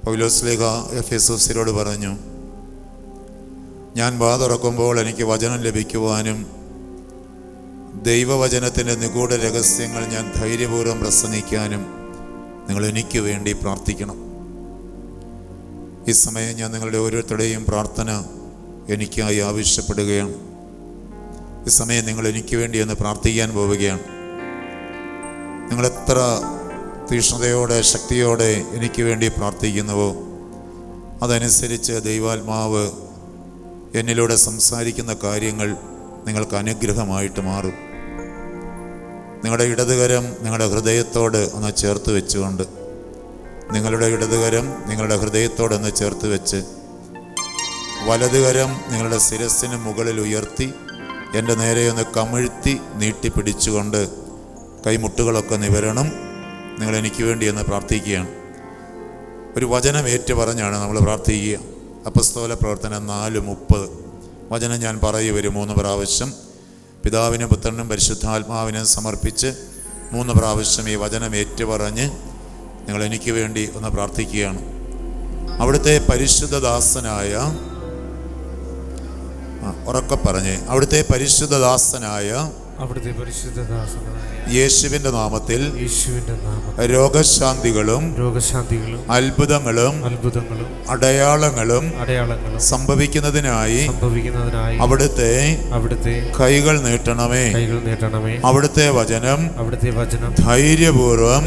പൗലോസ്ലീഹ എഫെസോസ്യരോട് പറഞ്ഞു, ഞാൻ വാ തുറക്കുമ്പോൾ എനിക്ക് വചനം ലഭിക്കുവാനും ദൈവവചനത്തിൻ്റെ നിഗൂഢ രഹസ്യങ്ങൾ ഞാൻ ധൈര്യപൂർവ്വം പ്രസംഗിക്കാനും നിങ്ങൾ എനിക്ക് വേണ്ടി പ്രാർത്ഥിക്കണം. ഈ സമയം ഞാൻ നിങ്ങളുടെ ഓരോരുത്തരുടെയും പ്രാർത്ഥന എനിക്കായി ആവശ്യപ്പെടുകയാണ്. ഈ സമയം നിങ്ങൾ എനിക്ക് വേണ്ടി ഒന്ന് പ്രാർത്ഥിക്കാൻ പോവുകയാണ്. നിങ്ങളെത്ര തീക്ഷ്ണതയോടെ ശക്തിയോടെ എനിക്ക് വേണ്ടി പ്രാർത്ഥിക്കുന്നുവോ അതനുസരിച്ച് ദൈവാത്മാവ് എന്നിലൂടെ സംസാരിക്കുന്ന കാര്യങ്ങൾ നിങ്ങൾക്ക് അനുഗ്രഹമായിട്ട് മാറും. നിങ്ങളുടെ ഇടതുകരം നിങ്ങളുടെ ഹൃദയത്തോട് ഒന്ന് ചേർത്ത് വെച്ചുകൊണ്ട്, നിങ്ങളുടെ ഇടതുകരം നിങ്ങളുടെ ഹൃദയത്തോടൊന്ന് ചേർത്ത് വെച്ച്, വലതുകരം നിങ്ങളുടെ ശിരസ്സിന് മുകളിൽ ഉയർത്തി എൻ്റെ നേരെ ഒന്ന് കമിഴ്ത്തി നീട്ടിപ്പിടിച്ചുകൊണ്ട് കൈമുട്ടുകളൊക്കെ നിവരണം. നിങ്ങൾ എനിക്ക് വേണ്ടി എന്ന് പ്രാർത്ഥിക്കുകയാണ്. ഒരു വചനം ഏറ്റു പറഞ്ഞാണ് നമ്മൾ പ്രാർത്ഥിക്കുക. അപ്പസ്തോല പ്രവർത്തനം 4:30 വചനം ഞാൻ പറയും ഒരു 3 പ്രാവശ്യം. പിതാവിനും പുത്രനും പരിശുദ്ധാത്മാവിനും സമർപ്പിച്ച് 3 പ്രാവശ്യം ഈ വചനം ഏറ്റുപറഞ്ഞ് നിങ്ങൾ എനിക്ക് വേണ്ടി ഒന്ന് പ്രാർത്ഥിക്കുകയാണ്. അവിടുത്തെ പരിശുദ്ധദാസനായ ഉറക്കെ പറഞ്ഞ്, അവിടുത്തെ പരിശുദ്ധദാസനായ യേശുവിന്റെ നാമത്തിൽ രോഗശാന്തികളും അത്ഭുതങ്ങളും അടയാളങ്ങളും സംഭവിക്കുന്നതിനായി അവിടുത്തെ കൈകൾ നീട്ടണമേ. അവിടുത്തെ വചനം ധൈര്യപൂർവം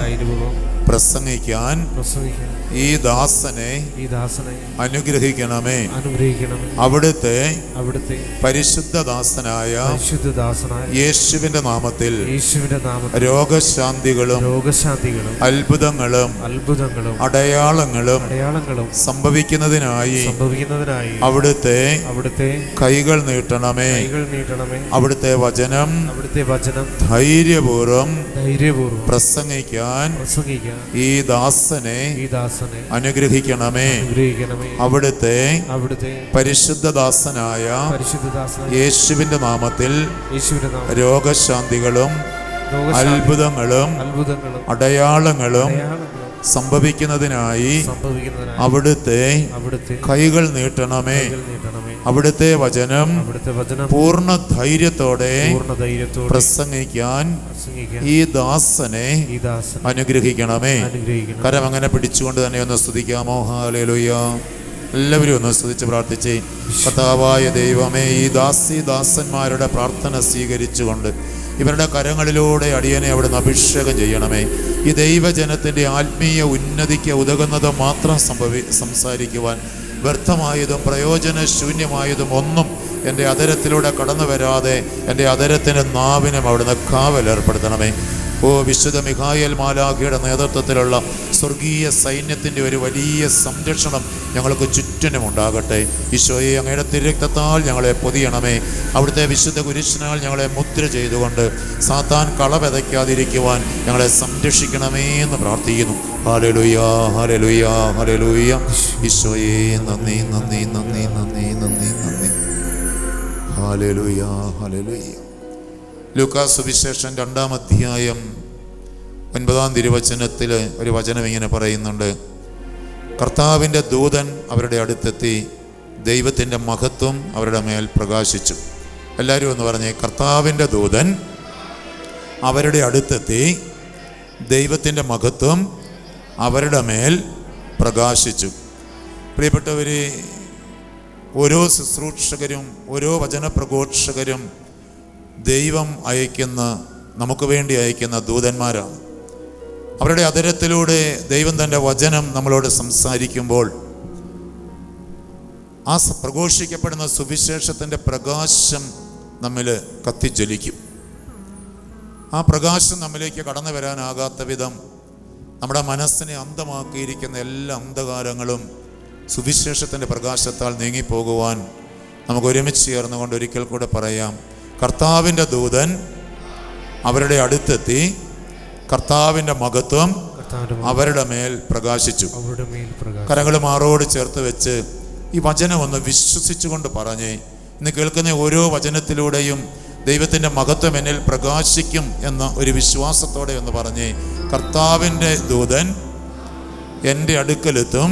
പ്രസംഗിക്കാൻ ഈ ദാസനെ അനുഗ്രഹിക്കണമേ. അവിടുത്തെ പരിശുദ്ധദാസനായ യേശുവിന്റെ നാമത്തിൽ രോഗശാന്തികളും അത്ഭുതങ്ങളും അടയാളങ്ങളും സംഭവിക്കുന്നതിനായി അവിടുത്തെ കൈകൾ നീട്ടണമേ. അവിടുത്തെ വചനം ധൈര്യപൂർവം പ്രസംഗിക്കാൻ ഈ ദാസനെ അനുഗ്രഹിക്കണമേ. അവിടുത്തെ പരിശുദ്ധദാസനായ യേശുവിന്റെ നാമത്തിൽ രോഗശാന്തികളും അത്ഭുതങ്ങളും അടയാളങ്ങളും സംഭവിക്കുന്നതിനായി അവിടുത്തെ കൈകൾ നീട്ടണമേ. അവിടുത്തെ വചനം പൂർണ്ണ ധൈര്യത്തോടെ പ്രസംഗിക്കാൻ ഈ ദാസനെ അനുഗ്രഹിക്കണമേ. കരം അങ്ങനെ പിടിച്ചുകൊണ്ട് തന്നെ ഒന്ന് സ്തുതിക്കാമോ? ഹല്ലേലൂയ. എല്ലാവരും ഒന്ന് സ്തുതിച്ച് പ്രാർത്ഥിച്ചേ. കർത്താവായ ദൈവമേ, ഈ ദാസന്മാരുടെ പ്രാർത്ഥന സ്വീകരിച്ചുകൊണ്ട് ഇവരുടെ കരങ്ങളിലൂടെ അടിയനെ അവിടുന്ന് അഭിഷേകം ചെയ്യണമേ. ഈ ദൈവജനത്തിൻ്റെ ആത്മീയ ഉന്നതിക്ക് ഉതകുന്നത് മാത്രം സംസാരിക്കുവാൻ വ്യർത്ഥമായതും പ്രയോജനശൂന്യമായതും ഒന്നും എൻ്റെ അധരത്തിലൂടെ കടന്നു വരാതെ എൻ്റെ അധരത്തിൻ്റെ നാവിനും അവിടുന്ന് കാവലേർപ്പെടുത്തണമേ. ഓ വിശുദ്ധ മിഖായേൽ മാലാഖയുടെ നേതൃത്വത്തിലുള്ള സ്വർഗീയ സൈന്യത്തിൻ്റെ ഒരു വലിയ സംരക്ഷണം ഞങ്ങൾക്ക് ചുറ്റിനും ഉണ്ടാകട്ടെ. ഈശോയെ, അങ്ങയുടെ തിരുരക്തത്താൽ ഞങ്ങളെ പൊതിയണമേ. അവിടുത്തെ വിശുദ്ധ കുരിശിനാൽ ഞങ്ങളെ മുദ്ര ചെയ്തുകൊണ്ട് സാത്താൻ കള വിതയ്ക്കാതിരിക്കുവാൻ ഞങ്ങളെ സംരക്ഷിക്കണമേ എന്ന് പ്രാർത്ഥിക്കുന്നു. ഹല്ലേലൂയ, ഹല്ലേലൂയ, ഹല്ലേലൂയ. ഈശോയെ, നന്ദി, നന്ദി, നന്ദി, നന്ദി, നന്ദി, നന്ദി. Hallelujah, hallelujah. ലൂക്കാസ് സുവിശേഷം 2-ാം അധ്യായം 9-ാം തിരുവചനത്തിൽ ഒരു വചനം ഇങ്ങനെ പറയുന്നുണ്ട്: കർത്താവിൻ്റെ ദൂതൻ അവരുടെ അടുത്തെത്തി ദൈവത്തിൻ്റെ മഹത്വം അവരുടെ മേൽ പ്രകാശിച്ചു. എല്ലാവരും ഒന്ന് പറഞ്ഞേ, കർത്താവിൻ്റെ ദൂതൻ അവരുടെ അടുത്തെത്തി ദൈവത്തിൻ്റെ മഹത്വം അവരുടെ മേൽ പ്രകാശിച്ചു. പ്രിയപ്പെട്ടവർ, ഓരോ ശുശ്രൂഷകരും ഓരോ വചനപ്രഘോഷകരും ദൈവം അയക്കുന്ന, നമുക്ക് വേണ്ടി അയക്കുന്ന ദൂതന്മാരാണ്. അവരുടെ അധരത്തിലൂടെ ദൈവം തൻ്റെ വചനം നമ്മളോട് സംസാരിക്കുമ്പോൾ ആ പ്രഘോഷിക്കപ്പെടുന്ന സുവിശേഷത്തിൻ്റെ പ്രകാശം നമ്മിൽ കത്തിജ്വലിക്കും. ആ പ്രകാശം നമ്മിലേക്ക് കടന്നു വരാനാകാത്ത വിധം നമ്മുടെ മനസ്സിനെ അന്ധമാക്കിയിരിക്കുന്ന എല്ലാ അന്ധകാരങ്ങളും സുവിശേഷത്തിൻ്റെ പ്രകാശത്താൽ നീങ്ങിപ്പോകുവാൻ നമുക്ക് ഒരുമിച്ച് ചേർന്നുകൊണ്ട് ഒരിക്കൽ കൂടെ പറയാം: കർത്താവിൻ്റെ ദൂതൻ അവരുടെ അടുത്തെത്തി കർത്താവിൻ്റെ മഹത്വം അവരുടെ മേൽ പ്രകാശിച്ചു. കരങ്ങൾ മാറോട് ചേർത്ത് വെച്ച് ഈ വചനം ഒന്ന് വിശ്വസിച്ചുകൊണ്ട് പറഞ്ഞേ. ഇന്ന് കേൾക്കുന്ന ഓരോ വചനത്തിലൂടെയും ദൈവത്തിൻ്റെ മഹത്വം എന്നിൽ പ്രകാശിക്കും എന്ന ഒരു വിശ്വാസത്തോടെ ഒന്ന് പറഞ്ഞേ: കർത്താവിൻ്റെ ദൂതൻ എൻ്റെ അടുക്കലെത്തും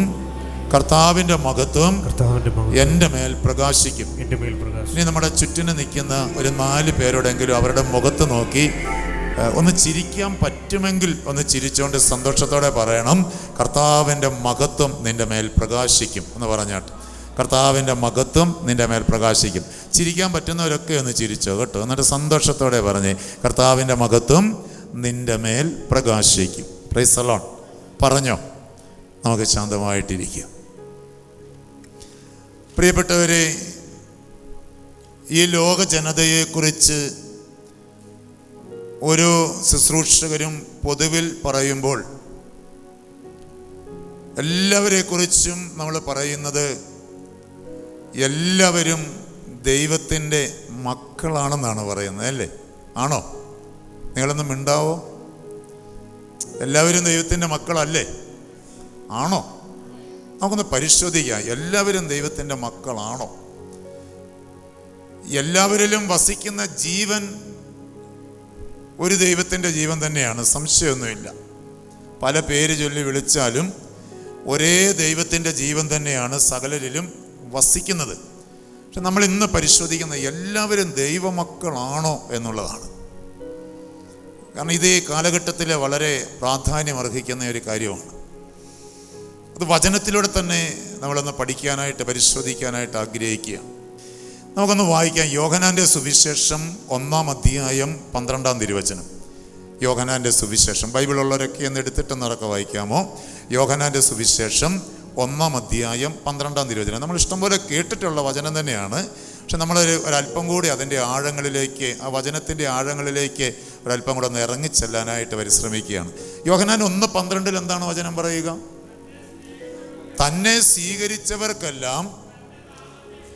കർത്താവിൻ്റെ മഹത്വം എൻ്റെ മേൽ പ്രകാശിക്കും. ഇനി നമ്മുടെ ചുറ്റിന് നിൽക്കുന്ന ഒരു 4 പേരോടെങ്കിലും അവരുടെ മുഖത്ത് നോക്കി ഒന്ന് ചിരിക്കാൻ പറ്റുമെങ്കിൽ ഒന്ന് ചിരിച്ചുകൊണ്ട് സന്തോഷത്തോടെ പറയണം, കർത്താവിൻ്റെ മഹത്വം നിൻ്റെ മേൽ പ്രകാശിക്കും എന്ന് പറഞ്ഞാട്ട്. കർത്താവിൻ്റെ മഹത്വം നിൻ്റെ മേൽ പ്രകാശിക്കും. ചിരിക്കാൻ പറ്റുന്നവരൊക്കെ ഒന്ന് ചിരിച്ചോ കേട്ടോ. എന്നിട്ട് സന്തോഷത്തോടെ പറഞ്ഞ്, കർത്താവിൻ്റെ മഹത്വം നിൻ്റെ മേൽ പ്രകാശിക്കും. പ്രൈസ് ദി ലോർഡ് പറഞ്ഞോ. നമുക്ക് ശാന്തമായിട്ടിരിക്കാം. പ്രിയപ്പെട്ടവരെ, ഈ ലോക ജനതയെക്കുറിച്ച് ഓരോ ശുശ്രൂഷകരും പൊതുവിൽ പറയുമ്പോൾ എല്ലാവരെക്കുറിച്ചും നമ്മൾ പറയുന്നത് എല്ലാവരും ദൈവത്തിൻ്റെ മക്കളാണെന്നാണ് പറയുന്നത്, അല്ലേ? ആണോ? നിങ്ങളൊന്നും മിണ്ടാവോ? എല്ലാവരും ദൈവത്തിൻ്റെ മക്കളല്ലേ? ആണോ? നമുക്കൊന്ന് പരിശോധിക്കാം, എല്ലാവരും ദൈവത്തിൻ്റെ മക്കളാണോ? എല്ലാവരിലും വസിക്കുന്ന ജീവൻ ഒരു ദൈവത്തിൻ്റെ ജീവൻ തന്നെയാണ്, സംശയമൊന്നുമില്ല. പല പേര് ചൊല്ലി വിളിച്ചാലും ഒരേ ദൈവത്തിൻ്റെ ജീവൻ തന്നെയാണ് സകലരിലും വസിക്കുന്നത്. പക്ഷെ നമ്മൾ ഇന്ന് പരിശോധിക്കുന്ന എല്ലാവരും ദൈവമക്കളാണോ എന്നുള്ളതാണ്. കാരണം ഇത് ഈ കാലഘട്ടത്തിൽ വളരെ പ്രാധാന്യം അർഹിക്കുന്ന ഒരു കാര്യമാണ്. അത് വചനത്തിലൂടെ തന്നെ നമ്മളൊന്ന് പഠിക്കാനായിട്ട് പരിശോധിക്കാനായിട്ട് ആഗ്രഹിക്കുക. നമുക്കൊന്ന് വായിക്കാം. യോഹന്നാൻ്റെ സുവിശേഷം 1-ാം അധ്യായം 12-ാം തിരുവചനം. യോഹന്നാൻ്റെ സുവിശേഷം ബൈബിളുള്ളവരൊക്കെ ഒന്ന് എടുത്തിട്ട് നടക്കുക വായിക്കാമോ? യോഹന്നാൻ്റെ സുവിശേഷം 1-ാം അധ്യായം 12-ാം തിരുവചനം. നമ്മൾ ഇഷ്ടംപോലെ കേട്ടിട്ടുള്ള വചനം തന്നെയാണ്. പക്ഷെ നമ്മൾ ഒരല്പം കൂടി അതിൻ്റെ ആഴങ്ങളിലേക്ക്, ആ വചനത്തിൻ്റെ ആഴങ്ങളിലേക്ക് ഒരല്പം കൂടെ ഒന്ന് ഇറങ്ങിച്ചെല്ലാനായിട്ട് പരിശ്രമിക്കുകയാണ്. യോഹന്നാൻ 1:12 എന്താണ് വചനം പറയുക? തന്നെ സ്വീകരിച്ചവർക്കെല്ലാം,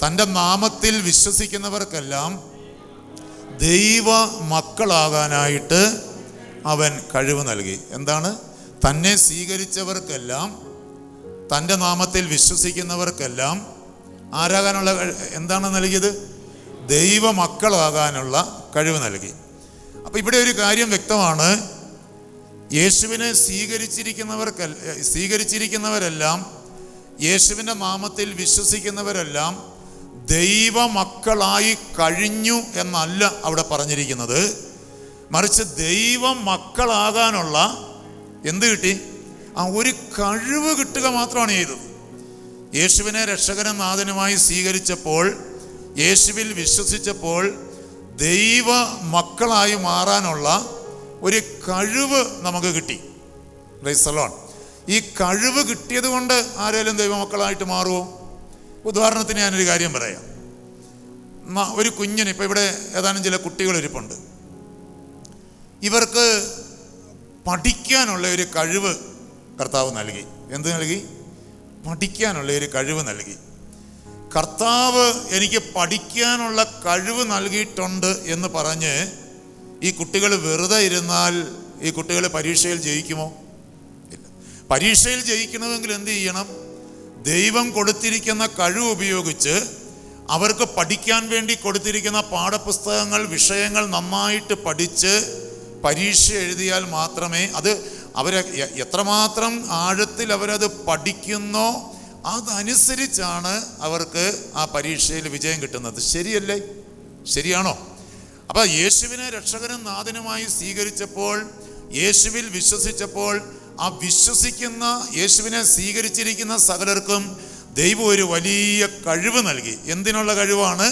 തൻ്റെ നാമത്തിൽ വിശ്വസിക്കുന്നവർക്കെല്ലാം ദൈവ മക്കളാകാനായിട്ട് അവൻ കഴിവ് നൽകി. എന്താണ്? തന്നെ സ്വീകരിച്ചവർക്കെല്ലാം, തൻ്റെ നാമത്തിൽ വിശ്വസിക്കുന്നവർക്കെല്ലാം ആരാകാനുള്ള എന്താണ് നൽകിയത്? ദൈവ മക്കളാകാനുള്ള കഴിവ് നൽകി. അപ്പം ഇവിടെ ഒരു കാര്യം വ്യക്തമാണ്. യേശുവിനെ സ്വീകരിച്ചിരിക്കുന്നവരെല്ലാം, യേശുവിൻ്റെ നാമത്തിൽ വിശ്വസിക്കുന്നവരെല്ലാം ദൈവമക്കളായി കഴിഞ്ഞു എന്നല്ല അവിടെ പറഞ്ഞിരിക്കുന്നത്. മറിച്ച് ദൈവ മക്കളാകാനുള്ള എന്ത് കിട്ടി? ആ ഒരു കഴിവ് കിട്ടുക മാത്രമാണ് ചെയ്തത്. യേശുവിനെ രക്ഷകനും നാഥനുമായി സ്വീകരിച്ചപ്പോൾ, യേശുവിൽ വിശ്വസിച്ചപ്പോൾ ദൈവ മക്കളായി മാറാനുള്ള ഒരു കഴിവ് നമുക്ക് കിട്ടി. Praise the Lord. ഈ കഴിവ് കിട്ടിയത് കൊണ്ട് ആരെങ്കിലും ദൈവമക്കളായിട്ട് മാറുമോ? ഉദാഹരണത്തിന് ഞാനൊരു കാര്യം പറയാം. ഒരു കുഞ്ഞിന്, ഇപ്പം ഇവിടെ ഏതാനും ചില കുട്ടികൾ ഇരിപ്പുണ്ട്. ഇവർക്ക് പഠിക്കാനുള്ള ഒരു കഴിവ് കർത്താവ് നൽകി. എന്ത് നൽകി? പഠിക്കാനുള്ള ഒരു കഴിവ് നൽകി. കർത്താവ് എനിക്ക് പഠിക്കാനുള്ള കഴിവ് നൽകിയിട്ടുണ്ട് എന്ന് പറഞ്ഞ് ഈ കുട്ടികൾ വെറുതെ ഇരുന്നാൽ ഈ കുട്ടികൾ പരീക്ഷയിൽ ജയിക്കുമോ? ഇല്ല. പരീക്ഷയിൽ ജയിക്കണമെങ്കിൽ എന്ത് ചെയ്യണം? ദൈവം കൊടുത്തിരിക്കുന്ന കഴിവ് ഉപയോഗിച്ച് അവർക്ക് പഠിക്കാൻ വേണ്ടി കൊടുത്തിരിക്കുന്ന പാഠപുസ്തകങ്ങൾ, വിഷയങ്ങൾ നന്നായിട്ട് പഠിച്ച് പരീക്ഷ എഴുതിയാൽ മാത്രമേ അത് എത്രമാത്രം ആഴത്തിൽ അവരത് പഠിക്കുന്നോ അതനുസരിച്ചാണ് അവർക്ക് ആ പരീക്ഷയിൽ വിജയം കിട്ടുന്നത്. ശരിയല്ലേ? ശരിയാണോ? അപ്പോൾ യേശുവിനെ രക്ഷകനും നാഥനുമായി സ്വീകരിച്ചപ്പോൾ, യേശുവിൽ വിശ്വസിച്ചപ്പോൾ, ആ വിശ്വസിക്കുന്ന യേശുവിനെ സ്വീകരിച്ചിരിക്കുന്ന സകലർക്കും ദൈവം ഒരു വലിയ കഴിവ് നൽകി. എന്തിനുള്ള കഴിവാണ്?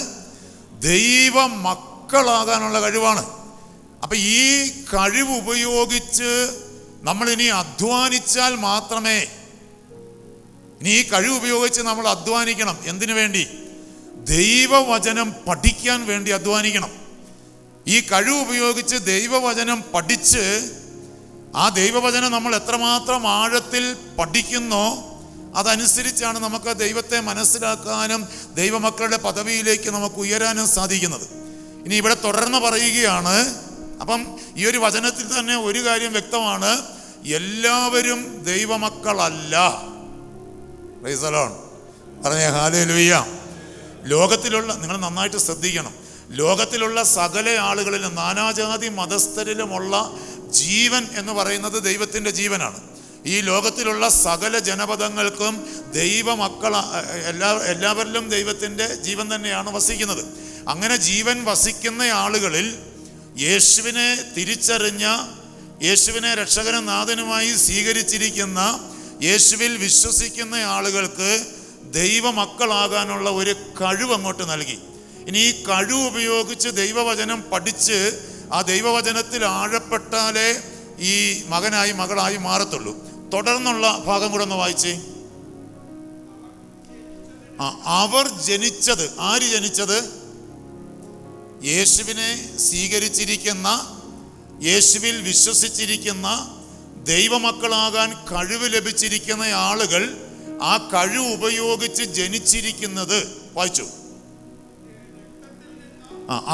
ദൈവ മക്കളാകാനുള്ള കഴിവാണ്. അപ്പം ഈ കഴിവ് ഉപയോഗിച്ച് നമ്മളിനി അധ്വാനിച്ചാൽ മാത്രമേ, ഇനി ഈ കഴിവ് ഉപയോഗിച്ച് നമ്മൾ അധ്വാനിക്കണം. എന്തിനു വേണ്ടി? ദൈവവചനം പഠിക്കാൻ വേണ്ടി അധ്വാനിക്കണം. ഈ കഴിവ് ഉപയോഗിച്ച് ദൈവവചനം പഠിച്ച് ആ ദൈവവചനം നമ്മൾ എത്രമാത്രം ആഴത്തിൽ പഠിക്കുന്നോ അതനുസരിച്ചാണ് നമുക്ക് ദൈവത്തെ മനസ്സിലാക്കാനും ദൈവമക്കളുടെ പദവിയിലേക്ക് നമുക്ക് ഉയരാനും സാധിക്കുന്നത്. ഇനി ഇവിടെ തുടർന്ന് പറയുകയാണ്. അപ്പം ഈ ഒരു വചനത്തിൽ തന്നെ ഒരു കാര്യം വ്യക്തമാണ്, എല്ലാവരും ദൈവമക്കളല്ല. പ്രൈസ് ദി ലോർഡ് പറഞ്ഞേ ഹല്ലേലൂയ. ലോകത്തിലുള്ള, നിങ്ങൾ നന്നായിട്ട് ശ്രദ്ധിക്കണം, ലോകത്തിലുള്ള സകല ആളുകളിലും നാനാജാതി മതസ്ഥരിലുമുള്ള ജീവൻ എന്ന് പറയുന്നത് ദൈവത്തിൻ്റെ ജീവനാണ്. ഈ ലോകത്തിലുള്ള സകല ജനപദങ്ങൾക്കും ദൈവമക്കൾ എല്ലാവരിലും ദൈവത്തിൻ്റെ ജീവൻ തന്നെയാണ് വസിക്കുന്നത്. അങ്ങനെ ജീവൻ വസിക്കുന്ന ആളുകളിൽ യേശുവിനെ തിരിച്ചറിഞ്ഞ, യേശുവിനെ രക്ഷകനും നാഥനുമായി സ്വീകരിച്ചിരിക്കുന്ന, യേശുവിൽ വിശ്വസിക്കുന്ന ആളുകൾക്ക് ദൈവമക്കളാകാനുള്ള ഒരു കഴിവ് അങ്ങോട്ട് നൽകി. ഇനി ഈ കഴിവ് ഉപയോഗിച്ച് ദൈവവചനം പഠിച്ച് ആ ദൈവവചനത്തിൽ ആഴപ്പെട്ടാലേ ഈ മകനായി മകളായി മാറത്തുള്ളൂ. തുടർന്നുള്ള ഭാഗം കൂടെ ഒന്ന് വായിച്ചേ. അവർ ജനിച്ചത്, ആര് ജനിച്ചത്? യേശുവിനെ സ്വീകരിച്ചിരിക്കുന്ന, യേശുവിൽ വിശ്വസിച്ചിരിക്കുന്ന, ദൈവമക്കളാകാൻ കഴിവ് ലഭിച്ചിരിക്കുന്ന ആളുകൾ ആ കഴിവ് ഉപയോഗിച്ച് ജനിച്ചിരിക്കുന്നത്. വായിച്ചു.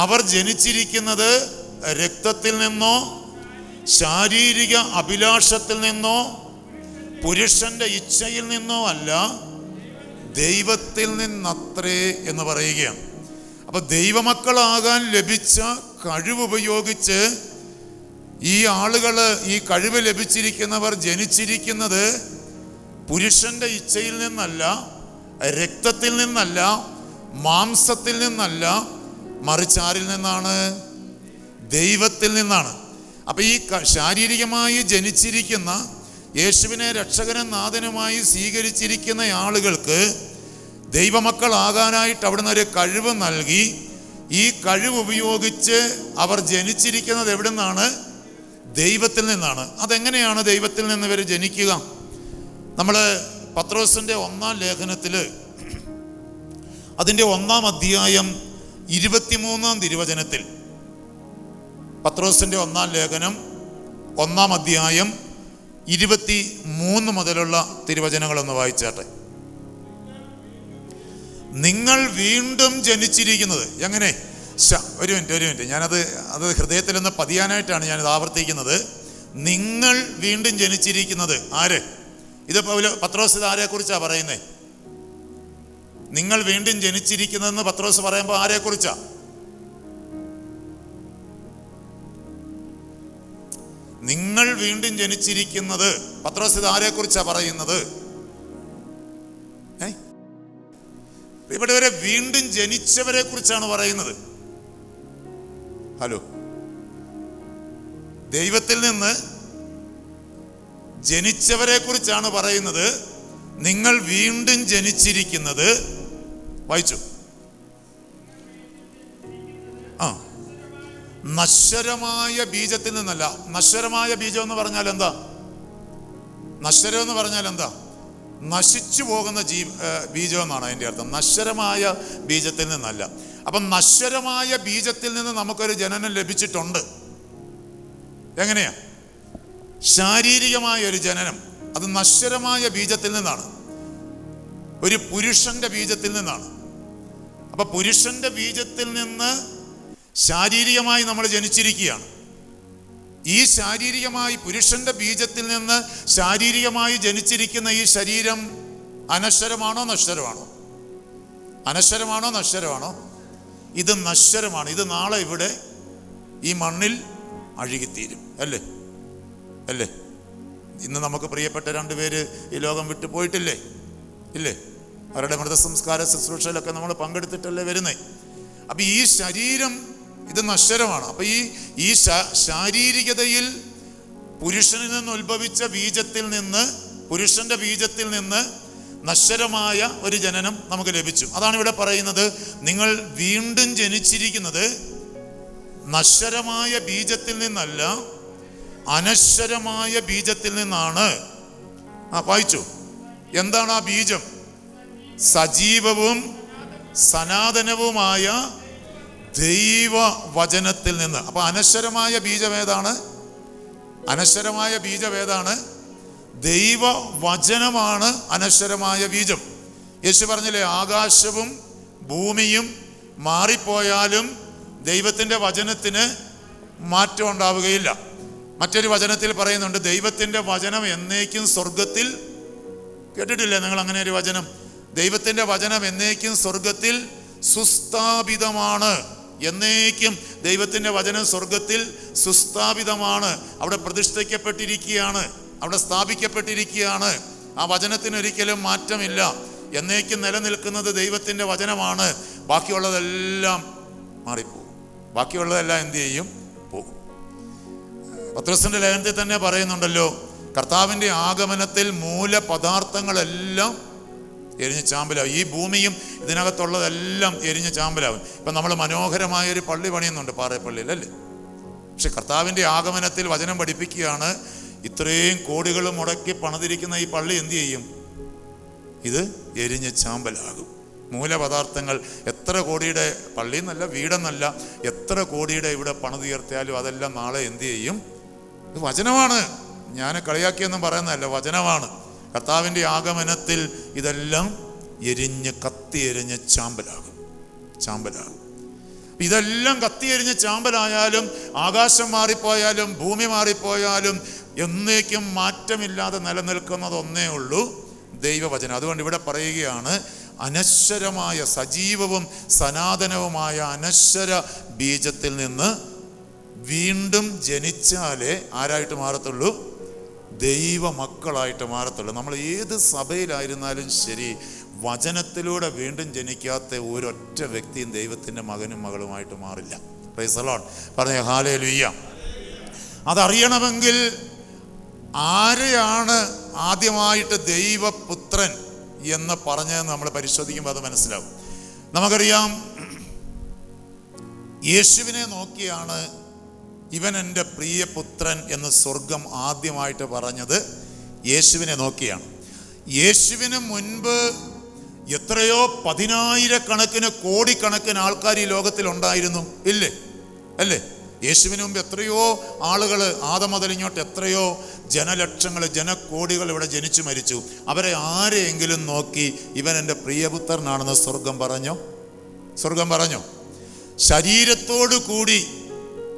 അവർ ജനിച്ചിരിക്കുന്നത് രക്തത്തിൽ നിന്നോ ശാരീരിക അഭിലാഷത്തിൽ നിന്നോ പുരുഷന്റെ ഇച്ഛയിൽ നിന്നോ അല്ല, ദൈവത്തിൽ നിന്നത്രേ എന്ന് പറയുകയാണ്. അപ്പൊ ദൈവമക്കളാകാൻ ലഭിച്ച കഴിവ് ഉപയോഗിച്ച് ഈ ആളുകൾ, ഈ കഴിവ് ലഭിച്ചിരിക്കുന്നവർ ജനിച്ചിരിക്കുന്നത് പുരുഷന്റെ ഇച്ഛയിൽ നിന്നല്ല, രക്തത്തിൽ നിന്നല്ല, മാംസത്തിൽ നിന്നല്ല, മറിച്ച് ആരിൽ നിന്നാണ്? ദൈവത്തിൽ നിന്നാണ്. അപ്പൊ ഈ ശാരീരികമായി ജനിച്ചിരിക്കുന്ന, യേശുവിനെ രക്ഷകനും നാഥനുമായി സ്വീകരിച്ചിരിക്കുന്ന ആളുകൾക്ക് ദൈവമക്കളാകാനായിട്ട് അവിടുന്ന് ഒരു കഴിവ് നൽകി. ഈ കഴിവ് ഉപയോഗിച്ച് അവർ ജനിച്ചിരിക്കുന്നത് എവിടെ നിന്നാണ്? ദൈവത്തിൽ നിന്നാണ്. അതെങ്ങനെയാണ് ദൈവത്തിൽ നിന്ന് ഇവർ ജനിക്കുക? നമ്മൾ പത്രോസിന്റെ 1-ാം ലേഖനത്തിൽ അതിൻ്റെ 1-ാം അധ്യായം 23-ാം തിരുവചനത്തിൽ, പത്രോസിന്റെ 1-ാം ലേഖനം 1-ാം അധ്യായം 23 മുതലുള്ള തിരുവചനങ്ങളൊന്ന് വായിച്ചാട്ടെ. നിങ്ങൾ വീണ്ടും ജനിച്ചിരിക്കുന്നത് എങ്ങനെ? ഒരു മിനിറ്റ്, ഞാനത് ഹൃദയത്തിൽ നിന്ന് പതിയാനായിട്ടാണ് ഞാനിത് ആവർത്തിക്കുന്നത്. നിങ്ങൾ വീണ്ടും ജനിച്ചിരിക്കുന്നത് ആര്? ഇത് പത്രോസ് ഇത് ആരെക്കുറിച്ചാണ് പറയുന്നത്? നിങ്ങൾ വീണ്ടും ജനിച്ചിരിക്കുന്നതെന്ന് പത്രോസ് പറയുമ്പോൾ ആരെക്കുറിച്ചാ? നിങ്ങൾ വീണ്ടും ജനിച്ചിരിക്കുന്നത്, പത്രോസ് ഇത് ആരെക്കുറിച്ചാണ് പറയുന്നത്? ഇവിടെ വരെ വീണ്ടും ജനിച്ചവരെ കുറിച്ചാണ് പറയുന്നത്. ഹലോ, ദൈവത്തിൽ നിന്ന് ജനിച്ചവരെ കുറിച്ചാണ് പറയുന്നത്. നിങ്ങൾ വീണ്ടും ജനിച്ചിരിക്കുന്നത്, വായിച്ചു. നശ്വരമായ ബീജത്തിൽ നിന്നല്ല. നശ്വരമായ ബീജം എന്ന് പറഞ്ഞാൽ എന്താ? നശ്വരം എന്ന് പറഞ്ഞാൽ എന്താ? നശിച്ചു പോകുന്ന ബീജം എന്നാണ് അതിൻ്റെ അർത്ഥം. നശ്വരമായ ബീജത്തിൽ നിന്നല്ല. അപ്പം നശ്വരമായ ബീജത്തിൽ നിന്ന് നമുക്കൊരു ജനനം ലഭിച്ചിട്ടുണ്ട്. എങ്ങനെയാ? ശാരീരികമായ ഒരു ജനനം. അത് നശ്വരമായ ബീജത്തിൽ നിന്നാണ്, ഒരു പുരുഷന്റെ ബീജത്തിൽ നിന്നാണ്. അപ്പൊ പുരുഷന്റെ ബീജത്തിൽ നിന്ന് ശാരീരികമായി നമ്മൾ ജനിച്ചിരിക്കുകയാണ്. ഈ ശാരീരികമായി പുരുഷന്റെ ബീജത്തിൽ നിന്ന് ശാരീരികമായി ജനിച്ചിരിക്കുന്ന ഈ ശരീരം അനശ്വരമാണോ നശ്വരമാണോ? അനശ്വരമാണോ നശ്വരമാണോ? ഇത് നശ്വരമാണ്. ഇത് നാളെ ഇവിടെ ഈ മണ്ണിൽ അഴുകിത്തീരും. അല്ലേ? അല്ലേ? ഇന്ന് നമുക്ക് പ്രിയപ്പെട്ട 2 പേര് ഈ ലോകം വിട്ടു പോയിട്ടില്ലേ? ഇല്ലേ? അവരുടെ മൃതസംസ്കാര ശുശ്രൂഷയിലൊക്കെ നമ്മൾ പങ്കെടുത്തിട്ടല്ലേ വരുന്നേ. അപ്പം ഈ ശരീരം ഇത് നശ്വരമാണ്. അപ്പം ഈ ശാരീരികതയിൽ പുരുഷനിൽ നിന്ന് ഉത്ഭവിച്ച ബീജത്തിൽ നിന്ന്, പുരുഷന്റെ ബീജത്തിൽ നിന്ന് നശ്വരമായ ഒരു ജനനം നമുക്ക് ലഭിച്ചു. അതാണ് ഇവിടെ പറയുന്നത്. നിങ്ങൾ വീണ്ടും ജനിച്ചിരിക്കുന്നത് നശ്വരമായ ബീജത്തിൽ നിന്നല്ല, അനശ്വരമായ ബീജത്തിൽ നിന്നാണ്. വായിച്ചു. എന്താണ് ആ ബീജം? സജീവവും സനാതനവുമായ ദൈവവചനത്തിൽ നിന്ന്. അപ്പൊ അനശ്വരമായ ബീജം ഏതാണ്? അനശ്വരമായ ബീജം ഏതാണ്? ദൈവവചനമാണ് അനശ്വരമായ ബീജം. യേശു പറഞ്ഞില്ലേ, ആകാശവും ഭൂമിയും മാറിപ്പോയാലും ദൈവത്തിൻ്റെ വചനത്തിന് മാറ്റം ഉണ്ടാവുകയില്ല. മറ്റൊരു വചനത്തിൽ പറയുന്നുണ്ട്, ദൈവത്തിൻ്റെ വചനം എന്നേക്കും സ്വർഗത്തിൽ. കേട്ടിട്ടില്ലേ നിങ്ങൾ അങ്ങനെ ഒരു വചനം? ദൈവത്തിൻ്റെ വചനം എന്നേക്കും സ്വർഗത്തിൽ സുസ്ഥാപിതമാണ്. എന്നേക്കും ദൈവത്തിൻ്റെ വചനം സ്വർഗത്തിൽ സുസ്ഥാപിതമാണ്, അവിടെ പ്രതിഷ്ഠിക്കപ്പെട്ടിരിക്കുകയാണ്. അവിടെ സ്ഥാപിക്കപ്പെട്ടിരിക്കുകയാണ്. ആ വചനത്തിനൊരിക്കലും മാറ്റമില്ല. എന്നേക്കും നിലനിൽക്കുന്നത് ദൈവത്തിൻ്റെ വചനമാണ്. ബാക്കിയുള്ളതെല്ലാം മാറിപ്പോകും. ബാക്കിയുള്ളതെല്ലാം എന്ത് ചെയ്യും? പോകും. പത്രോസിന്റെ ലേഖനത്തിൽ തന്നെ പറയുന്നുണ്ടല്ലോ, കർത്താവിൻ്റെ ആഗമനത്തിൽ മൂലപദാർത്ഥങ്ങളെല്ലാം എരിഞ്ഞ് ചാമ്പലാവും. ഈ ഭൂമിയും ഇതിനകത്തുള്ളതെല്ലാം എരിഞ്ഞ് ചാമ്പലാവും. ഇപ്പം നമ്മൾ മനോഹരമായൊരു പള്ളി പണിയുന്നുണ്ട് പാറേപ്പള്ളിയിൽ, അല്ലേ? പക്ഷെ കർത്താവിൻ്റെ ആഗമനത്തിൽ വചനം പഠിപ്പിക്കുകയാണ്, ഇത്രയും കോടികൾ മുടക്കി പണിതിരിക്കുന്ന ഈ പള്ളി എന്തു ചെയ്യും? ഇത് എരിഞ്ഞ് ചാമ്പലാകും. മൂലപദാർത്ഥങ്ങൾ എത്ര കോടിയുടെ പള്ളി എന്നല്ല, വീടെന്നല്ല, എത്ര കോടിയുടെ ഇവിടെ പണിതുയർത്തിയാലും അതെല്ലാം നാളെ എന്തു ചെയ്യും? ഇത് വചനമാണ്. ഞാൻ കളിയാക്കിയൊന്നും പറയുന്നതല്ല, വചനമാണ്. കർത്താവിൻ്റെ ആഗമനത്തിൽ ഇതെല്ലാം കത്തി എരിഞ്ഞ് ചാമ്പലാകും. ഇതെല്ലാം കത്തി എരിഞ്ഞ് ചാമ്പലായാലും, ആകാശം മാറിപ്പോയാലും, ഭൂമി മാറിപ്പോയാലും എന്നേക്കും മാറ്റമില്ലാതെ നിലനിൽക്കുന്നത് ഒന്നേ ഉള്ളൂ, ദൈവവചനം. അതുകൊണ്ട് ഇവിടെ പറയുകയാണ്, അനശ്വരമായ സജീവവും സനാതനവുമായ അനശ്വര ബീജത്തിൽ നിന്ന് വീണ്ടും ജനിച്ചാലേ ആരായിട്ട് മാറത്തുള്ളൂ? ദൈവ മക്കളായിട്ട് മാറത്തുള്ളൂ. നമ്മൾ ഏത് സഭയിലായിരുന്നാലും ശരി, വചനത്തിലൂടെ വീണ്ടും ജനിക്കാത്ത ഒരൊറ്റ വ്യക്തിയും ദൈവത്തിൻ്റെ മകനും മകളുമായിട്ട് മാറില്ല. Praise the Lord. പറഞ്ഞേ ഹല്ലേലൂയ. അതറിയണമെങ്കിൽ ആരെയാണ് ആദ്യമായിട്ട് ദൈവപുത്രൻ എന്ന് പറഞ്ഞതെന്ന് നമ്മൾ പരിശോധിക്കുമ്പോൾ അത് മനസ്സിലാവും. നമുക്കറിയാം, യേശുവിനെ നോക്കിയാണ് ഇവൻ എൻ്റെ പ്രിയപുത്രൻ എന്ന് സ്വർഗം ആദ്യമായിട്ട് പറഞ്ഞത്. യേശുവിനെ നോക്കിയാണ്. യേശുവിന് മുൻപ് എത്രയോ 10,000 കോടിക്കണക്കിന് ആൾക്കാർ ഈ ലോകത്തിലുണ്ടായിരുന്നു, ഇല്ലേ? അല്ലേ? യേശുവിന് മുമ്പ് എത്രയോ ആളുകൾ, ആദം മുതൽ ഇങ്ങോട്ട് എത്രയോ ജനലക്ഷങ്ങൾ, ജനകോടികൾ ഇവിടെ ജനിച്ചു മരിച്ചു. അവരെ ആരെയെങ്കിലും നോക്കി ഇവൻ എൻ്റെ പ്രിയപുത്രനാണെന്ന് സ്വർഗം പറഞ്ഞോ? സ്വർഗം പറഞ്ഞോ? ശരീരത്തോടു കൂടി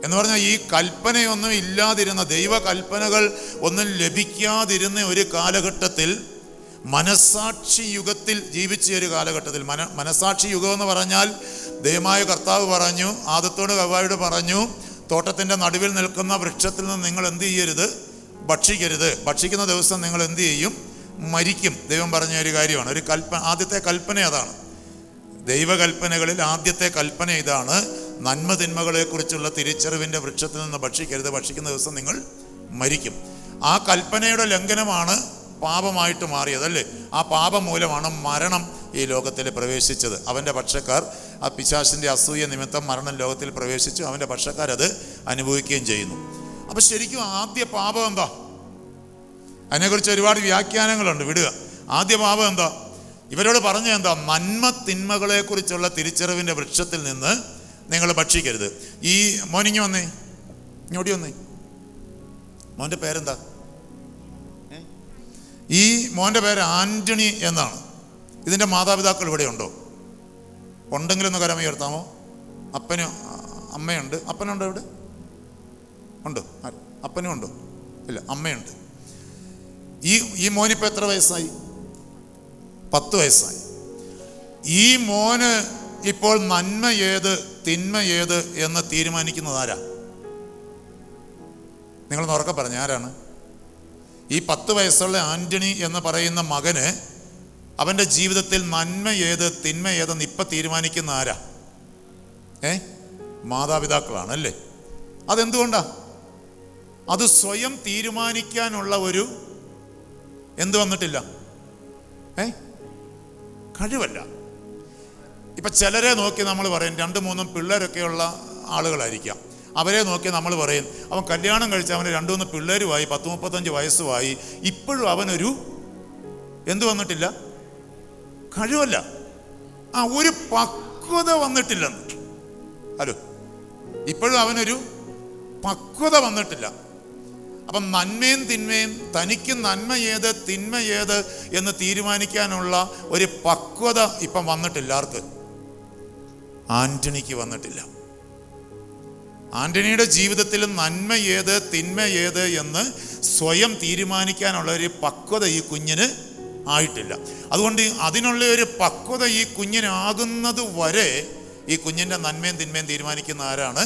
എന്ന് പറഞ്ഞാൽ ഈ കൽപ്പനയൊന്നും ഇല്ലാതിരുന്ന, ദൈവകൽപ്പനകൾ ഒന്നും ലഭിക്കാതിരുന്ന ഒരു കാലഘട്ടത്തിൽ, മനസാക്ഷി യുഗത്തിൽ ജീവിച്ച ഒരു കാലഘട്ടത്തിൽ, മനസാക്ഷി യുഗം എന്ന് പറഞ്ഞാൽ ദൈവമായ കർത്താവ് പറഞ്ഞു, ആദത്തോട് ഹവ്വായോട് പറഞ്ഞു, തോട്ടത്തിൻ്റെ നടുവിൽ നിൽക്കുന്ന വൃക്ഷത്തിൽ നിന്ന് നിങ്ങൾ എന്ത് ചെയ്യരുത്? ഭക്ഷിക്കരുത്. ഭക്ഷിക്കുന്ന ദിവസം നിങ്ങൾ എന്ത് ചെയ്യും? മരിക്കും. ദൈവം പറഞ്ഞ ഒരു കാര്യമാണ്. ഒരു ആദ്യത്തെ കൽപ്പന അതാണ്. ദൈവകൽപ്പനകളിൽ ആദ്യത്തെ കൽപ്പന ഇതാണ്, നന്മ തിന്മകളെക്കുറിച്ചുള്ള തിരിച്ചറിവിൻ്റെ വൃക്ഷത്തിൽ നിന്ന് ഭക്ഷിക്കരുത്, ഭക്ഷിക്കുന്ന ദിവസം നിങ്ങൾ മരിക്കും. ആ കൽപ്പനയുടെ ലംഘനമാണ് പാപമായിട്ട് മാറിയതല്ലേ? ആ പാപം മൂലമാണ് മരണം ഈ ലോകത്തിൽ പ്രവേശിച്ചത്. അവൻ്റെ പക്ഷക്കാർ, ആ പിശാചിൻ്റെ അസൂയ നിമിത്തം മരണം ലോകത്തിൽ പ്രവേശിച്ചു. അവൻ്റെ പക്ഷക്കാരത് അനുഭവിക്കുകയും ചെയ്യുന്നു. അപ്പം ശരിക്കും ആദ്യ പാപം എന്താ? അതിനെക്കുറിച്ച് ഒരുപാട് വ്യാഖ്യാനങ്ങളുണ്ട്, വിടുക. ആദ്യ പാപം എന്താ? ഇവരോട് പറഞ്ഞ എന്താ? നന്മ തിന്മകളെക്കുറിച്ചുള്ള തിരിച്ചറിവിൻ്റെ വൃക്ഷത്തിൽ നിന്ന് നിങ്ങൾ ഭക്ഷിക്കരുത്. ഈ മോനിങ്ങി വന്നേ, ഇങ്ങോട്ടി വന്നേ. മോൻ്റെ പേരെന്താ? ഈ മോൻ്റെ പേര് ആൻ്റണി എന്നാണ്. ഇതിൻ്റെ മാതാപിതാക്കൾ ഇവിടെ ഉണ്ടോ? ഉണ്ടെങ്കിലൊന്ന് കരമ ഉയർത്താമോ? അപ്പനും അമ്മയുണ്ട്. അപ്പനുണ്ടോ ഇവിടെ? ഉണ്ടോ? അപ്പനും ഉണ്ടോ? ഇല്ല, അമ്മയുണ്ട്. ഈ മോനിപ്പോൾ എത്ര വയസ്സായി? 10 വയസ്സായി. ഈ മോന് ഇപ്പോൾ നന്മ ഏത് തിന്മ ഏത് എന്ന് തീരുമാനിക്കുന്നത് ആരാ? നിങ്ങളൊന്ന് ഉറക്കെ പറഞ്ഞ ആരാണ്? ഈ 10 വയസ്സുള്ള ആൻ്റണി എന്ന് പറയുന്ന മകന് അവൻ്റെ ജീവിതത്തിൽ നന്മ ഏത് തിന്മ ഏതെന്ന് ഇപ്പം തീരുമാനിക്കുന്ന ആരാ? മാതാപിതാക്കളാണ്, അല്ലേ? അതെന്തുകൊണ്ടാ? അത് സ്വയം തീരുമാനിക്കാനുള്ള ഒരു എന്ത് വന്നിട്ടില്ല? കഴിവല്ല. ഇപ്പം ചിലരെ നോക്കി നമ്മൾ പറയും, 2-3 പിള്ളേരൊക്കെയുള്ള ആളുകളായിരിക്കാം. അവരെ നോക്കി നമ്മൾ പറയും, അവൻ കല്യാണം കഴിച്ച അവന് 2-3 പിള്ളേരുമായി, 10-35 വയസ്സുമായി, ഇപ്പോഴും അവനൊരു എന്ത് വന്നിട്ടില്ല? കഴിവല്ല. ഒരു പക്വത വന്നിട്ടില്ലെന്ന്. ഹലോ, ഇപ്പോഴും അവനൊരു പക്വത വന്നിട്ടില്ല. അപ്പം നന്മയും തിന്മയും, തനിക്ക് നന്മ ഏത് തിന്മ ഏത് എന്ന് തീരുമാനിക്കാനുള്ള ഒരു പക്വത ഇപ്പം വന്നിട്ടില്ല. ആർക്ക്? ആൻ്റണിക്ക് വന്നിട്ടില്ല. ആൻ്റണിയുടെ ജീവിതത്തിൽ നന്മ ഏത് തിന്മ ഏത് എന്ന് സ്വയം തീരുമാനിക്കാനുള്ള ഒരു പക്വത ഈ കുഞ്ഞിന് ആയിട്ടില്ല. അതുകൊണ്ട് അതിനുള്ള ഒരു പക്വത ഈ കുഞ്ഞിനാകുന്നത് വരെ ഈ കുഞ്ഞിൻ്റെ നന്മയും തിന്മയും തീരുമാനിക്കുന്ന ആരാണ്?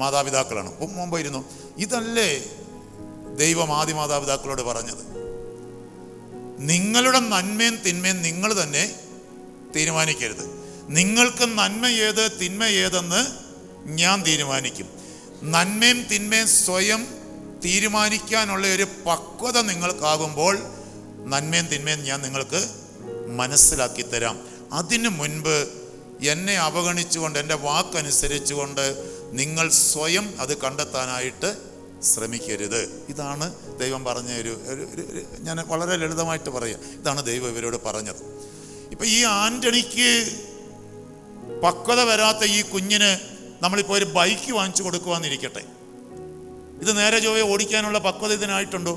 മാതാപിതാക്കളാണ്. മുമ്പ് ഇരുന്നു. ഇതല്ലേ ദൈവം ആദ്യ മാതാപിതാക്കളോട് പറഞ്ഞത്. നിങ്ങളുടെ നന്മയും തിന്മയും നിങ്ങൾ തന്നെ തീരുമാനിക്കരുത്. നിങ്ങൾക്ക് നന്മ ഏത് തിന്മ ഏതെന്ന് ഞാൻ തീരുമാനിക്കും. നന്മയും തിന്മയും സ്വയം തീരുമാനിക്കാനുള്ള ഒരു പക്വത നിങ്ങൾക്കാകുമ്പോൾ നന്മയും തിന്മയും ഞാൻ നിങ്ങൾക്ക് മനസ്സിലാക്കി തരാം. അതിനു മുൻപ് എന്നെ അവഗണിച്ചുകൊണ്ട്, എൻ്റെ വാക്കനുസരിച്ചുകൊണ്ട് നിങ്ങൾ സ്വയം അത് കണ്ടെത്താനായിട്ട് ശ്രമിക്കരുത്. ഇതാണ് ദൈവം പറഞ്ഞ ഒരു ഞാൻ വളരെ ലളിതമായിട്ട് പറയാം. ഇതാണ് ദൈവം ഇവരോട് പറഞ്ഞത്. ഇപ്പം ഈ ആൻ്റണിക്ക് പക്വത വരാത്ത ഈ കുഞ്ഞിന് നമ്മളിപ്പോൾ ഒരു ബൈക്ക് വാങ്ങിച്ചു കൊടുക്കുവാന്നിരിക്കട്ടെ. ഇത് നേരെ ചൊവ്വേ ഓടിക്കാനുള്ള പക്വത ഇതിനായിട്ടുണ്ടോ?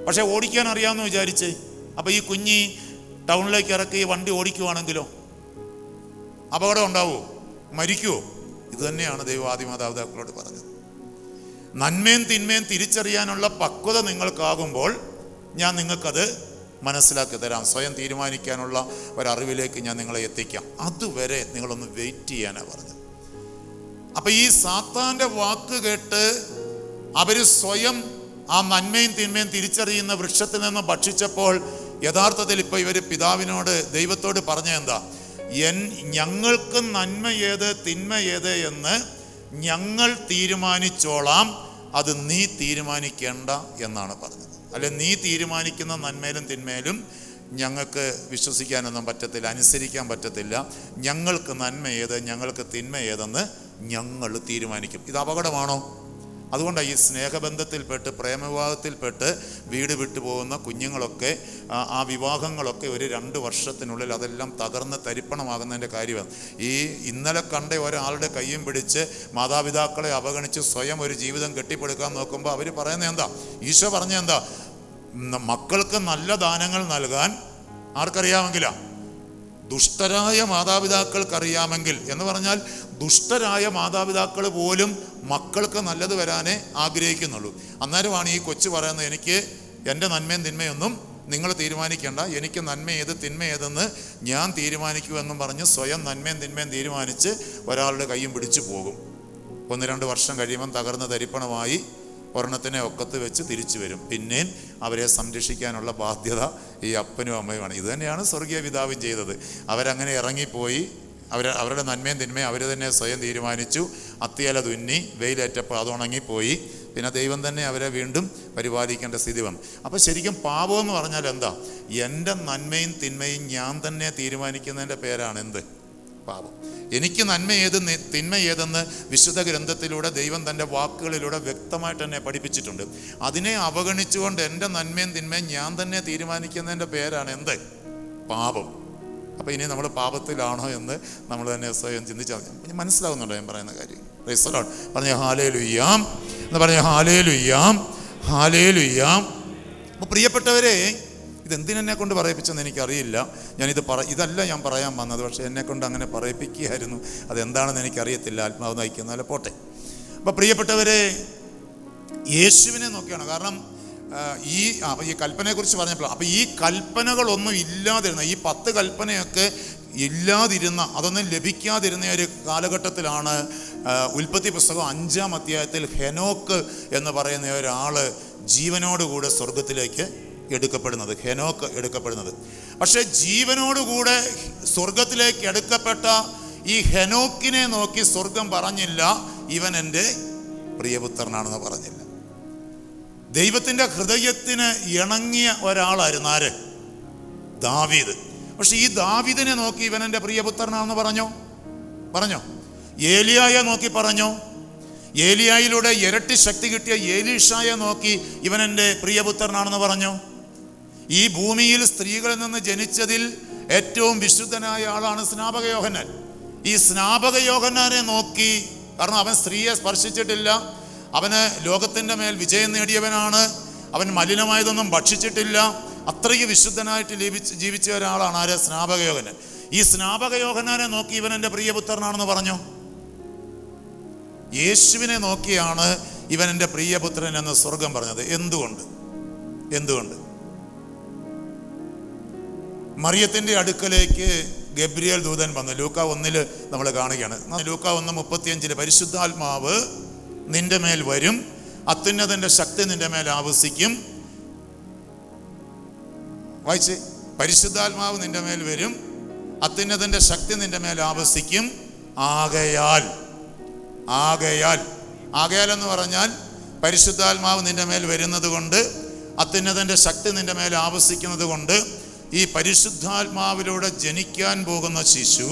പക്ഷെ ഓടിക്കാൻ അറിയാമെന്ന് വിചാരിച്ചേ. അപ്പം ഈ കുഞ്ഞി ടൗണിലേക്ക് ഇറക്കി വണ്ടി ഓടിക്കുവാണെങ്കിലോ അപകടം ഉണ്ടാവുമോ? മരിക്കുമോ? ഇത് തന്നെയാണ് ദൈവം ആദ്യ മാതാപിതാക്കളോട് പറഞ്ഞത്. നന്മയും തിന്മയും തിരിച്ചറിയാനുള്ള പക്വത നിങ്ങൾക്കാകുമ്പോൾ ഞാൻ നിങ്ങൾക്കത് മനസ്സിലാക്കി തരാം. സ്വയം തീരുമാനിക്കാനുള്ള ഒരറിവിലേക്ക് ഞാൻ നിങ്ങളെ എത്തിക്കാം. അതുവരെ നിങ്ങളൊന്ന് വെയിറ്റ് ചെയ്യാനാണ് പറഞ്ഞത്. അപ്പം ഈ സാത്താൻ്റെ വാക്ക് കേട്ട് അവർ സ്വയം ആ നന്മയും തിന്മയും തിരിച്ചറിയുന്ന വൃക്ഷത്തിൽ നിന്ന് ഭക്ഷിച്ചപ്പോൾ യഥാർത്ഥത്തിൽ ഇപ്പോൾ ഇവർ പിതാവിനോട്, ദൈവത്തോട് പറഞ്ഞ എന്താ? ഞങ്ങൾക്ക് നന്മ ഏത് തിന്മ ഏത് എന്ന് ഞങ്ങൾ തീരുമാനിച്ചോളാം, അത് നീ തീരുമാനിക്കേണ്ട എന്നാണ് പറഞ്ഞത്. അല്ലെ, നീ തീരുമാനിക്കുന്ന നന്മയിലും തിന്മയിലും ഞങ്ങൾക്ക് വിശ്വസിക്കാനൊന്നും പറ്റത്തില്ല, അനുസരിക്കാൻ പറ്റത്തില്ല. ഞങ്ങൾക്ക് നന്മ ഏത് ഞങ്ങൾക്ക് തിന്മ ഏതെന്ന് ഞങ്ങൾ തീരുമാനിക്കും. ഇത് അപകടമാണോ? അതുകൊണ്ടാണ് ഈ സ്നേഹബന്ധത്തിൽപ്പെട്ട് പ്രേമവിവാഹത്തിൽപ്പെട്ട് വീട് വിട്ടു പോകുന്ന കുഞ്ഞുങ്ങളൊക്കെ, ആ വിവാഹങ്ങളൊക്കെ ഒരു 2 വർഷത്തിനുള്ളിൽ അതെല്ലാം തകർന്ന് തരിപ്പണമാകുന്നതിൻ്റെ കാര്യമാണ്. ഈ ഇന്നലെ കണ്ട ഒരാളുടെ കയ്യും പിടിച്ച് മാതാപിതാക്കളെ അവഗണിച്ച് സ്വയം ഒരു ജീവിതം കെട്ടിപ്പടുക്കാൻ നോക്കുമ്പോൾ അവർ പറയുന്നത് എന്താ? ഈശോ പറഞ്ഞ എന്താ? മക്കൾക്ക് നല്ല ദാനങ്ങൾ നൽകാൻ ആർക്കറിയാമെങ്കിലാ? ദുഷ്ടരായ മാതാപിതാക്കൾക്കറിയാമെങ്കിൽ. എന്ന് പറഞ്ഞാൽ ദുഷ്ടരായ മാതാപിതാക്കൾ പോലും മക്കൾക്ക് നല്ലത് വരാനേ ആഗ്രഹിക്കുന്നുള്ളൂ. അന്നേരമാണ് ഈ കൊച്ചു പറയുന്നത്, എനിക്ക് എൻ്റെ നന്മയും തിന്മയൊന്നും നിങ്ങൾ തീരുമാനിക്കേണ്ട, എനിക്ക് നന്മ ഏത് തിന്മ ഏതെന്ന് ഞാൻ തീരുമാനിക്കുമെന്നും പറഞ്ഞ് സ്വയം നന്മയും തിന്മയും തീരുമാനിച്ച് ഒരാളുടെ കയ്യും പിടിച്ചു പോകും. 1-2 വർഷം കഴിയുമ്പം തകർന്ന തരിപ്പണമായി ഒരെണ്ണത്തിനെ ഒക്കത്ത് വെച്ച് തിരിച്ചു വരും. പിന്നെയും അവരെ സംരക്ഷിക്കാനുള്ള ബാധ്യത ഈ അപ്പനും അമ്മയുമാണ്. ഇത് തന്നെയാണ് സ്വർഗീയ പിതാവും ചെയ്തത്. അവരങ്ങനെ ഇറങ്ങിപ്പോയി. അവരുടെ നന്മയും തിന്മയും അവർ തന്നെ സ്വയം തീരുമാനിച്ചു. അത്തിയില തുന്നി വെയിലേറ്റപ്പോൾ അത് ഉണങ്ങിപ്പോയി. പിന്നെ ദൈവം തന്നെ അവരെ വീണ്ടും പരിപാലിക്കേണ്ട സ്ഥിതി വന്നു. അപ്പോൾ ശരിക്കും പാപമെന്ന് പറഞ്ഞാൽ എന്താ? എൻ്റെ നന്മയും തിന്മയും ഞാൻ തന്നെ തീരുമാനിക്കുന്നതിൻ്റെ പേരാണ് എന്ത്? പാപം. എനിക്ക് നന്മ ഏത് തിന്മ ഏതെന്ന് വിശുദ്ധ ഗ്രന്ഥത്തിലൂടെ ദൈവം തൻ്റെ വാക്കുകളിലൂടെ വ്യക്തമായിട്ട് തന്നെ പഠിപ്പിച്ചിട്ടുണ്ട്. അതിനെ അവഗണിച്ചുകൊണ്ട് എൻ്റെ നന്മയും തിന്മയും ഞാൻ തന്നെ തീരുമാനിക്കുന്നതിൻ്റെ പേരാണ് എന്ത്? പാപം. അപ്പോൾ ഇനി നമ്മൾ പാപത്തിലാണോ എന്ന് നമ്മൾ തന്നെ സ്വയം ചിന്തിച്ചാൽ മനസ്സിലാവുന്നുണ്ടോ ഞാൻ പറയുന്ന കാര്യം? Praise the Lord. പറഞ്ഞ ഹാലേലുയ്യാം എന്ന് പറഞ്ഞ ഹാലേലുയ്യാം, ഹാലേലുയ്യാം. അപ്പോൾ പ്രിയപ്പെട്ടവരെ, ഇതെന്തിനെന്നെ കൊണ്ട് പറയിപ്പിച്ചെന്ന് എനിക്കറിയില്ല. ഇതല്ല ഞാൻ പറയാൻ വന്നത്, പക്ഷേ എന്നെക്കൊണ്ട് അങ്ങനെ പറയിപ്പിക്കുകയായിരുന്നു. അതെന്താണെന്ന് എനിക്കറിയത്തില്ല. ആത്മാവ് നയിക്കുന്നാലും പോട്ടെ. അപ്പോൾ പ്രിയപ്പെട്ടവരെ, യേശുവിനെ നോക്കിയാണ്. കാരണം ഈ കൽപ്പനയെക്കുറിച്ച് പറഞ്ഞപ്പോൾ, അപ്പോൾ ഈ കൽപ്പനകളൊന്നും ഇല്ലാതിരുന്ന, ഈ 10 കൽപ്പനയൊക്കെ ഇല്ലാതിരുന്ന, അതൊന്നും ലഭിക്കാതിരുന്ന ഒരു കാലഘട്ടത്തിലാണ് ഉൽപ്പത്തി പുസ്തകം 5-ാം അധ്യായത്തിൽ ഹെനോക്ക് എന്ന് പറയുന്ന ഒരാൾ ജീവനോടുകൂടെ സ്വർഗത്തിലേക്ക് എടുക്കപ്പെടുന്നത്. ഹെനോക്ക് എടുക്കപ്പെടുന്നത്. പക്ഷെ ജീവനോടുകൂടെ സ്വർഗത്തിലേക്ക് എടുക്കപ്പെട്ട ഈ ഹെനോക്കിനെ നോക്കി സ്വർഗം പറഞ്ഞില്ല, ഇവൻ എൻ്റെ പ്രിയപുത്രനാണെന്ന് പറഞ്ഞില്ല. ദൈവത്തിൻ്റെ ഹൃദയത്തിന് ഇണങ്ങിയ ഒരാളായിരുന്നു ആര്? ദാവീദ്. പക്ഷെ ഈ ദാവീദിനെ നോക്കി ഇവൻ എൻ്റെ പ്രിയപുത്രനാണെന്ന് പറഞ്ഞോ? ഏലിയായെ നോക്കി പറഞ്ഞോ? ഏലിയായിലൂടെ ഇരട്ടി ശക്തി കിട്ടിയ ഏലീഷായെ നോക്കി ഇവൻ എൻ്റെ പ്രിയപുത്രനാണെന്ന് പറഞ്ഞോ? ഈ ഭൂമിയിൽ സ്ത്രീകളിൽ നിന്ന് ജനിച്ചതിൽ ഏറ്റവും വിശുദ്ധനായ ആളാണ് സ്നാപക യോഹന്നാൻ. ഈ സ്നാപക യോഹന്നാനെ നോക്കി, കാരണം അവൻ സ്ത്രീയെ സ്പർശിച്ചിട്ടില്ല, അവന് ലോകത്തിൻ്റെ മേൽ വിജയം നേടിയവനാണ്, അവൻ മലിനമായതൊന്നും ഭക്ഷിച്ചിട്ടില്ല, അത്രയ്ക്ക് വിശുദ്ധനായിട്ട് ജീവിച്ച ഒരാളാണ് ആര്? സ്നാപക യോഹന്നാൻ. ഈ സ്നാപക യോഹന്നാനെ നോക്കി ഇവൻ എൻ്റെ പ്രിയപുത്രനാണെന്ന് പറഞ്ഞു. യേശുവിനെ നോക്കിയാണ് ഇവൻ എൻ്റെ പ്രിയപുത്രൻ എന്ന് സ്വർഗം പറഞ്ഞത്. എന്തുകൊണ്ട്? മറിയത്തിൻ്റെ അടുക്കലേക്ക് ഗബ്രിയേൽ ദൂതൻ വന്നു. ലൂക്ക 1 നമ്മൾ കാണുകയാണ്. ലൂക്ക 1:35 പരിശുദ്ധാത്മാവ് നിന്റെ മേൽ വരും, അത്യുന്നതന്റെ ശക്തി നിന്റെ മേൽ ആവസിക്കും. വായിച്ച്, പരിശുദ്ധാത്മാവ് നിന്റെ മേൽ വരും, അത്യുന്നതന്റെ ശക്തി നിന്റെ മേൽ ആവസിക്കും. ആകയാൽ എന്ന് പറഞ്ഞാൽ പരിശുദ്ധാത്മാവ് നിന്റെ മേൽ വരുന്നത് കൊണ്ട്, അത്യുന്നതന്റെ ശക്തി നിന്റെ മേൽ ആവസിക്കുന്നത് കൊണ്ട് ഈ പരിശുദ്ധാത്മാവിലൂടെ ജനിക്കാൻ പോകുന്ന ശിശു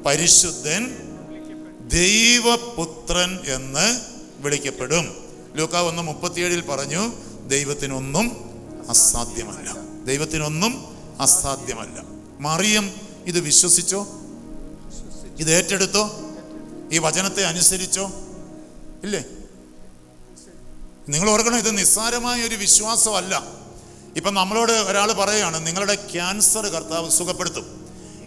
പരിശുദ്ധൻ, ദൈവപുത്രൻ എന്ന് വിളിക്കപ്പെടും. ലൂക്കാ 1:37 പറഞ്ഞു, ദൈവത്തിനൊന്നും അസാധ്യമല്ല. ദൈവത്തിനൊന്നും അസാധ്യമല്ല. മറിയം ഇത് വിശ്വസിച്ചോ? ഇത് ഏറ്റെടുത്തോ? ഈ വചനത്തെ അനുസരിച്ചോ? ഇല്ലേ? നിങ്ങൾ ഓർക്കണം, ഇത് നിസ്സാരമായ ഒരു വിശ്വാസമല്ല. ഇപ്പം നമ്മളോട് ഒരാൾ പറയുകയാണ്, നിങ്ങളുടെ ക്യാൻസർ കർത്താവ് സുഖപ്പെടുത്തും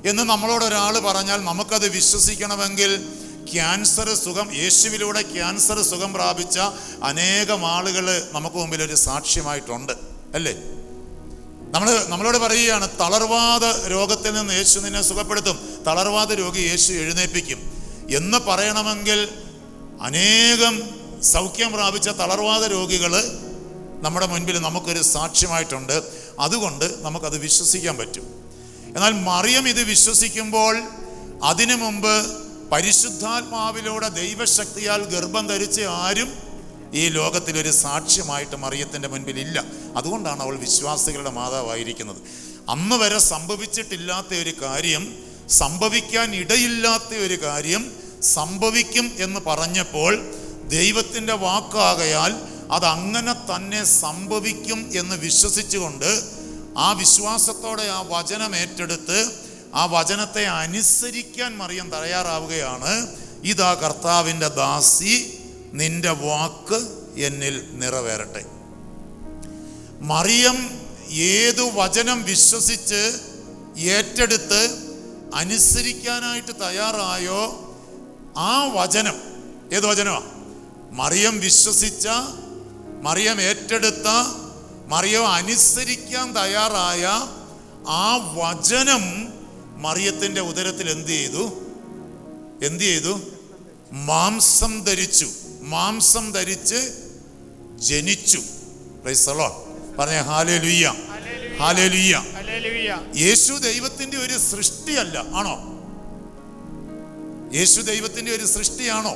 എന്ന് നമ്മളോട് ഒരാൾ പറഞ്ഞാൽ നമുക്കത് വിശ്വസിക്കണമെങ്കിൽ ക്യാൻസർ സുഖം, യേശുവിലൂടെ ക്യാൻസർ സുഖം പ്രാപിച്ച അനേകം ആളുകൾ നമുക്ക് മുമ്പിൽ ഒരു സാക്ഷ്യമായിട്ടുണ്ട്, അല്ലേ? നമ്മളോട് പറയുകയാണ്, തളർവാദ രോഗത്തിൽ നിന്ന് യേശു നിന്നെ സുഖപ്പെടുത്തും, തളർവാദ രോഗി യേശു എഴുന്നേൽപ്പിക്കും എന്ന് പറയണമെങ്കിൽ അനേകം സൗഖ്യം പ്രാപിച്ച തളർവാദ രോഗികൾ നമ്മുടെ മുൻപിൽ നമുക്കൊരു സാക്ഷ്യമായിട്ടുണ്ട്. അതുകൊണ്ട് നമുക്കത് വിശ്വസിക്കാൻ പറ്റും. എന്നാൽ മറിയം ഇത് വിശ്വസിക്കുമ്പോൾ അതിനു മുമ്പ് പരിശുദ്ധാത്മാവിലൂടെ ദൈവശക്തിയാൽ ഗർഭം ധരിച്ച ആരും ഈ ലോകത്തിലൊരു സാക്ഷ്യമായിട്ട് മറിയത്തിൻ്റെ മുൻപിൽ ഇല്ല. അതുകൊണ്ടാണ് അവൾ വിശ്വാസികളുടെ മാതാവായിരിക്കുന്നത്. അന്ന് വരെ സംഭവിച്ചിട്ടില്ലാത്ത ഒരു കാര്യം, സംഭവിക്കാൻ ഇടയില്ലാത്ത ഒരു കാര്യം സംഭവിക്കും എന്ന് പറഞ്ഞപ്പോൾ ദൈവത്തിൻ്റെ വാക്കാകയാൽ അതങ്ങനെ തന്നെ സംഭവിക്കും എന്ന് വിശ്വസിച്ചുകൊണ്ട് ആ വിശ്വാസത്തോടെ ആ വചനം ഏറ്റെടുത്ത് ആ വചനത്തെ അനുസരിക്കാൻ മറിയം തയ്യാറാവുകയാണ്. ഇതാ കർത്താവിൻ്റെ ദാസി, നിന്റെ വാക്ക് എന്നിൽ നിറവേറട്ടെ. മറിയം ഏതു വചനം വിശ്വസിച്ച് ഏറ്റെടുത്ത് അനുസരിക്കാനായിട്ട് തയ്യാറായോ ആ വചനം, ഏത് വചനമാണ്? മറിയം വിശ്വസിച്ച, മറിയം ഏറ്റെടുത്ത, മറിയം അനുസരിക്കാൻ തയ്യാറായ ആ വചനം മറിയത്തിൻ്റെ ഉദരത്തിൽ എന്ത് ചെയ്തു? മാംസം ധരിച്ചു. മാംസം ധരിച്ച് ജനിച്ചു. Praise the Lord. പറഞ്ഞേ ഹല്ലേലൂയ, ഹല്ലേലൂയ. യേശു ദൈവത്തിൻ്റെ ഒരു സൃഷ്ടിയല്ല, ആണോ? യേശു ദൈവത്തിൻ്റെ ഒരു സൃഷ്ടിയാണോ?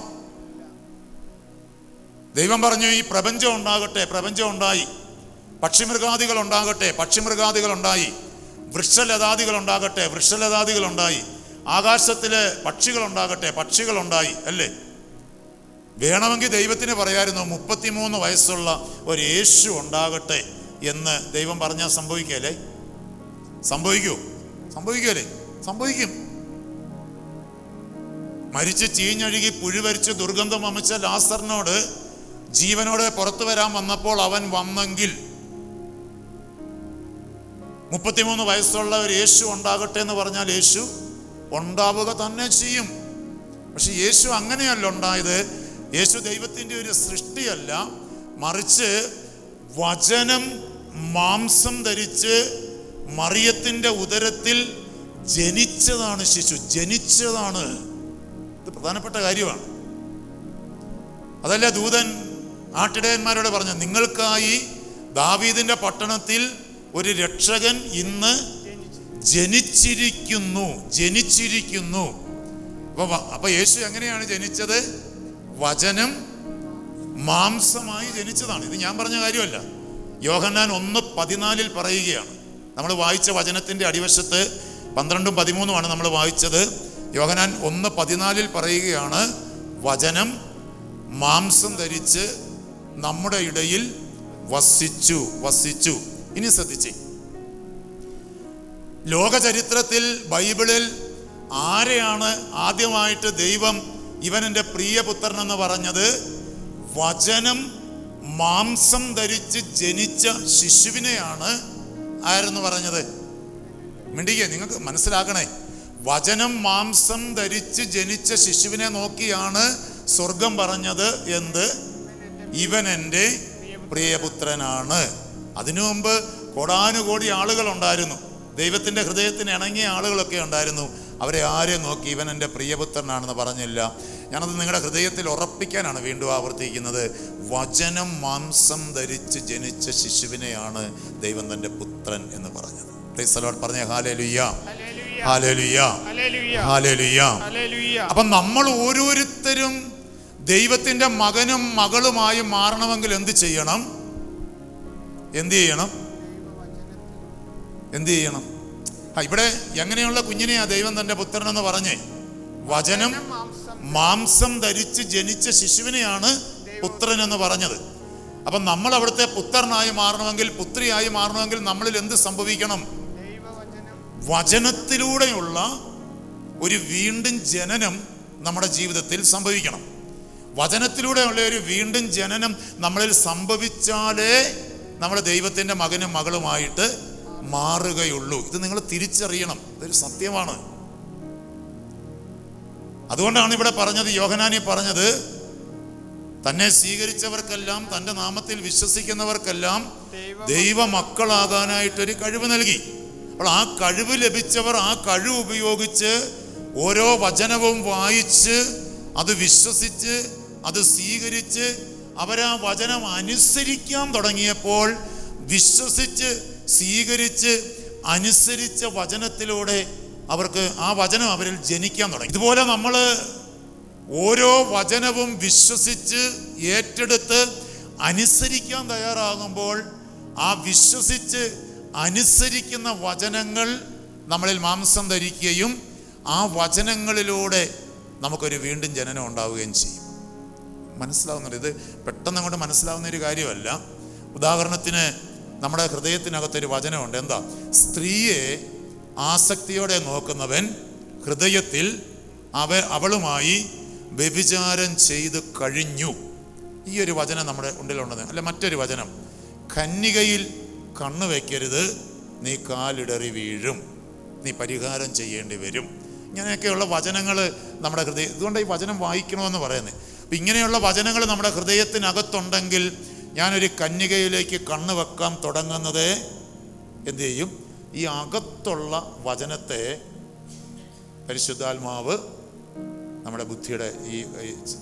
ദൈവം പറഞ്ഞു, ഈ പ്രപഞ്ചം ഉണ്ടാകട്ടെ, പ്രപഞ്ചം ഉണ്ടായി. പക്ഷിമൃഗാദികൾ ഉണ്ടാകട്ടെ, പക്ഷിമൃഗാദികൾ ഉണ്ടായി. വൃക്ഷലതാദികൾ ഉണ്ടാകട്ടെ, വൃക്ഷലതാദികൾ ഉണ്ടായി. ആകാശത്തിലെ പക്ഷികൾ ഉണ്ടാകട്ടെ, പക്ഷികൾ ഉണ്ടായി, അല്ലേ? വേണമെങ്കിൽ ദൈവത്തിന് പറയായിരുന്നു 33 വയസ്സുള്ള ഒരു യേശു ഉണ്ടാകട്ടെ എന്ന് ദൈവം പറഞ്ഞാൽ സംഭവിക്കല്ലേ? സംഭവിക്കുമല്ലേ? സംഭവിക്കും. മരിച്ച് ചീഞ്ഞഴുകി പുഴുവരിച്ച് ദുർഗന്ധം വമിച്ച ലാസറിനോട് ജീവനോടെ പുറത്തു വരാൻ വന്നപ്പോൾ അവൻ വന്നെങ്കിൽ 33 വയസ്സുള്ള ഒരു യേശു ഉണ്ടാകട്ടെ എന്ന് പറഞ്ഞാൽ യേശു ഉണ്ടാവുക തന്നെ ചെയ്യും. പക്ഷെ യേശു അങ്ങനെയല്ല ഉണ്ടായത്. യേശു ദൈവത്തിൻ്റെ ഒരു സൃഷ്ടിയല്ല, മറിച്ച് വചനം മാംസം ധരിച്ച് മറിയത്തിൻ്റെ ഉദരത്തിൽ ജനിച്ചതാണ് ശിശു, ജനിച്ചതാണ്. ഇത് പ്രധാനപ്പെട്ട കാര്യമാണ്. അതല്ല ദൂതൻ ആട്ടിടയന്മാരോട് പറഞ്ഞു, നിങ്ങൾക്കായി ദാവീദിന്റെ പട്ടണത്തിൽ ഒരു രക്ഷകൻ ഇന്ന് ജനിച്ചിരിക്കുന്നു. അപ്പൊ യേശു എങ്ങനെയാണ് ജനിച്ചത്? വചനം മാംസമായി ജനിച്ചതാണ്. ഇത് ഞാൻ പറഞ്ഞ കാര്യമല്ല. യോഹന്നാൻ 1:14 പറയുകയാണ്. നമ്മൾ വായിച്ച വചനത്തിന്റെ അടിവശത്ത് 12ഉം 13ഉമാണ് നമ്മൾ വായിച്ചത്. യോഹന്നാൻ 1:14 പറയുകയാണ്, വചനം മാംസം ധരിച്ച് നമ്മുടെ ഇടയിൽ വസിച്ചു. ഇനി ശ്രദ്ധിച്ചേ, ലോക ചരിത്രത്തിൽ ബൈബിളിൽ ആരെയാണ് ആദ്യമായിട്ട് ദൈവം ഇവൻ എൻ്റെ പ്രിയപുത്രൻ എന്ന് പറഞ്ഞത്? വചനം മാംസം ധരിച്ച് ജനിച്ച ശിശുവിനെയാണ് ആരെന്ന് പറഞ്ഞത്? മിണ്ടിക്കേ, നിങ്ങൾക്ക് മനസ്സിലാക്കണേ. വചനം മാംസം ധരിച്ച് ജനിച്ച ശിശുവിനെ നോക്കിയാണ് സ്വർഗം പറഞ്ഞത് എന്ത്? ഇവൻ എൻ്റെ പ്രിയപുത്രനാണ്. അതിനു മുമ്പ് കോടാനുകോടി ആളുകൾ ഉണ്ടായിരുന്നു, ദൈവത്തിൻ്റെ ഹൃദയത്തിന് ഇണങ്ങിയ ആളുകളൊക്കെ ഉണ്ടായിരുന്നു. അവരെ ആരെ നോക്കി ഇവൻ എൻ്റെ പ്രിയപുത്രനാണെന്ന് പറഞ്ഞില്ല. ഞാനത് നിങ്ങളുടെ ഹൃദയത്തിൽ ഉറപ്പിക്കാനാണ് വീണ്ടും ആവർത്തിക്കുന്നത്. വചനം മാംസം ധരിച്ച് ജനിച്ച ശിശുവിനെയാണ് ദൈവം തൻ്റെ പുത്രൻ എന്ന് പറഞ്ഞത്. Praise the Lord. പറഞ്ഞേ ഹല്ലേലൂയ, ഹല്ലേലൂയ, ഹല്ലേലൂയ. അപ്പം നമ്മൾ ഓരോരുത്തരും ദൈവത്തിൻ്റെ മകനും മകളുമായി മാറണമെങ്കിൽ എന്ത് ചെയ്യണം? എന്ത് ചെയ്യണം? എന്ത് ചെയ്യണം? ഇവിടെ എങ്ങനെയുള്ള കുഞ്ഞിനെയാ ദൈവം തൻ്റെ പുത്രൻ എന്ന് പറഞ്ഞേ? വചനം മാംസം ധരിച്ച് ജനിച്ച ശിശുവിനെയാണ് പുത്രൻ എന്ന് പറഞ്ഞത്. അപ്പം നമ്മൾ അവിടുത്തെ പുത്രനായി മാറണമെങ്കിൽ, പുത്രിയായി മാറണമെങ്കിൽ നമ്മളിൽ എന്ത് സംഭവിക്കണം? വചനത്തിലൂടെയുള്ള ഒരു വീണ്ടും ജനനം നമ്മുടെ ജീവിതത്തിൽ സംഭവിക്കണം. വചനത്തിലൂടെയുള്ള ഒരു വീണ്ടും ജനനം നമ്മളിൽ സംഭവിച്ചാലേ നമ്മൾ ദൈവത്തിൻ്റെ മകനും മകളുമായിട്ട് മാറുകയുള്ളൂ. ഇത് നിങ്ങൾ തിരിച്ചറിയണം, ഇതൊരു സത്യമാണ്. അതുകൊണ്ടാണ് ഇവിടെ പറഞ്ഞത്, യോഹന്നാനി പറഞ്ഞത്, തന്നെ സ്വീകരിച്ചവർക്കെല്ലാം, തൻ്റെ നാമത്തിൽ വിശ്വസിക്കുന്നവർക്കെല്ലാം ദൈവമക്കളാകാനായിട്ടൊരു കഴിവ് നൽകി. അപ്പോൾ ആ കഴിവ് ലഭിച്ചവർ ആ കഴിവ് ഉപയോഗിച്ച് ഓരോ വചനവും വായിച്ച് അത് വിശ്വസിച്ച് അത് സ്വീകരിച്ച് അവരാ വചനം അനുസരിക്കാൻ തുടങ്ങിയപ്പോൾ, വിശ്വസിച്ച് സ്വീകരിച്ച് അനുസരിച്ച വചനത്തിലൂടെ അവർക്ക് ആ വചനം അവരിൽ ജനിക്കാൻ തുടങ്ങി. ഇതുപോലെ നമ്മൾ ഓരോ വചനവും വിശ്വസിച്ച് ഏറ്റെടുത്ത് അനുസരിക്കാൻ തയ്യാറാകുമ്പോൾ ആ വിശ്വസിച്ച് അനുസരിക്കുന്ന വചനങ്ങൾ നമ്മളിൽ മാംസം ധരിക്കുകയും ആ വചനങ്ങളിലൂടെ നമുക്കൊരു വീണ്ടും ജനനം ഉണ്ടാവുകയും ചെയ്യും. മനസ്സിലാവുന്നുണ്ട്? ഇത് പെട്ടെന്ന് അങ്ങോട്ട് മനസ്സിലാവുന്ന ഒരു കാര്യമല്ല. ഉദാഹരണത്തിന് നമ്മുടെ ഹൃദയത്തിനകത്തൊരു വചനമുണ്ട്. എന്താ? സ്ത്രീയെ ആസക്തിയോടെ നോക്കുന്നവൻ ഹൃദയത്തിൽ അവളുമായി വ്യഭിചാരം ചെയ്ത് കഴിഞ്ഞു. ഈ ഒരു വചനം നമ്മുടെ ഉള്ളിലുണ്ടെന്ന്. അല്ല, മറ്റൊരു വചനം, കന്യകയിൽ കണ്ണു വയ്ക്കരുത്, നീ കാലിടറി വീഴും, നീ പരിഹാരം ചെയ്യേണ്ടി വരും. ഇങ്ങനെയൊക്കെയുള്ള വചനങ്ങൾ നമ്മുടെ ഹൃദയം, ഇതുകൊണ്ട് ഈ വചനം വായിക്കണമെന്ന് പറയുന്നത്. അപ്പം ഇങ്ങനെയുള്ള വചനങ്ങൾ നമ്മുടെ ഹൃദയത്തിനകത്തുണ്ടെങ്കിൽ ഞാനൊരു കന്യകയിലേക്ക് കണ്ണ് വെക്കാൻ തുടങ്ങുന്നത് എന്ത് ചെയ്യും? ഈ അകത്തുള്ള വചനത്തെ പരിശുദ്ധാത്മാവ് നമ്മുടെ ബുദ്ധിയുടെ ഈ